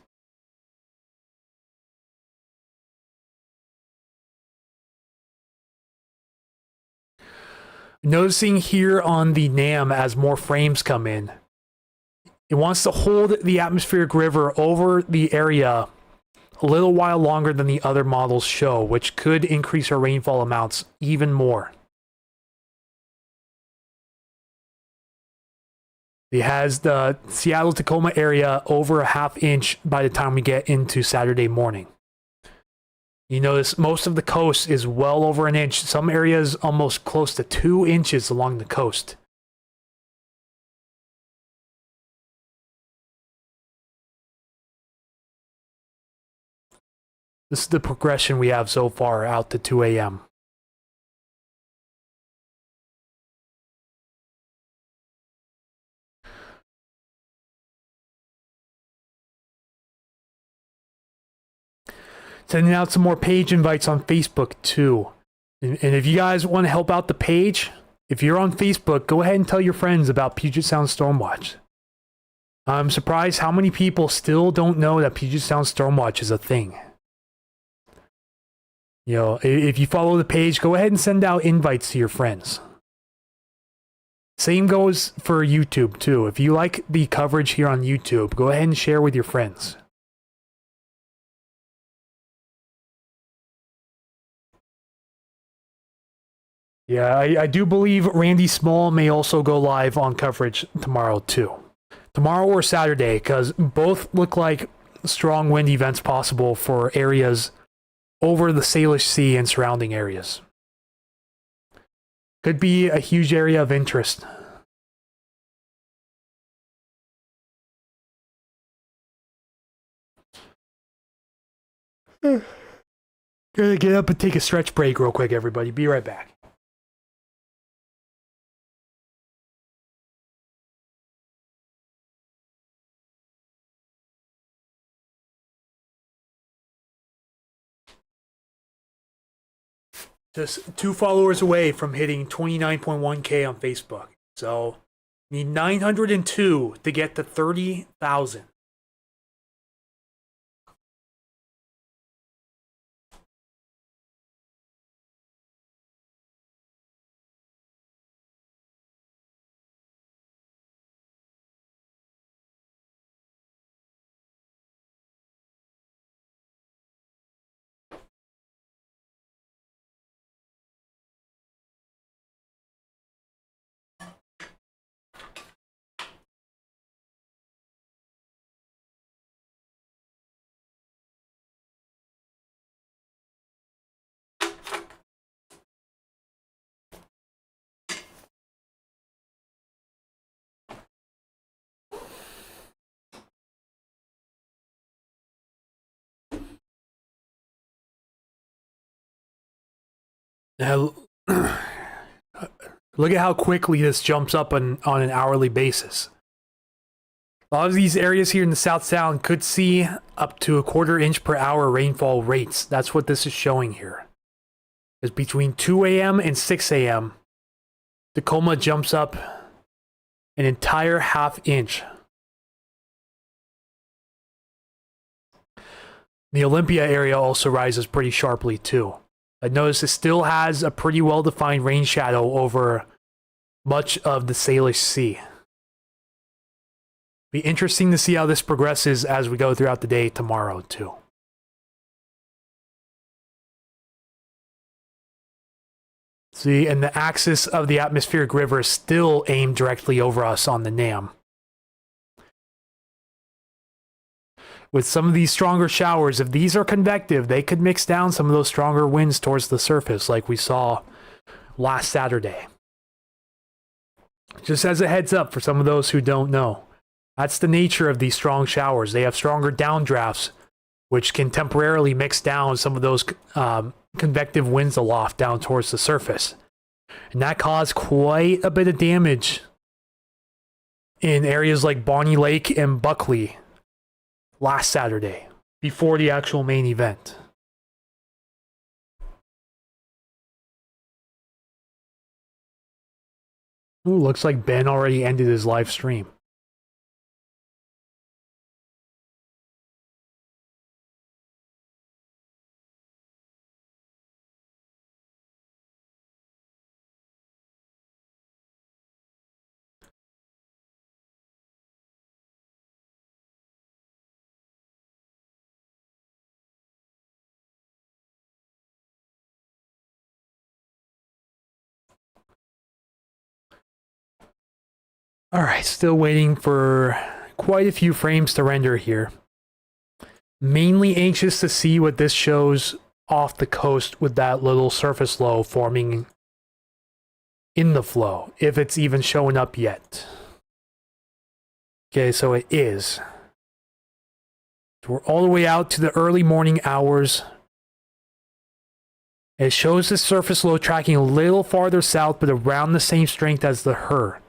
Noticing here on the NAM as more frames come in, it wants to hold the atmospheric river over the area a little while longer than the other models show, which could increase our rainfall amounts even more. It has the Seattle-Tacoma area over a ½ inch by the time we get into Saturday morning. You notice most of the coast is well over an inch. Some areas almost close to 2 inches along the coast. This is the progression we have so far out to 2 a.m. Sending out some more page invites on Facebook too. And if you guys want to help out the page, if you're on Facebook, go ahead and tell your friends about Puget Sound Stormwatch. I'm surprised how many people still don't know that Puget Sound Stormwatch is a thing. You know, if you follow the page, go ahead and send out invites to your friends. Same goes for YouTube too. If you like the coverage here on YouTube, go ahead and share with your friends. Yeah, I do believe Randy Small may also go live on coverage tomorrow too. Tomorrow or Saturday, because both look like strong wind events possible for areas over the Salish Sea and surrounding areas. Could be a huge area of interest. Gonna get up and take a stretch break real quick, everybody. Be right back. Just 2 followers away from hitting 29.1K on Facebook. So, need 902 to get to 30,000. Now, look at how quickly this jumps up on an hourly basis. A lot of these areas here in the South Sound could see up to a 1/4 inch per hour rainfall rates. That's what this is showing here. Because between 2 a.m. and 6 a.m., Tacoma jumps up an entire 1/2 inch. The Olympia area also rises pretty sharply too. I notice it still has a pretty well-defined rain shadow over much of the Salish Sea. Be interesting to see how this progresses as we go throughout the day tomorrow too. See, and the axis of the atmospheric river is still aimed directly over us on the NAM. With some of these stronger showers, if these are convective, they could mix down some of those stronger winds towards the surface like we saw last Saturday. Just as a heads up for some of those who don't know. That's the nature of these strong showers. They have stronger downdrafts, which can temporarily mix down some of those convective winds aloft down towards the surface. And that caused quite a bit of damage in areas like Bonnie Lake and Buckley last Saturday, before the actual main event. Ooh, looks like Ben already ended his live stream. All right, still waiting for quite a few frames to render here. Mainly anxious to see what this shows off the coast with that little surface low forming in the flow, if it's even showing up yet. Okay, so it is. So we're all the way out to the early morning hours. It shows the surface low tracking a little farther south, but around the same strength as the HER.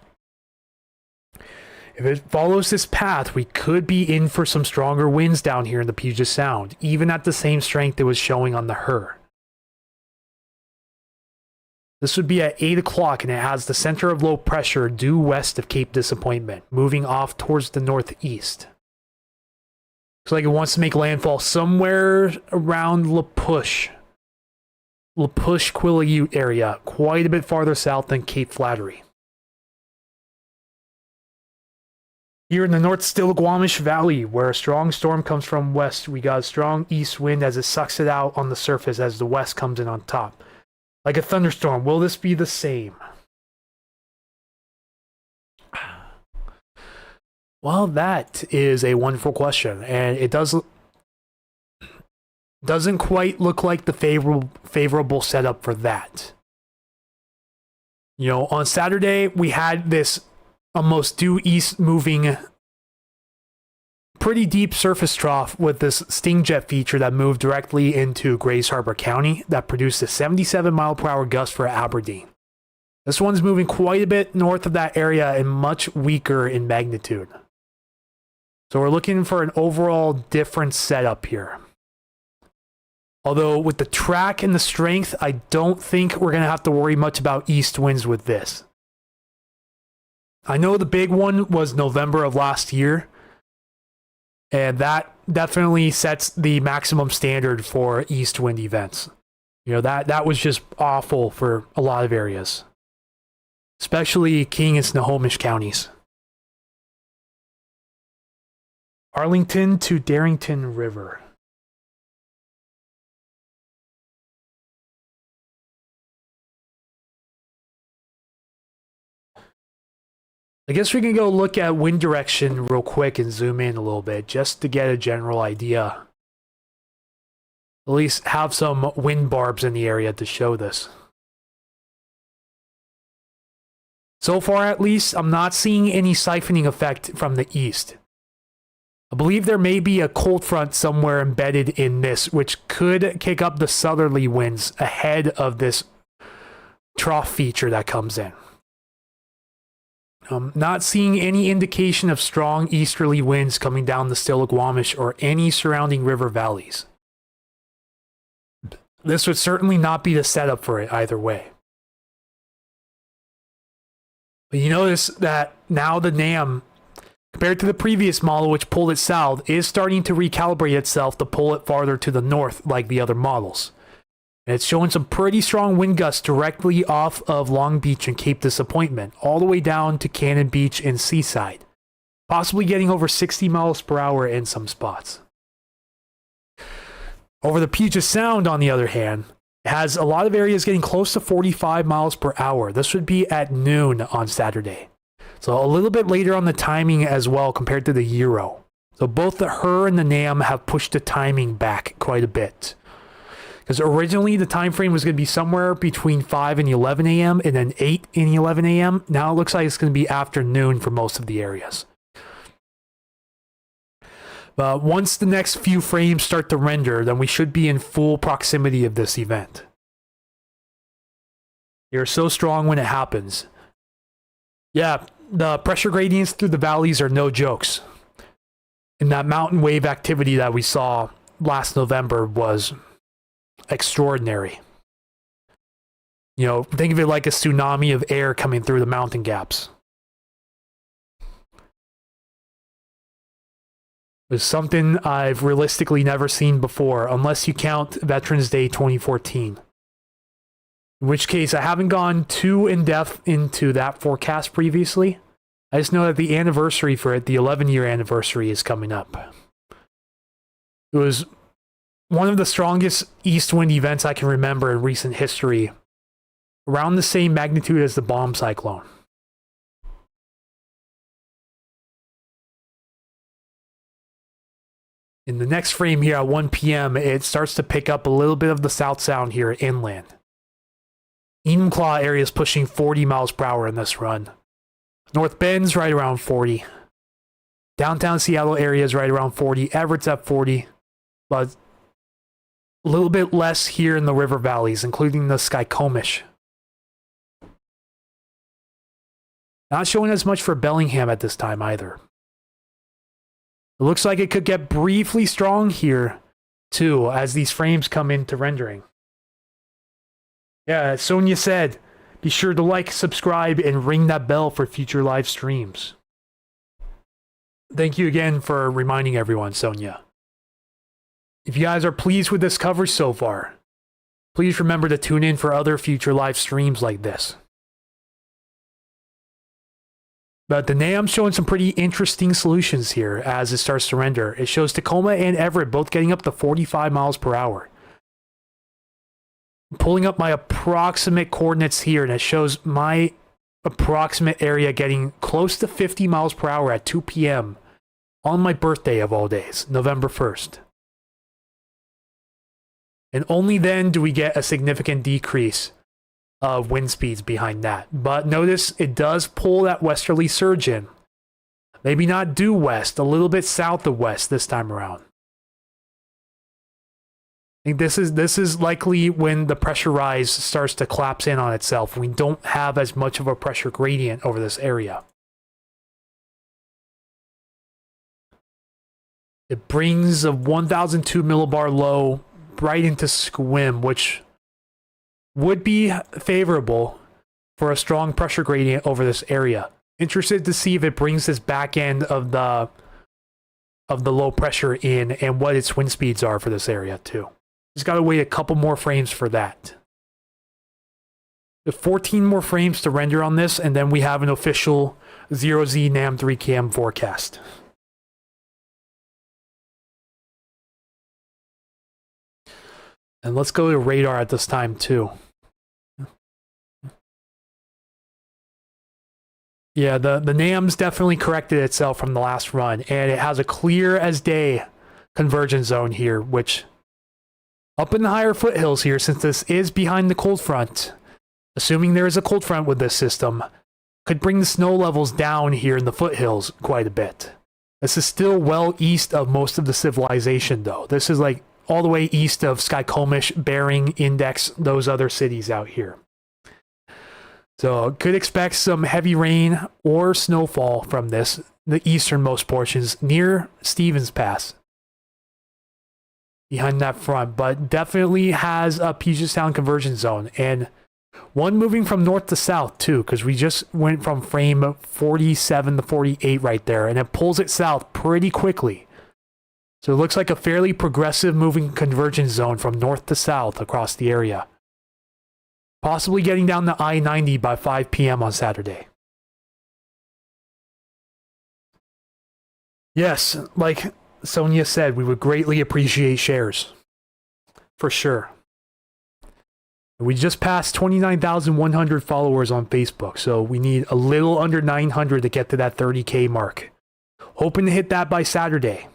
If it follows this path, we could be in for some stronger winds down here in the Puget Sound, even at the same strength it was showing on the HER. This would be at 8 o'clock, and it has the center of low pressure due west of Cape Disappointment, moving off towards the northeast. Looks like it wants to make landfall somewhere around La Push, Quileute area, quite a bit farther south than Cape Flattery. Here in the North Stillaguamish Valley, where a strong storm comes from west, we got a strong east wind as it sucks it out on the surface as the west comes in on top. Like a thunderstorm, will this be the same? Well, that is a wonderful question, and it doesn't quite look like the favorable setup for that. You know, on Saturday, we had this almost due east moving pretty deep surface trough with this sting jet feature that moved directly into Grays Harbor County that produced a 77 mile per hour gust for Aberdeen. This one's moving quite a bit north of that area and much weaker in magnitude. So we're looking for an overall different setup here. Although with the track and the strength, I don't think we're going to have to worry much about east winds with this. I know the big one was November of last year, and that definitely sets the maximum standard for east wind events. You know, that was just awful for a lot of areas, especially King and Snohomish counties. Arlington to Darrington River. I guess we can go look at wind direction real quick and zoom in a little bit just to get a general idea. At least have some wind barbs in the area to show this. So far, at least, I'm not seeing any siphoning effect from the east. I believe there may be a cold front somewhere embedded in this, which could kick up the southerly winds ahead of this trough feature that comes in. Not seeing any indication of strong easterly winds coming down the Stillaguamish or any surrounding river valleys. This would certainly not be the setup for it either way. But you notice that now the NAM, compared to the previous model which pulled it south, is starting to recalibrate itself to pull it farther to the north like the other models. And it's showing some pretty strong wind gusts directly off of Long Beach and Cape Disappointment, all the way down to Cannon Beach and Seaside, possibly getting over 60 miles per hour in some spots. Over the Puget Sound, on the other hand, has a lot of areas getting close to 45 miles per hour. This would be at noon on Saturday. So a little bit later on the timing as well compared to the Euro. So both the HER and the NAM have pushed the timing back quite a bit. Because originally the time frame was going to be somewhere between 5 and 11 a.m. and then 8 and 11 a.m. Now it looks like it's going to be afternoon for most of the areas. But once the next few frames start to render, then we should be in full proximity of this event. They're so strong when it happens. Yeah, the pressure gradients through the valleys are no jokes. And that mountain wave activity that we saw last November was extraordinary. You know, think of it like a tsunami of air coming through the mountain gaps. It was something I've realistically never seen before, unless you count Veterans Day 2014. In which case, I haven't gone too in-depth into that forecast previously. I just know that the anniversary for it, the 11-year anniversary, is coming up. It was one of the strongest east wind events I can remember in recent history, around the same magnitude as the bomb cyclone. In the next frame here at 1 p.m., it starts to pick up a little bit of the South Sound here inland. Enumclaw area is pushing 40 miles per hour in this run. North Bend's right around 40. Downtown Seattle area is right around 40. Everett's at 40. But a little bit less here in the river valleys, including the Skykomish. Not showing as much for Bellingham at this time either. It looks like it could get briefly strong here, too, as these frames come into rendering. Yeah, as Sonia said, Be sure to like, subscribe, and ring that bell for future live streams. Thank you again for reminding everyone, Sonia. If you guys are pleased with this coverage so far, please remember to tune in for other future live streams like this. But the NAM's showing some pretty interesting solutions here as it starts to render. It shows Tacoma and Everett both getting up to 45 miles per hour. Pulling up my approximate coordinates here, and it shows my approximate area getting close to 50 miles per hour at 2 p.m. on my birthday of all days, November 1st. And only then do we get a significant decrease of wind speeds behind that. But notice it does pull that westerly surge in. Maybe not due west, a little bit south of west this time around. I think this is likely when the pressure rise starts to collapse in on itself. We don't have as much of a pressure gradient over this area. It brings a 1002 millibar low right into Squim, which would be favorable for a strong pressure gradient over this area. Interested to see if it brings this back end of the low pressure in and what its wind speeds are for this area too. Just got to wait a couple more frames for that. 14 more frames to render on this, and then we have an official 0Z NAM 3 cam forecast. And let's go to radar at this time too. Yeah, the NAM's definitely corrected itself from the last run, and it has a clear as day convergence zone here, which up in the higher foothills here, since this is behind the cold front, assuming there is a cold front with this system, could bring the snow levels down here in the foothills quite a bit. This is still well east of most of the civilization though. This is like all the way east of Skykomish, Bering, Index, those other cities out here. So could expect some heavy rain or snowfall from this, the easternmost portions near Stevens Pass. Behind that front, but definitely has a Puget Sound conversion zone, and one moving from north to south too, because we just went from frame 47 to 48 right there, and it pulls it south pretty quickly. So it looks like a fairly progressive moving convergence zone from north to south across the area. Possibly getting down to I-90 by 5 p.m. on Saturday. Yes, like Sonia said, we would greatly appreciate shares. For sure. We just passed 29,100 followers on Facebook, so we need a little under 900 to get to that 30K mark. Hoping to hit that by Saturday.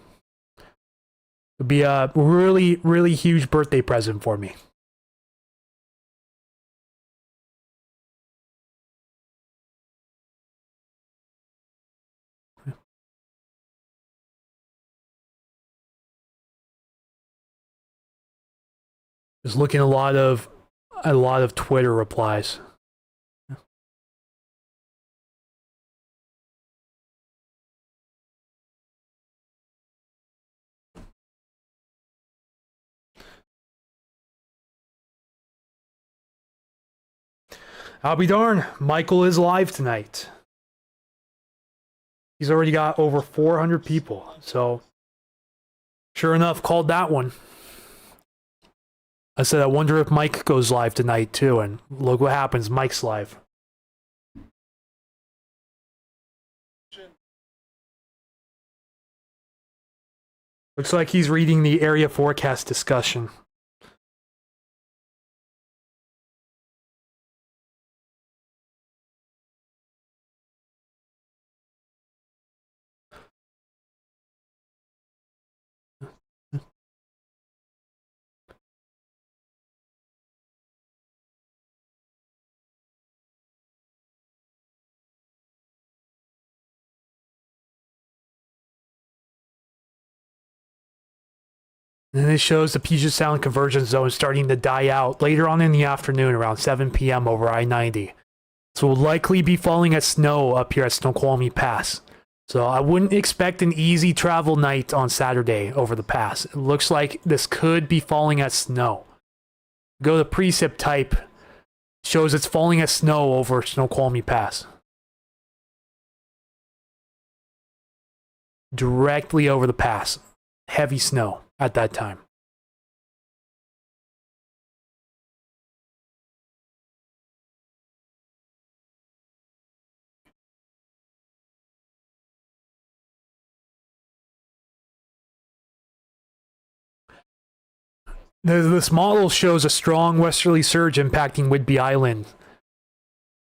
It'd be a really, really huge birthday present for me. Just looking at a lot of Twitter replies. I'll be darned, Michael is live tonight. He's already got over 400 people, so sure enough, called that one. I said, I wonder if Mike goes live tonight too, and look what happens, Mike's live. Looks like he's reading the area forecast discussion. And it shows the Puget Sound convergence zone starting to die out later on in the afternoon around 7 p.m. over I-90. So we'll likely be falling at snow up here at Snoqualmie Pass. So I wouldn't expect an easy travel night on Saturday over the pass. It looks like this could be falling at snow. Go to precip type Shows it's falling as snow over Snoqualmie Pass. Directly over the pass. Heavy snow at that time. This model shows a strong westerly surge impacting Whidbey Island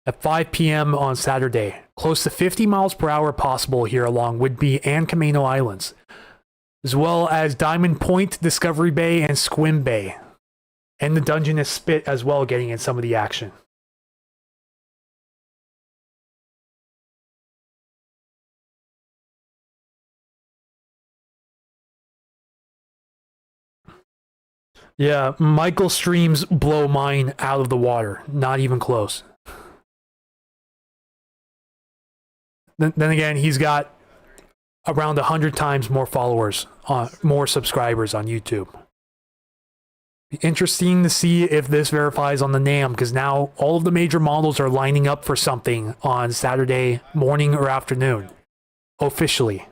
at 5 p.m. on Saturday. Close to 50 miles per hour possible here along Whidbey and Camano Islands, as well as Diamond Point, Discovery Bay, and Squim Bay. And the Dungeness Spit as well getting in some of the action. Yeah, Michael streams blow mine out of the water. Not even close. Then again, he's got around 100 times more followers, more subscribers on YouTube. Be interesting to see if this verifies on the NAM, because now all of the major models are lining up for something on Saturday morning or afternoon, officially.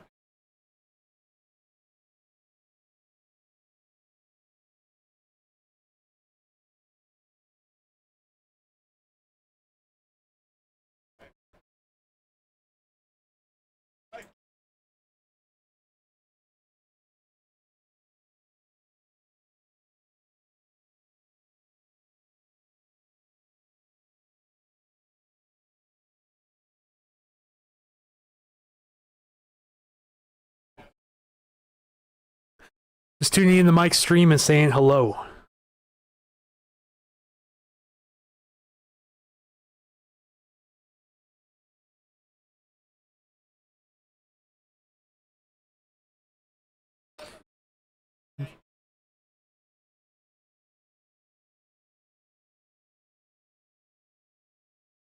Just tuning in to Mike's stream and saying hello.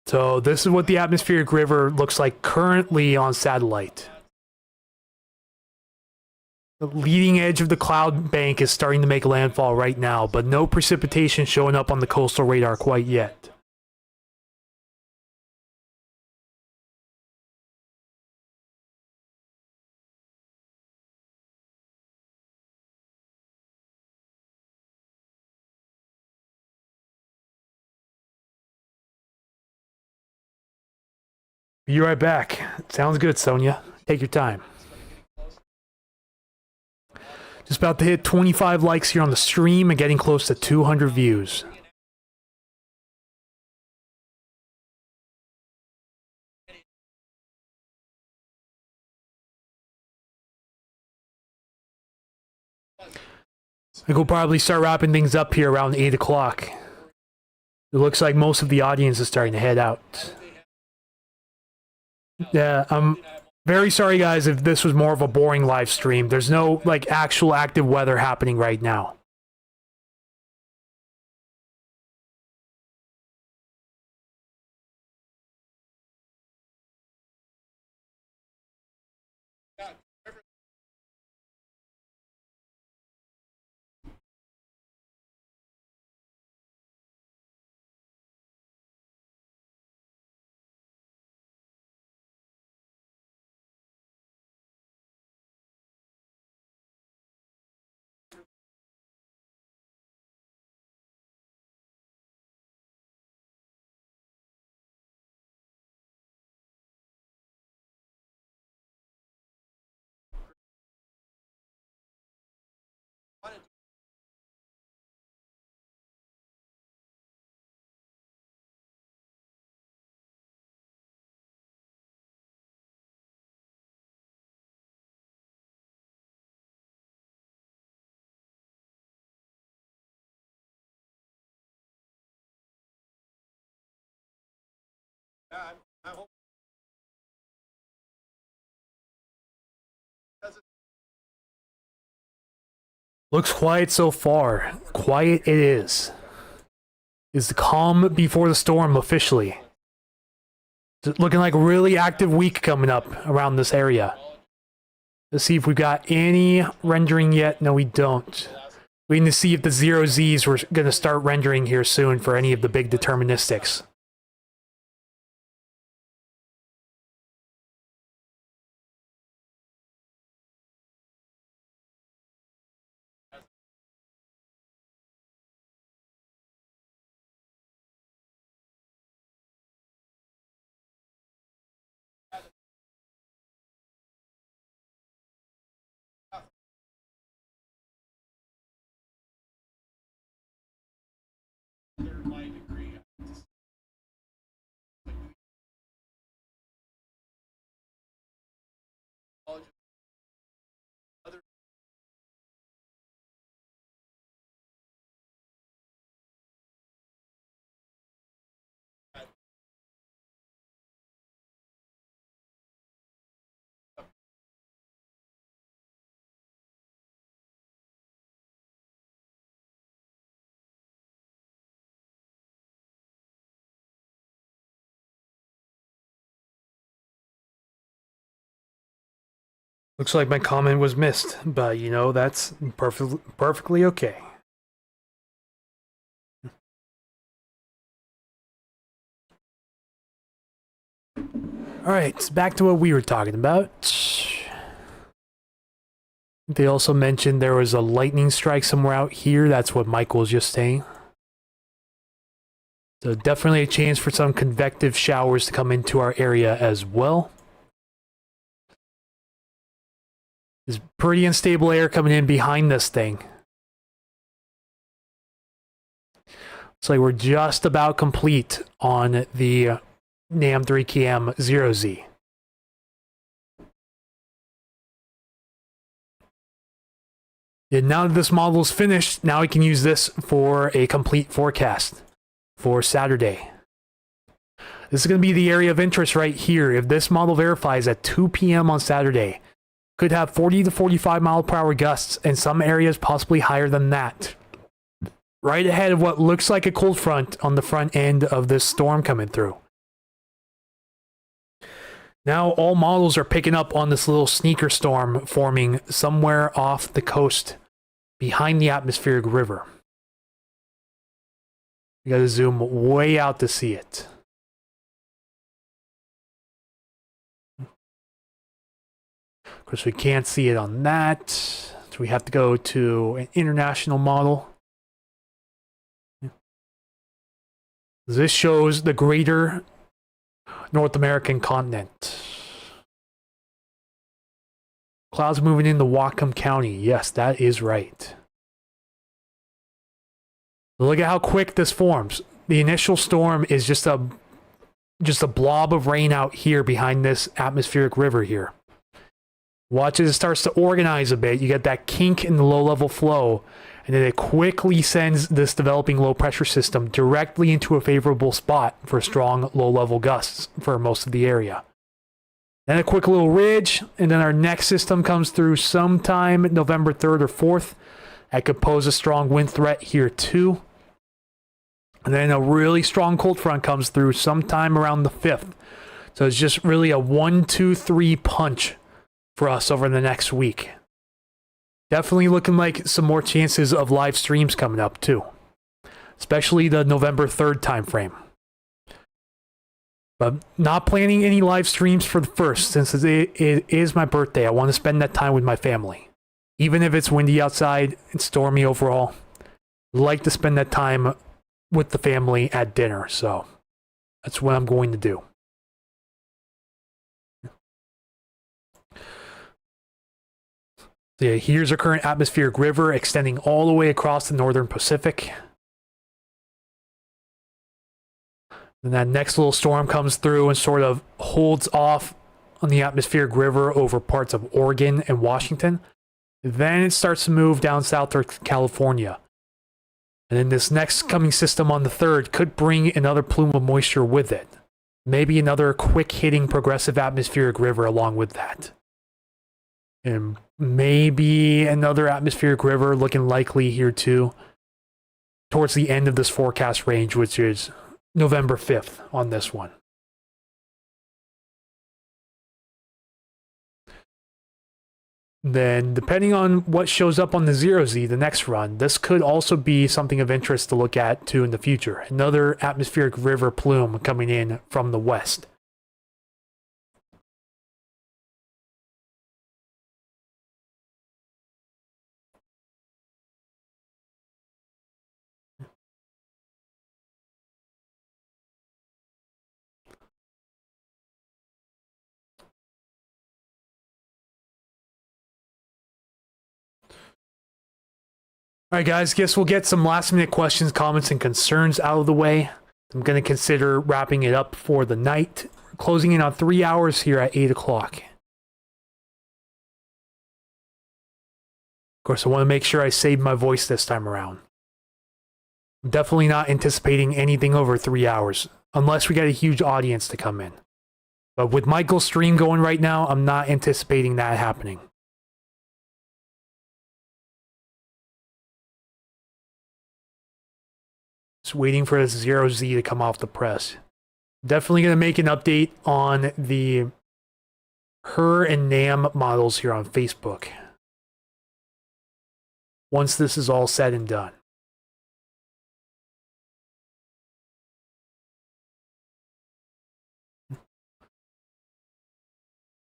So this is what the atmospheric river looks like currently on satellite. The leading edge of the cloud bank is starting to make landfall right now, but no precipitation showing up on the coastal radar quite yet. Be right back. Sounds good, Sonia. Take your time. Just about to hit 25 likes here on the stream and getting close to 200 views. I think we'll probably start wrapping things up here around 8 o'clock. It looks like most of the audience is starting to head out. Yeah, I'm very sorry, guys, if this was more of a boring live stream. There's no, like, actual active weather happening right now. Looks quiet so far. Quiet it is. Is the calm before the storm officially? It's looking like a really active week coming up around this area. Let's see if we've got any rendering yet. No, we don't. Waiting to see if the 0Zs were going to start rendering here soon for any of the big deterministics. Looks like my comment was missed, but you know, that's perfectly okay. Alright, back to what we were talking about. They also mentioned there was a lightning strike somewhere out here. That's what Michael was just saying. So definitely a chance for some convective showers to come into our area as well. There's pretty unstable air coming in behind this thing. Looks like we're just about complete on the NAM 3KM 0Z. And now that this model is finished, now we can use this for a complete forecast for Saturday. This is going to be the area of interest right here. If this model verifies at 2 p.m. on Saturday, could have 40 to 45 mile per hour gusts, and some areas possibly higher than that. Right ahead of what looks like a cold front on the front end of this storm coming through. Now all models are picking up on this little sneaker storm forming somewhere off the coast behind the atmospheric river. You gotta zoom way out to see it. Of course, we can't see it on that, so we have to go to an international model. This shows the greater North American continent. Clouds moving into Whatcom County. Yes, that is right. Look at how quick this forms. The initial storm is just a blob of rain out here behind this atmospheric river here. Watch as it starts to organize a bit. You get that kink in the low-level flow, and then it quickly sends this developing low-pressure system directly into a favorable spot for strong low-level gusts for most of the area. Then a quick little ridge, and then our next system comes through sometime November 3rd or 4th. That could pose a strong wind threat here too. And then a really strong cold front comes through sometime around the 5th. So it's just really a 1, 2, 3 punch for us over the next week. Definitely looking like some more chances of live streams coming up too, especially the November 3rd time frame. But not planning any live streams for the 1st, since it is my birthday. I want to spend that time with my family. Even if it's windy outside and stormy overall, I like to spend that time with the family at dinner, so that's what I'm going to do. So yeah, here's our current atmospheric river extending all the way across the northern Pacific. And that next little storm comes through and sort of holds off on the atmospheric river over parts of Oregon and Washington. Then it starts to move down south towards California. And then this next coming system on the 3rd could bring another plume of moisture with it. Maybe another quick hitting progressive atmospheric river along with that. And maybe another atmospheric river looking likely here too, towards the end of this forecast range, which is November 5th on this one. Then, depending on what shows up on the 0Z, the next run, this could also be something of interest to look at too in the future. Another atmospheric river plume coming in from the west. All right, guys, guess we'll get some last minute questions, comments, and concerns out of the way. I'm going to consider wrapping it up for the night, closing in on 3 hours here at 8 o'clock. Of course, I want to make sure I save my voice this time around. I'm definitely not anticipating anything over 3 hours, unless we get a huge audience to come in. But with Michael's stream going right now, I'm not anticipating that happening. Just waiting for this 0Z to come off the press. Definitely going to make an update on the Her and Nam models here on Facebook once this is all said and done.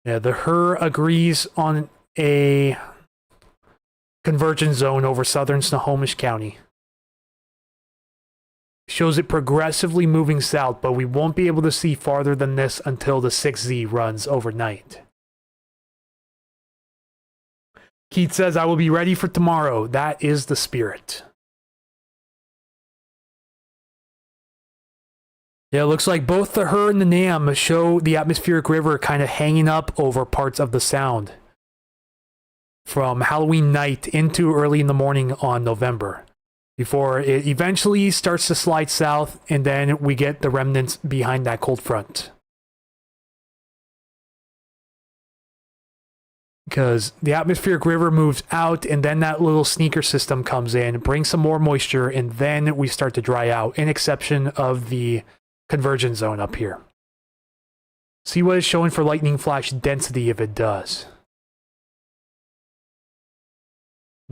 Yeah, the Her agrees on a convergence zone over southern Snohomish County. Shows it progressively moving south, but we won't be able to see farther than this until the 6Z runs overnight. Keith says, I will be ready for tomorrow. That is the spirit. Yeah, it looks like both the Her and the Nam show the atmospheric river kind of hanging up over parts of the sound from Halloween night into early in the morning on November, before it eventually starts to slide south, and then we get the remnants behind that cold front. Because the atmospheric river moves out, and then that little sneaker system comes in, brings some more moisture, and then we start to dry out, in exception of the convergence zone up here. See what it's showing for lightning flash density if it does.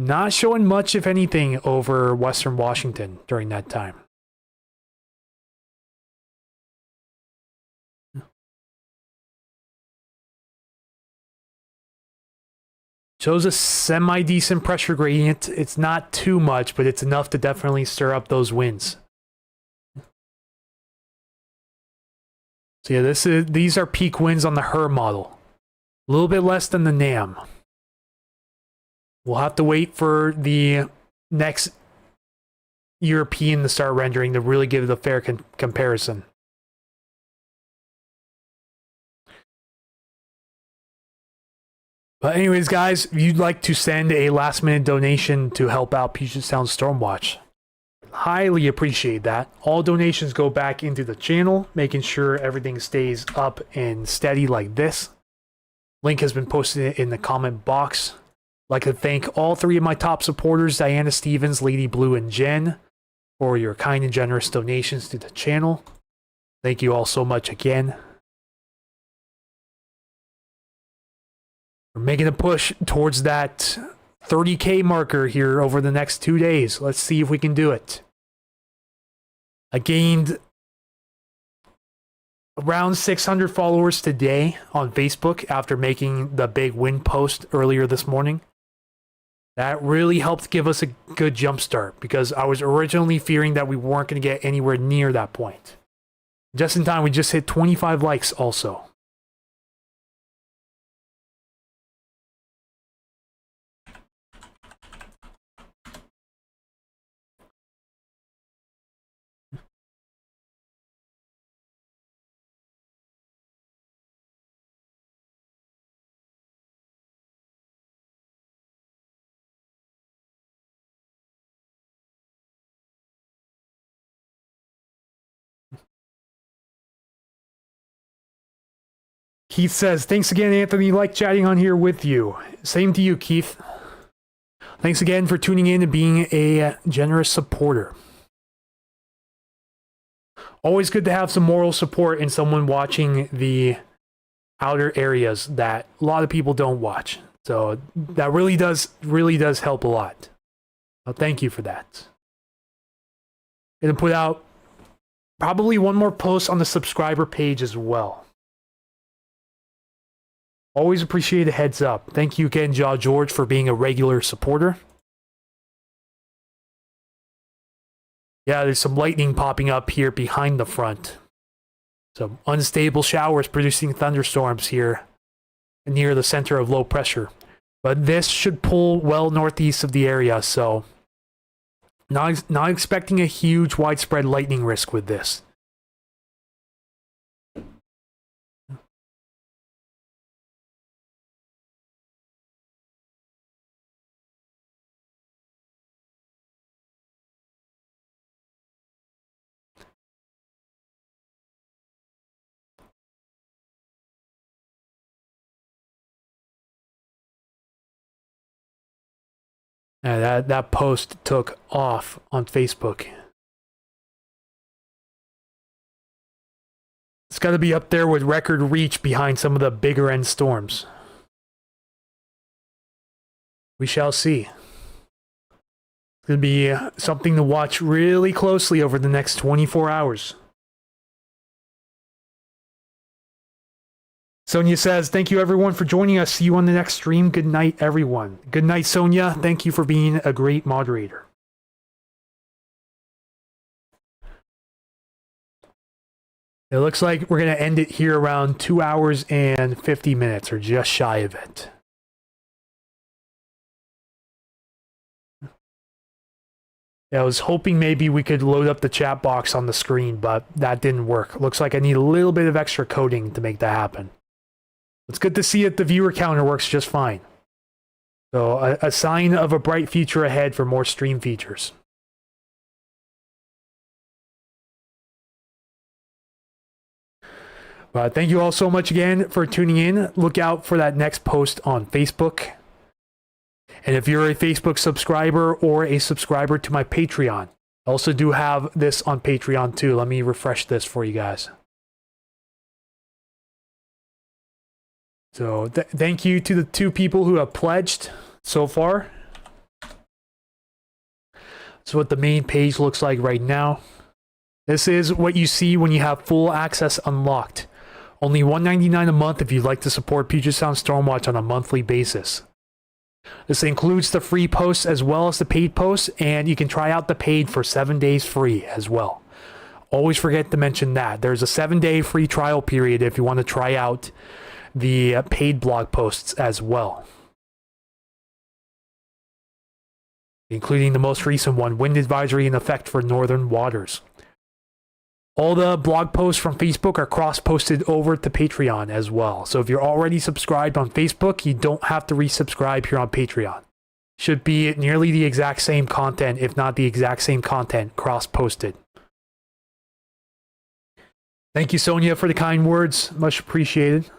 Not showing much, if anything, over western Washington during that time. Shows a semi-decent pressure gradient. It's not too much, but it's enough to definitely stir up those winds. So yeah, these are peak winds on the Her model. A little bit less than the Nam. We'll have to wait for the next European to start rendering to really give it a fair comparison. But anyways, guys, if you'd like to send a last-minute donation to help out Puget Sound Stormwatch, highly appreciate that. All donations go back into the channel, making sure everything stays up and steady like this. Link has been posted in the comment box. I'd like to thank all three of my top supporters, Diana Stevens, Lady Blue, and Jen, for your kind and generous donations to the channel. Thank you all so much again. We're making a push towards that 30K marker here over the next 2 days. Let's see if we can do it. I gained around 600 followers today on Facebook after making the big win post earlier this morning. That really helped give us a good jump start, because I was originally fearing that we weren't going to get anywhere near that point. Just in time, we just hit 25 likes also. Keith says, thanks again, Anthony. Like chatting on here with you. Same to you, Keith. Thanks again for tuning in and being a generous supporter. Always good to have some moral support in someone watching the outer areas that a lot of people don't watch. So that really does help a lot. Well, thank you for that. Gonna put out probably one more post on the subscriber page as well. Always appreciate a heads up. Thank you again, Jaw George, for being a regular supporter. Yeah, there's some lightning popping up here behind the front. Some unstable showers producing thunderstorms here near the center of low pressure. But this should pull well northeast of the area, so not expecting a huge widespread lightning risk with this. And that post took off on Facebook. It's got to be up there with record reach behind some of the bigger end storms. We shall see. It's going to be something to watch really closely over the next 24 hours. Sonia says, thank you everyone for joining us. See you on the next stream. Good night, everyone. Good night, Sonia. Thank you for being a great moderator. It looks like we're going to end it here around 2 hours and 50 minutes, or just shy of it. I was hoping maybe we could load up the chat box on the screen, but that didn't work. Looks like I need a little bit of extra coding to make that happen. It's good to see that the viewer counter works just fine. So a sign of a bright future ahead for more stream features. Thank you all so much again for tuning in. Look out for that next post on Facebook. And if you're a Facebook subscriber or a subscriber to my Patreon, I also do have this on Patreon too. Let me refresh this for you guys. So thank you to the 2 people who have pledged so far. That's what the main page looks like right now. This is what you see when you have full access unlocked. Only $1.99 a month if you'd like to support Puget Sound Stormwatch on a monthly basis. This includes the free posts as well as the paid posts, and you can try out the paid for 7 days free as well. Always forget to mention that. There's a 7-day free trial period if you want to try out the paid blog posts as well, including the most recent one, Wind Advisory in Effect for Northern Waters. All the blog posts from Facebook are cross-posted over to Patreon as well. So if you're already subscribed on Facebook, you don't have to resubscribe here on Patreon. Should be nearly the exact same content, if not the exact same content, cross-posted. Thank you, Sonia, for the kind words. Much appreciated.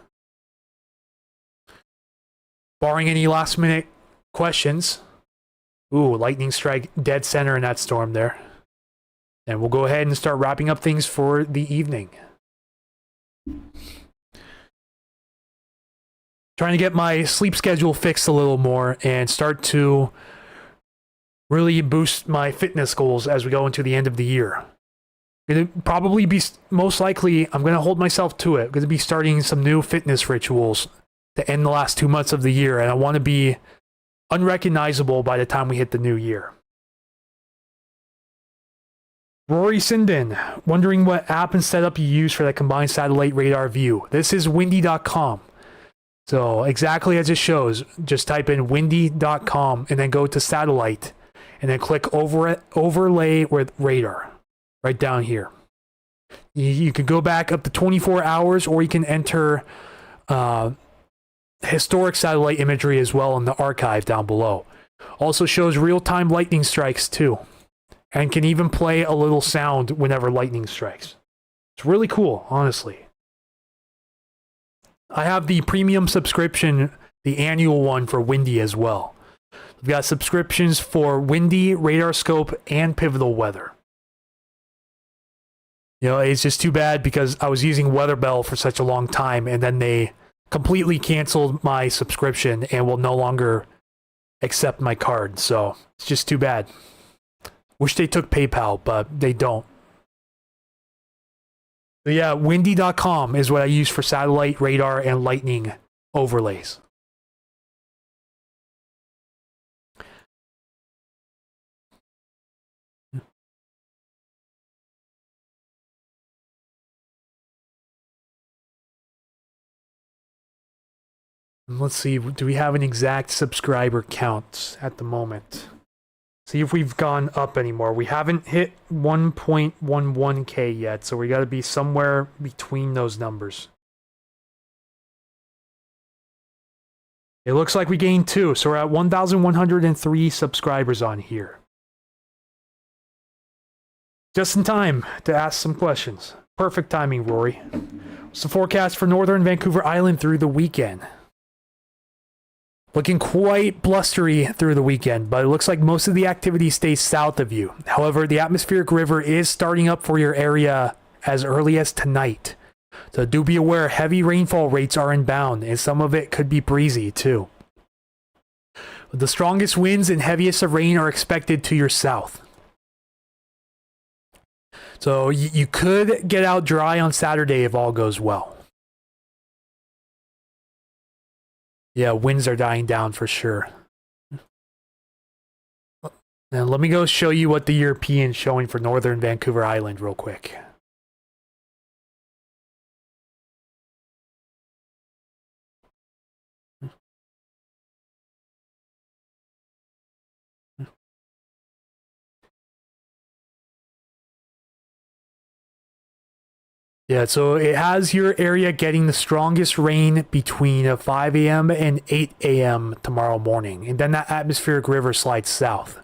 Barring any last-minute questions. Ooh, lightning strike dead center in that storm there. And we'll go ahead and start wrapping up things for the evening. Trying to get my sleep schedule fixed a little more and start to really boost my fitness goals as we go into the end of the year. It'll probably be, most likely, I'm going to hold myself to it. I'm going to be starting some new fitness rituals to end the last 2 months of the year, and I want to be unrecognizable by the time we hit the new year. Rory Sinden, wondering what app and setup you use for that combined satellite radar view. This is windy.com. So exactly as it shows, just type in windy.com and then go to satellite and then click overlay with radar right down here. You can go back up to 24 hours, or you can enter historic satellite imagery as well in the archive down below. Also shows real-time lightning strikes too, and can even play a little sound whenever lightning strikes. It's really cool, honestly. I have the premium subscription, the annual one for Windy as well. We've got subscriptions for Windy, Radar Scope, and Pivotal Weather. You know, it's just too bad because I was using Weatherbell for such a long time, and then they completely canceled my subscription and will no longer accept my card. So it's just too bad. Wish they took PayPal, but they don't. But yeah, windy.com is what I use for satellite, radar, and lightning overlays. Let's see, do we have an exact subscriber count at the moment? See if we've gone up anymore. We haven't hit 1.11k yet, so we got to be somewhere between those numbers. It looks like we gained 2, so we're at 1,103 subscribers on here. Just in time to ask some questions. Perfect timing, Rory. What's the forecast for northern Vancouver Island through the weekend? Looking quite blustery through the weekend, but it looks like most of the activity stays south of you. However, the atmospheric river is starting up for your area as early as tonight. So do be aware heavy rainfall rates are inbound, and some of it could be breezy too. The strongest winds and heaviest of rain are expected to your south. So you could get out dry on Saturday if all goes well. Yeah, winds are dying down for sure. Now let me go show you what the European's showing for northern Vancouver Island real quick. Yeah, so it has your area getting the strongest rain between 5 a.m. and 8 a.m. tomorrow morning. And then that atmospheric river slides south.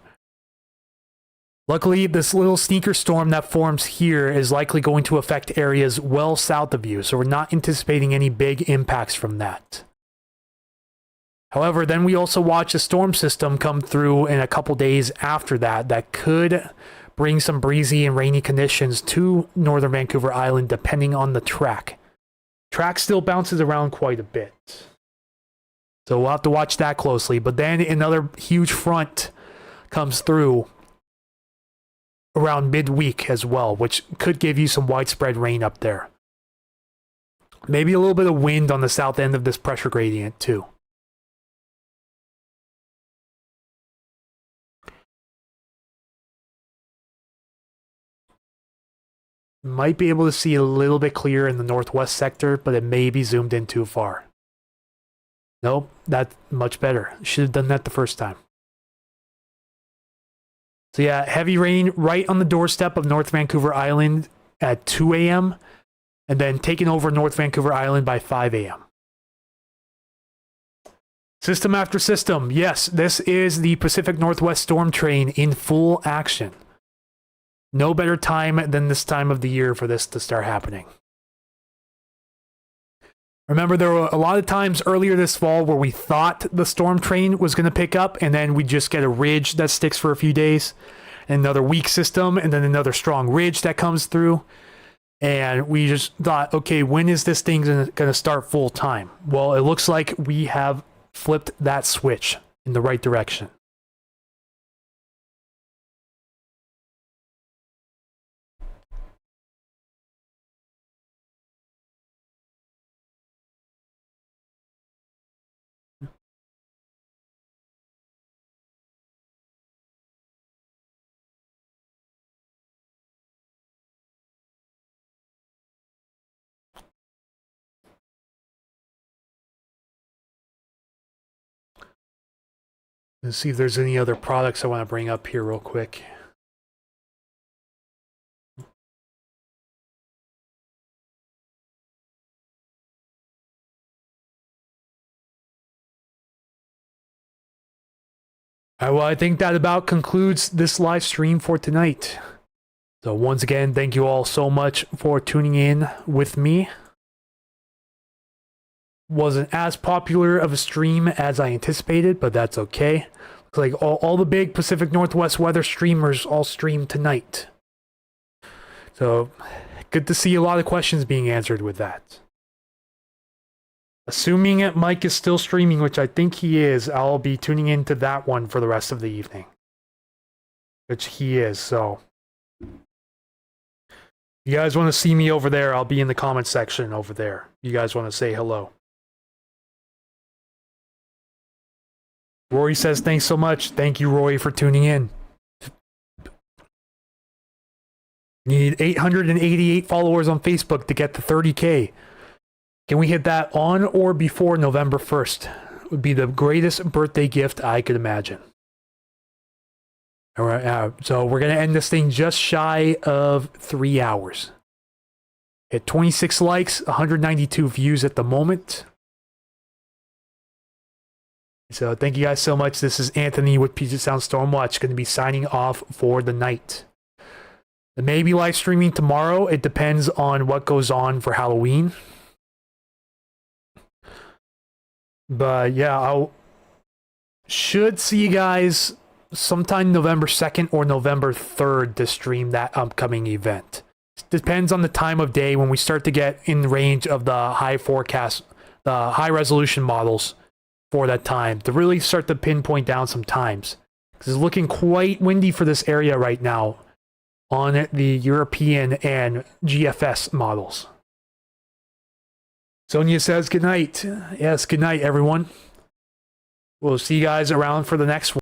Luckily, this little sneaker storm that forms here is likely going to affect areas well south of you. So we're not anticipating any big impacts from that. However, then we also watch a storm system come through in a couple days after that that could bring some breezy and rainy conditions to northern Vancouver Island depending on the track. Track still bounces around quite a bit. So we'll have to watch that closely. But then another huge front comes through around midweek as well, which could give you some widespread rain up there. Maybe a little bit of wind on the south end of this pressure gradient too. Might be able to see a little bit clearer in the northwest sector, but it may be zoomed in too far. Nope, that's much better. Should have done that the first time. So yeah, heavy rain right on the doorstep of North Vancouver Island at 2 a.m. and then taking over North Vancouver Island by 5 a.m. System after system. Yes, this is the Pacific Northwest Storm Train in full action. No better time than this time of the year for this to start happening. Remember, there were a lot of times earlier this fall where we thought the storm train was going to pick up, and then we just get a ridge that sticks for a few days, another weak system, and then another strong ridge that comes through. And we just thought, okay, when is this thing going to start full time? Well, it looks like we have flipped that switch in the right direction. Let's see if there's any other products I want to bring up here real quick. All right, well, I think that about concludes this live stream for tonight. So once again, thank you all so much for tuning in with me. Wasn't as popular of a stream as I anticipated, but that's okay. Looks like all the big Pacific Northwest weather streamers all streamed tonight. So good to see a lot of questions being answered with that. Assuming Mike is still streaming, which I think he is, I'll be tuning into that one for the rest of the evening. Which he is, so. You guys want to see me over there, I'll be in the comment section over there. You guys want to say hello. Rory says, thanks so much. Thank you, Rory, for tuning in. Need 888 followers on Facebook to get to 30K. Can we hit that on or before November 1st? Would be the greatest birthday gift I could imagine. All right, so we're going to end this thing just shy of 3 hours. At 26 likes, 192 views at the moment. So thank you guys so much. This is Anthony with Puget Sound Stormwatch, going to be signing off for the night. I may be live streaming tomorrow. It depends on what goes on for Halloween. But yeah, I should see you guys sometime November 2nd or November 3rd to stream that upcoming event. Depends on the time of day when we start to get in range of the high forecast, the high resolution models for that time to really start to pinpoint down some times. Because it's looking quite windy for this area right now on the European and GFS models. Sonia says good night. Yes, good night, everyone. We'll see you guys around for the next one.